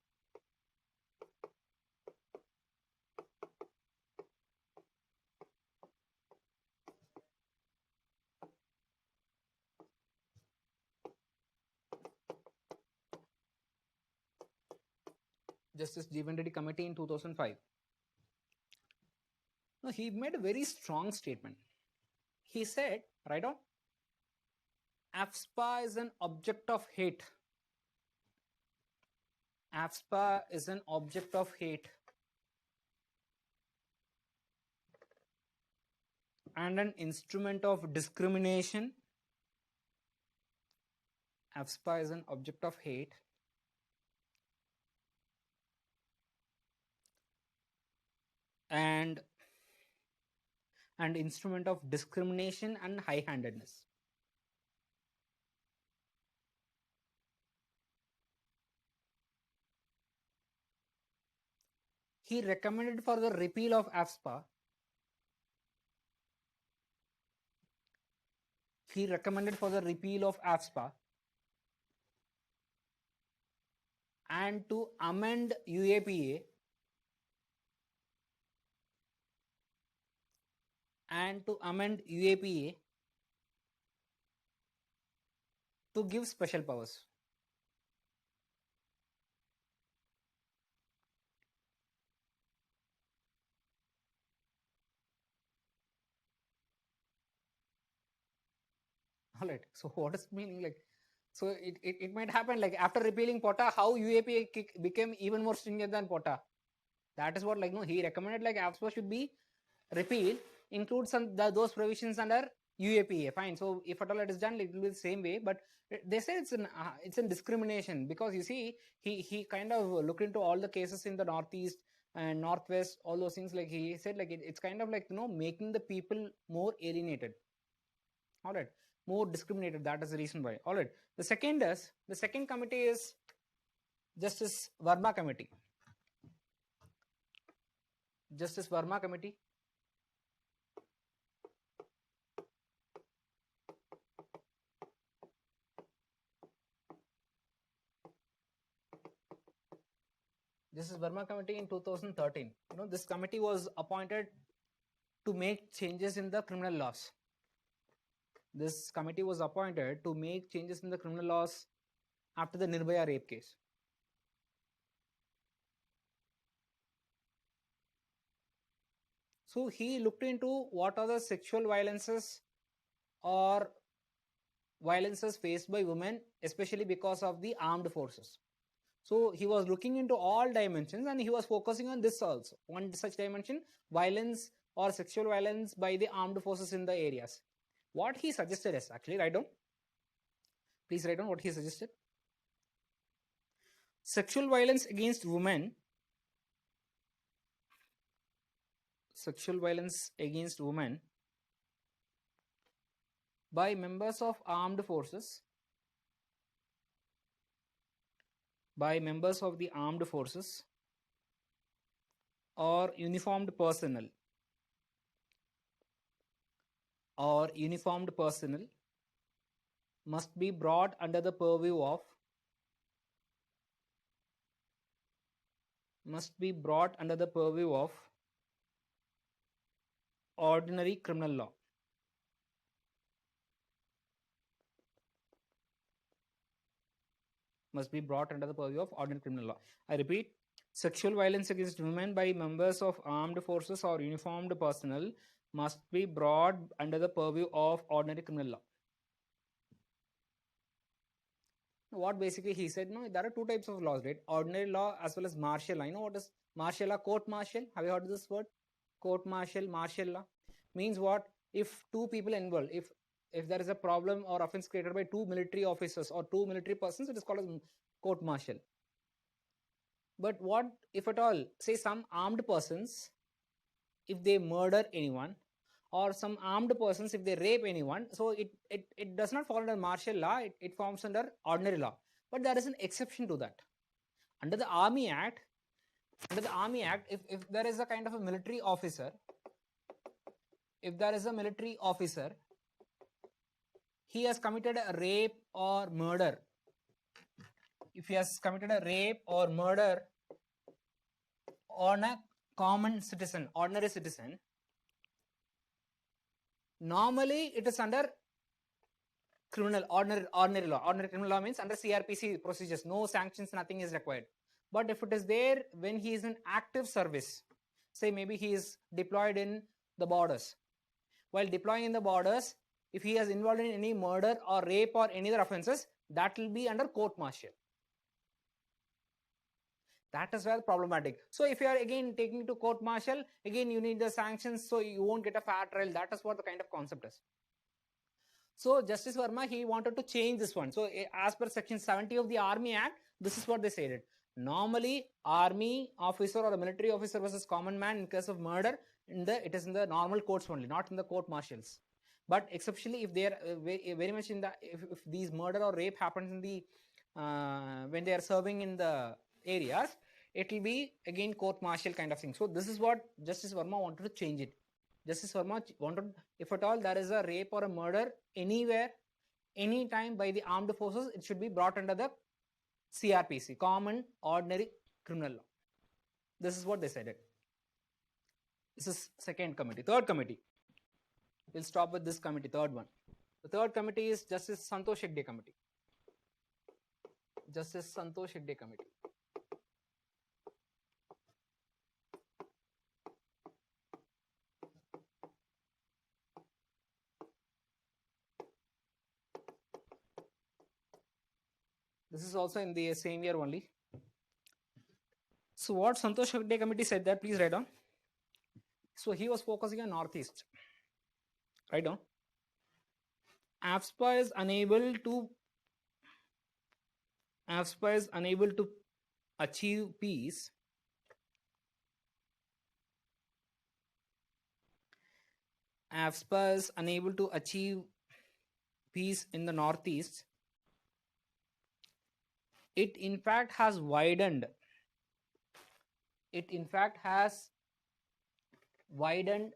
Justice Jeevan Reddy Committee in 2005. Now, he made a very strong statement. He said, right on, AFSPA is an object of hate. AFSPA is an object of hate and an instrument of discrimination. AFSPA is an object of hate and instrument of discrimination and high-handedness. He recommended for the repeal of AFSPA. He recommended for the repeal of AFSPA and to amend UAPA to give special powers. All right. So what is meaning like? So it might happen like after repealing POTA, how UAPA became even more stringent than POTA. That is what he recommended like AFSPA should be repealed, include those provisions under UAPA. Fine. So if at all it is done, it will be the same way. But they say it's an discrimination because you see he kind of looked into all the cases in the Northeast and Northwest, all those things. Like he said, like it's kind of like making the people more alienated. All right, more discriminated. That is the reason why. All right. The second committee is Justice Verma Committee. Justice Verma Committee. Justice Verma Committee in 2013. This committee was appointed to make changes in the criminal laws. This committee was appointed to make changes in the criminal laws after the Nirbhaya rape case. So he looked into what are the sexual violences or violences faced by women, especially because of the armed forces. So he was looking into all dimensions and he was focusing on this also. One such dimension, violence or sexual violence by the armed forces in the areas. What he suggested is, actually write down. Please write down what he suggested. Sexual violence against women. Sexual violence against women by members of armed forces. By members of the armed forces or uniformed personnel must be brought under the purview of ordinary criminal law. Must be brought under the purview of ordinary criminal law. I repeat, sexual violence against women by members of armed forces or uniformed personnel must be brought under the purview of ordinary criminal law. What basically he said, there are two types of laws, right? Ordinary law as well as martial law. What is martial law? Court martial. Have you heard of this word? Court martial, martial law. Means what? If two people involved, if there is a problem or offense created by two military officers or two military persons, it is called as court martial. But what if at all, say some armed persons, if they murder anyone, or some armed persons if they rape anyone, so it does not fall under martial law, it forms under ordinary law. But there is an exception to that. Under the Army Act, if there is a kind of a military officer, he has committed a rape or murder. If he has committed a rape or murder on a common citizen, ordinary citizen, normally it is under ordinary law. Ordinary criminal law means under CRPC procedures. No sanctions, nothing is required. But if it is there when he is in active service, say maybe he is deployed in the borders, while deploying in the borders, if he is involved in any murder or rape or any other offences, that will be under court martial. That is where problematic. So if you are again taking to court martial, again you need the sanctions, so you won't get a fair trial. That is what the kind of concept is. So Justice Verma, he wanted to change this one. So as per section 70 of the Army Act, this is what they said. Normally, army officer or a military officer versus common man in case of murder, it is in the normal courts only, not in the court martials. But exceptionally, if they are very much in the, if these murder or rape happens in the when they are serving in the areas, it will be again court martial kind of thing. So this is what Justice Verma wanted to change it. Justice Verma wanted, if at all there is a rape or a murder anywhere, anytime by the armed forces, it should be brought under the CRPC, Common Ordinary Criminal Law. This is what they said. This is second committee. Third committee. We'll stop with this committee, third one. The third committee is Justice Santosh Hegde Committee. Justice Santosh Hegde Committee. This is also in the same year only. So what Santosh Hegde Committee said that, please write down. So he was focusing on Northeast. Write down. AFSPA is unable to achieve peace AFSPA is unable to achieve peace in the Northeast. It in fact has widened. It in fact has widened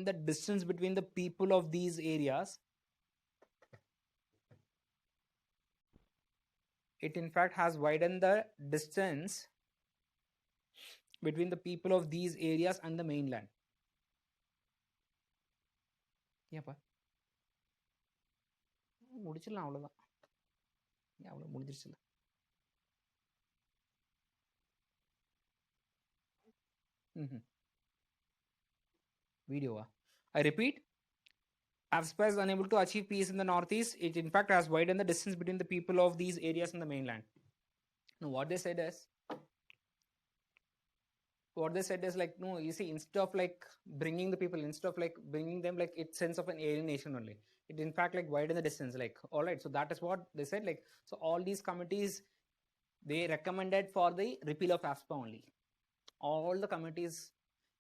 the distance between the people of these areas. It in fact has widened the distance between the people of these areas and the mainland. ஏப்பா முடிச்சிடலாம் அவ்வளோதான், அவ்வளோ முடிஞ்சிருச்சுல. Video. I repeat, AFSPA is unable to achieve peace in the Northeast. It in fact has widened the distance between the people of these areas and the mainland. Now what they said is like, no, you see, instead of like bringing the people, instead of like bringing them, like it's sense of an alienation only. It in fact like widen the distance, like, all right. So that is what they said, like, so all these committees, they recommended for the repeal of AFSPA only. All the committees,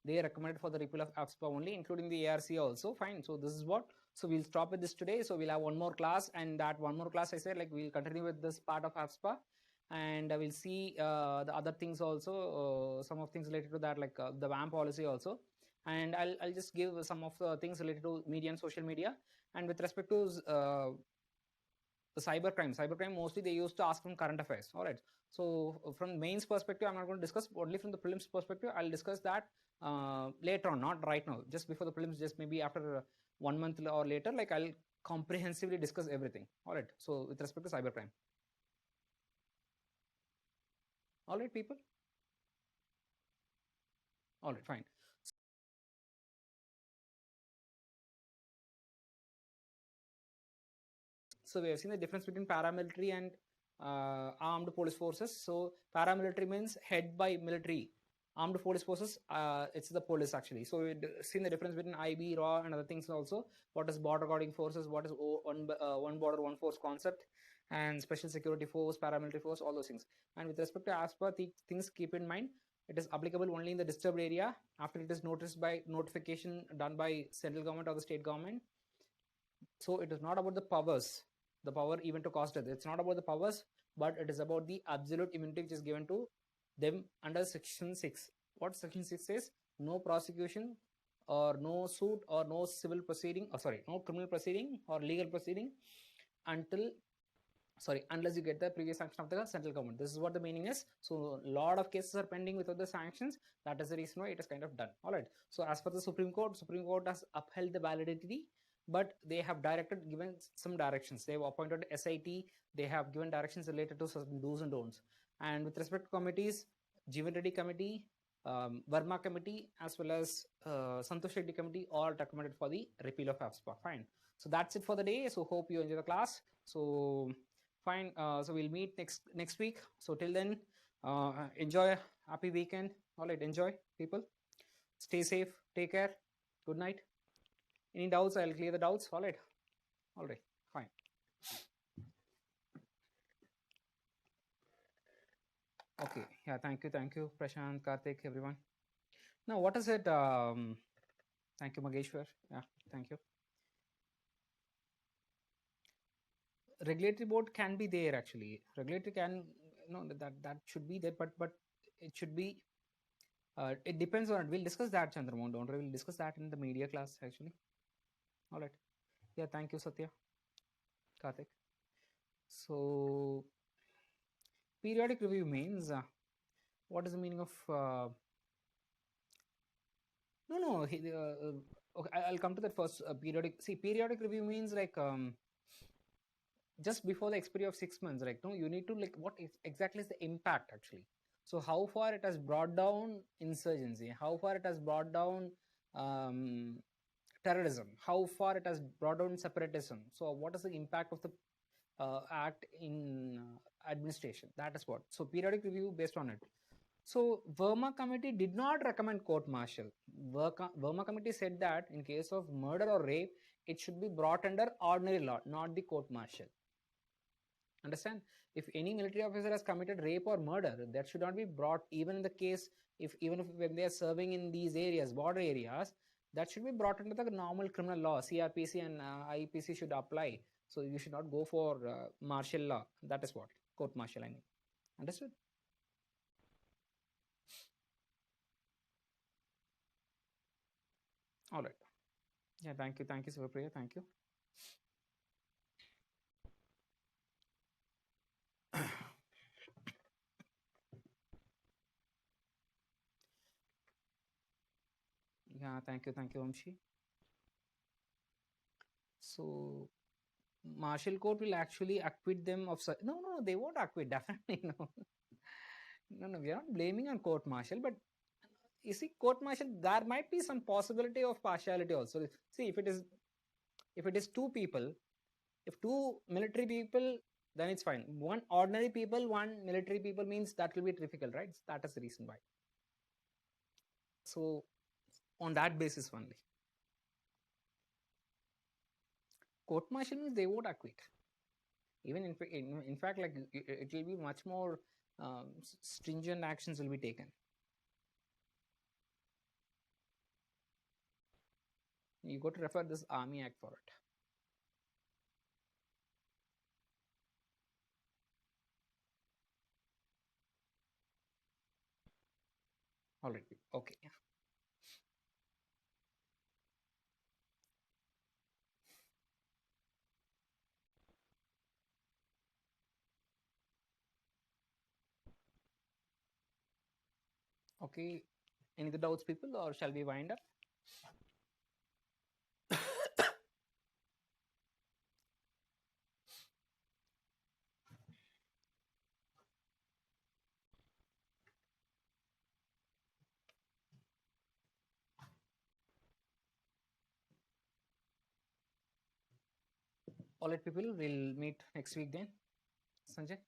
they recommended for the repeal of AFSPA only, including the ARC also. Fine. So this is what, so we'll stop with this today. So we'll have one more class, and that one more class I said like we'll continue with this part of AFSPA, and we'll see the other things also, some of things related to that, like the WAM policy also. And I'll just give some of the things related to media and social media. And with respect to the cybercrime mostly they used to ask from current affairs. All right. So from mains perspective, I'm not going to discuss, only from the prelims perspective. I'll discuss that later on, not right now, just before the prelims, just maybe after 1 month or later, like I'll comprehensively discuss everything. All right. So with respect to cybercrime. All right, people. All right, fine. So we have seen the difference between paramilitary and armed police forces. So paramilitary means head by military. Armed police forces, it's the police actually. So we've seen the difference between IB, RAW, and other things also. What is border guarding forces? What is one border, one force concept? And special security force, paramilitary force, all those things. And with respect to AFSPA, things keep in mind, it is applicable only in the disturbed area after it is noticed by notification done by central government or the state government. So it is not about the powers, the power even to cause death. It's not about the powers, but it is about the absolute immunity which is given to them under section 6. What section 6 says? No prosecution or no suit or no civil proceeding, no criminal proceeding or legal proceeding unless you get the previous sanction of the central government. This is what the meaning is. So a lot of cases are pending without the sanctions. That is the reason why it is kind of done. All right. So as per the Supreme Court has upheld the validity but they have given some directions. They have appointed SIT. They have given directions related to some do's and don'ts. And with respect to committees, Jeevan Reddy committee, Verma committee, as well as Santosh Reddy committee, all recommended for the repeal of AFSPA. Fine. So that's it for the day. So hope you enjoy the class. So fine. So we'll meet next week. So till then, enjoy. Happy weekend. All right. Enjoy, people. Stay safe. Take care. Good night. Any doubts? I'll clear the doubts. All right. Fine. Okay. Yeah. Thank you, Prashant, Karthik, everyone. Now, what is it? Thank you, Mageshwar. Yeah. Thank you. Regulatory board can be there actually. Regulatory can that should be there, but it should be. It depends on it. We'll discuss that, Chandramohan. Don't worry. We'll discuss that in the media class actually. All right. Yeah. Thank you, Satya, Karthik. So periodic review means what is the meaning of no okay, I'll come to that first. Periodic review means like just before the expiry of 6 months, like no, you need to like what is exactly is the impact actually. So how far it has brought down insurgency, how far it has brought down terrorism, how far it has brought down separatism. So what is the impact of the act in administration? That is what. So periodic review based on it. So Verma committee did not recommend court martial. Verma committee said that in case of murder or rape, it should be brought under ordinary law, not the court martial. Understand? If any military officer has committed rape or murder, that should not be brought. Even in the case, even if when they are serving in these areas, border areas, that should be brought under the normal criminal law. CRPC and IPC should apply. So you should not go for martial law. That is what court martial. I mean, understood? All right. Yeah. Thank you, Sivapriya. Thank you. Yeah. Thank you, Amshi. So martial court will actually acquit them of such. No, they won't acquit. Definitely no. No, we are not blaming on court martial, but you see, court martial, there might be some possibility of partiality also. See, if it is two people, if two military people, then it's fine. One ordinary people, one military people means that will be difficult, right? That is the reason why. So on that basis only, court martial means they won't acquit. Even in fact, like it will be much more stringent actions will be taken. You got to refer this Army Act for it. All right. Okay. Okay. Any other doubts, people, or shall we wind up? All right, people. We'll meet next week then. Sanjay.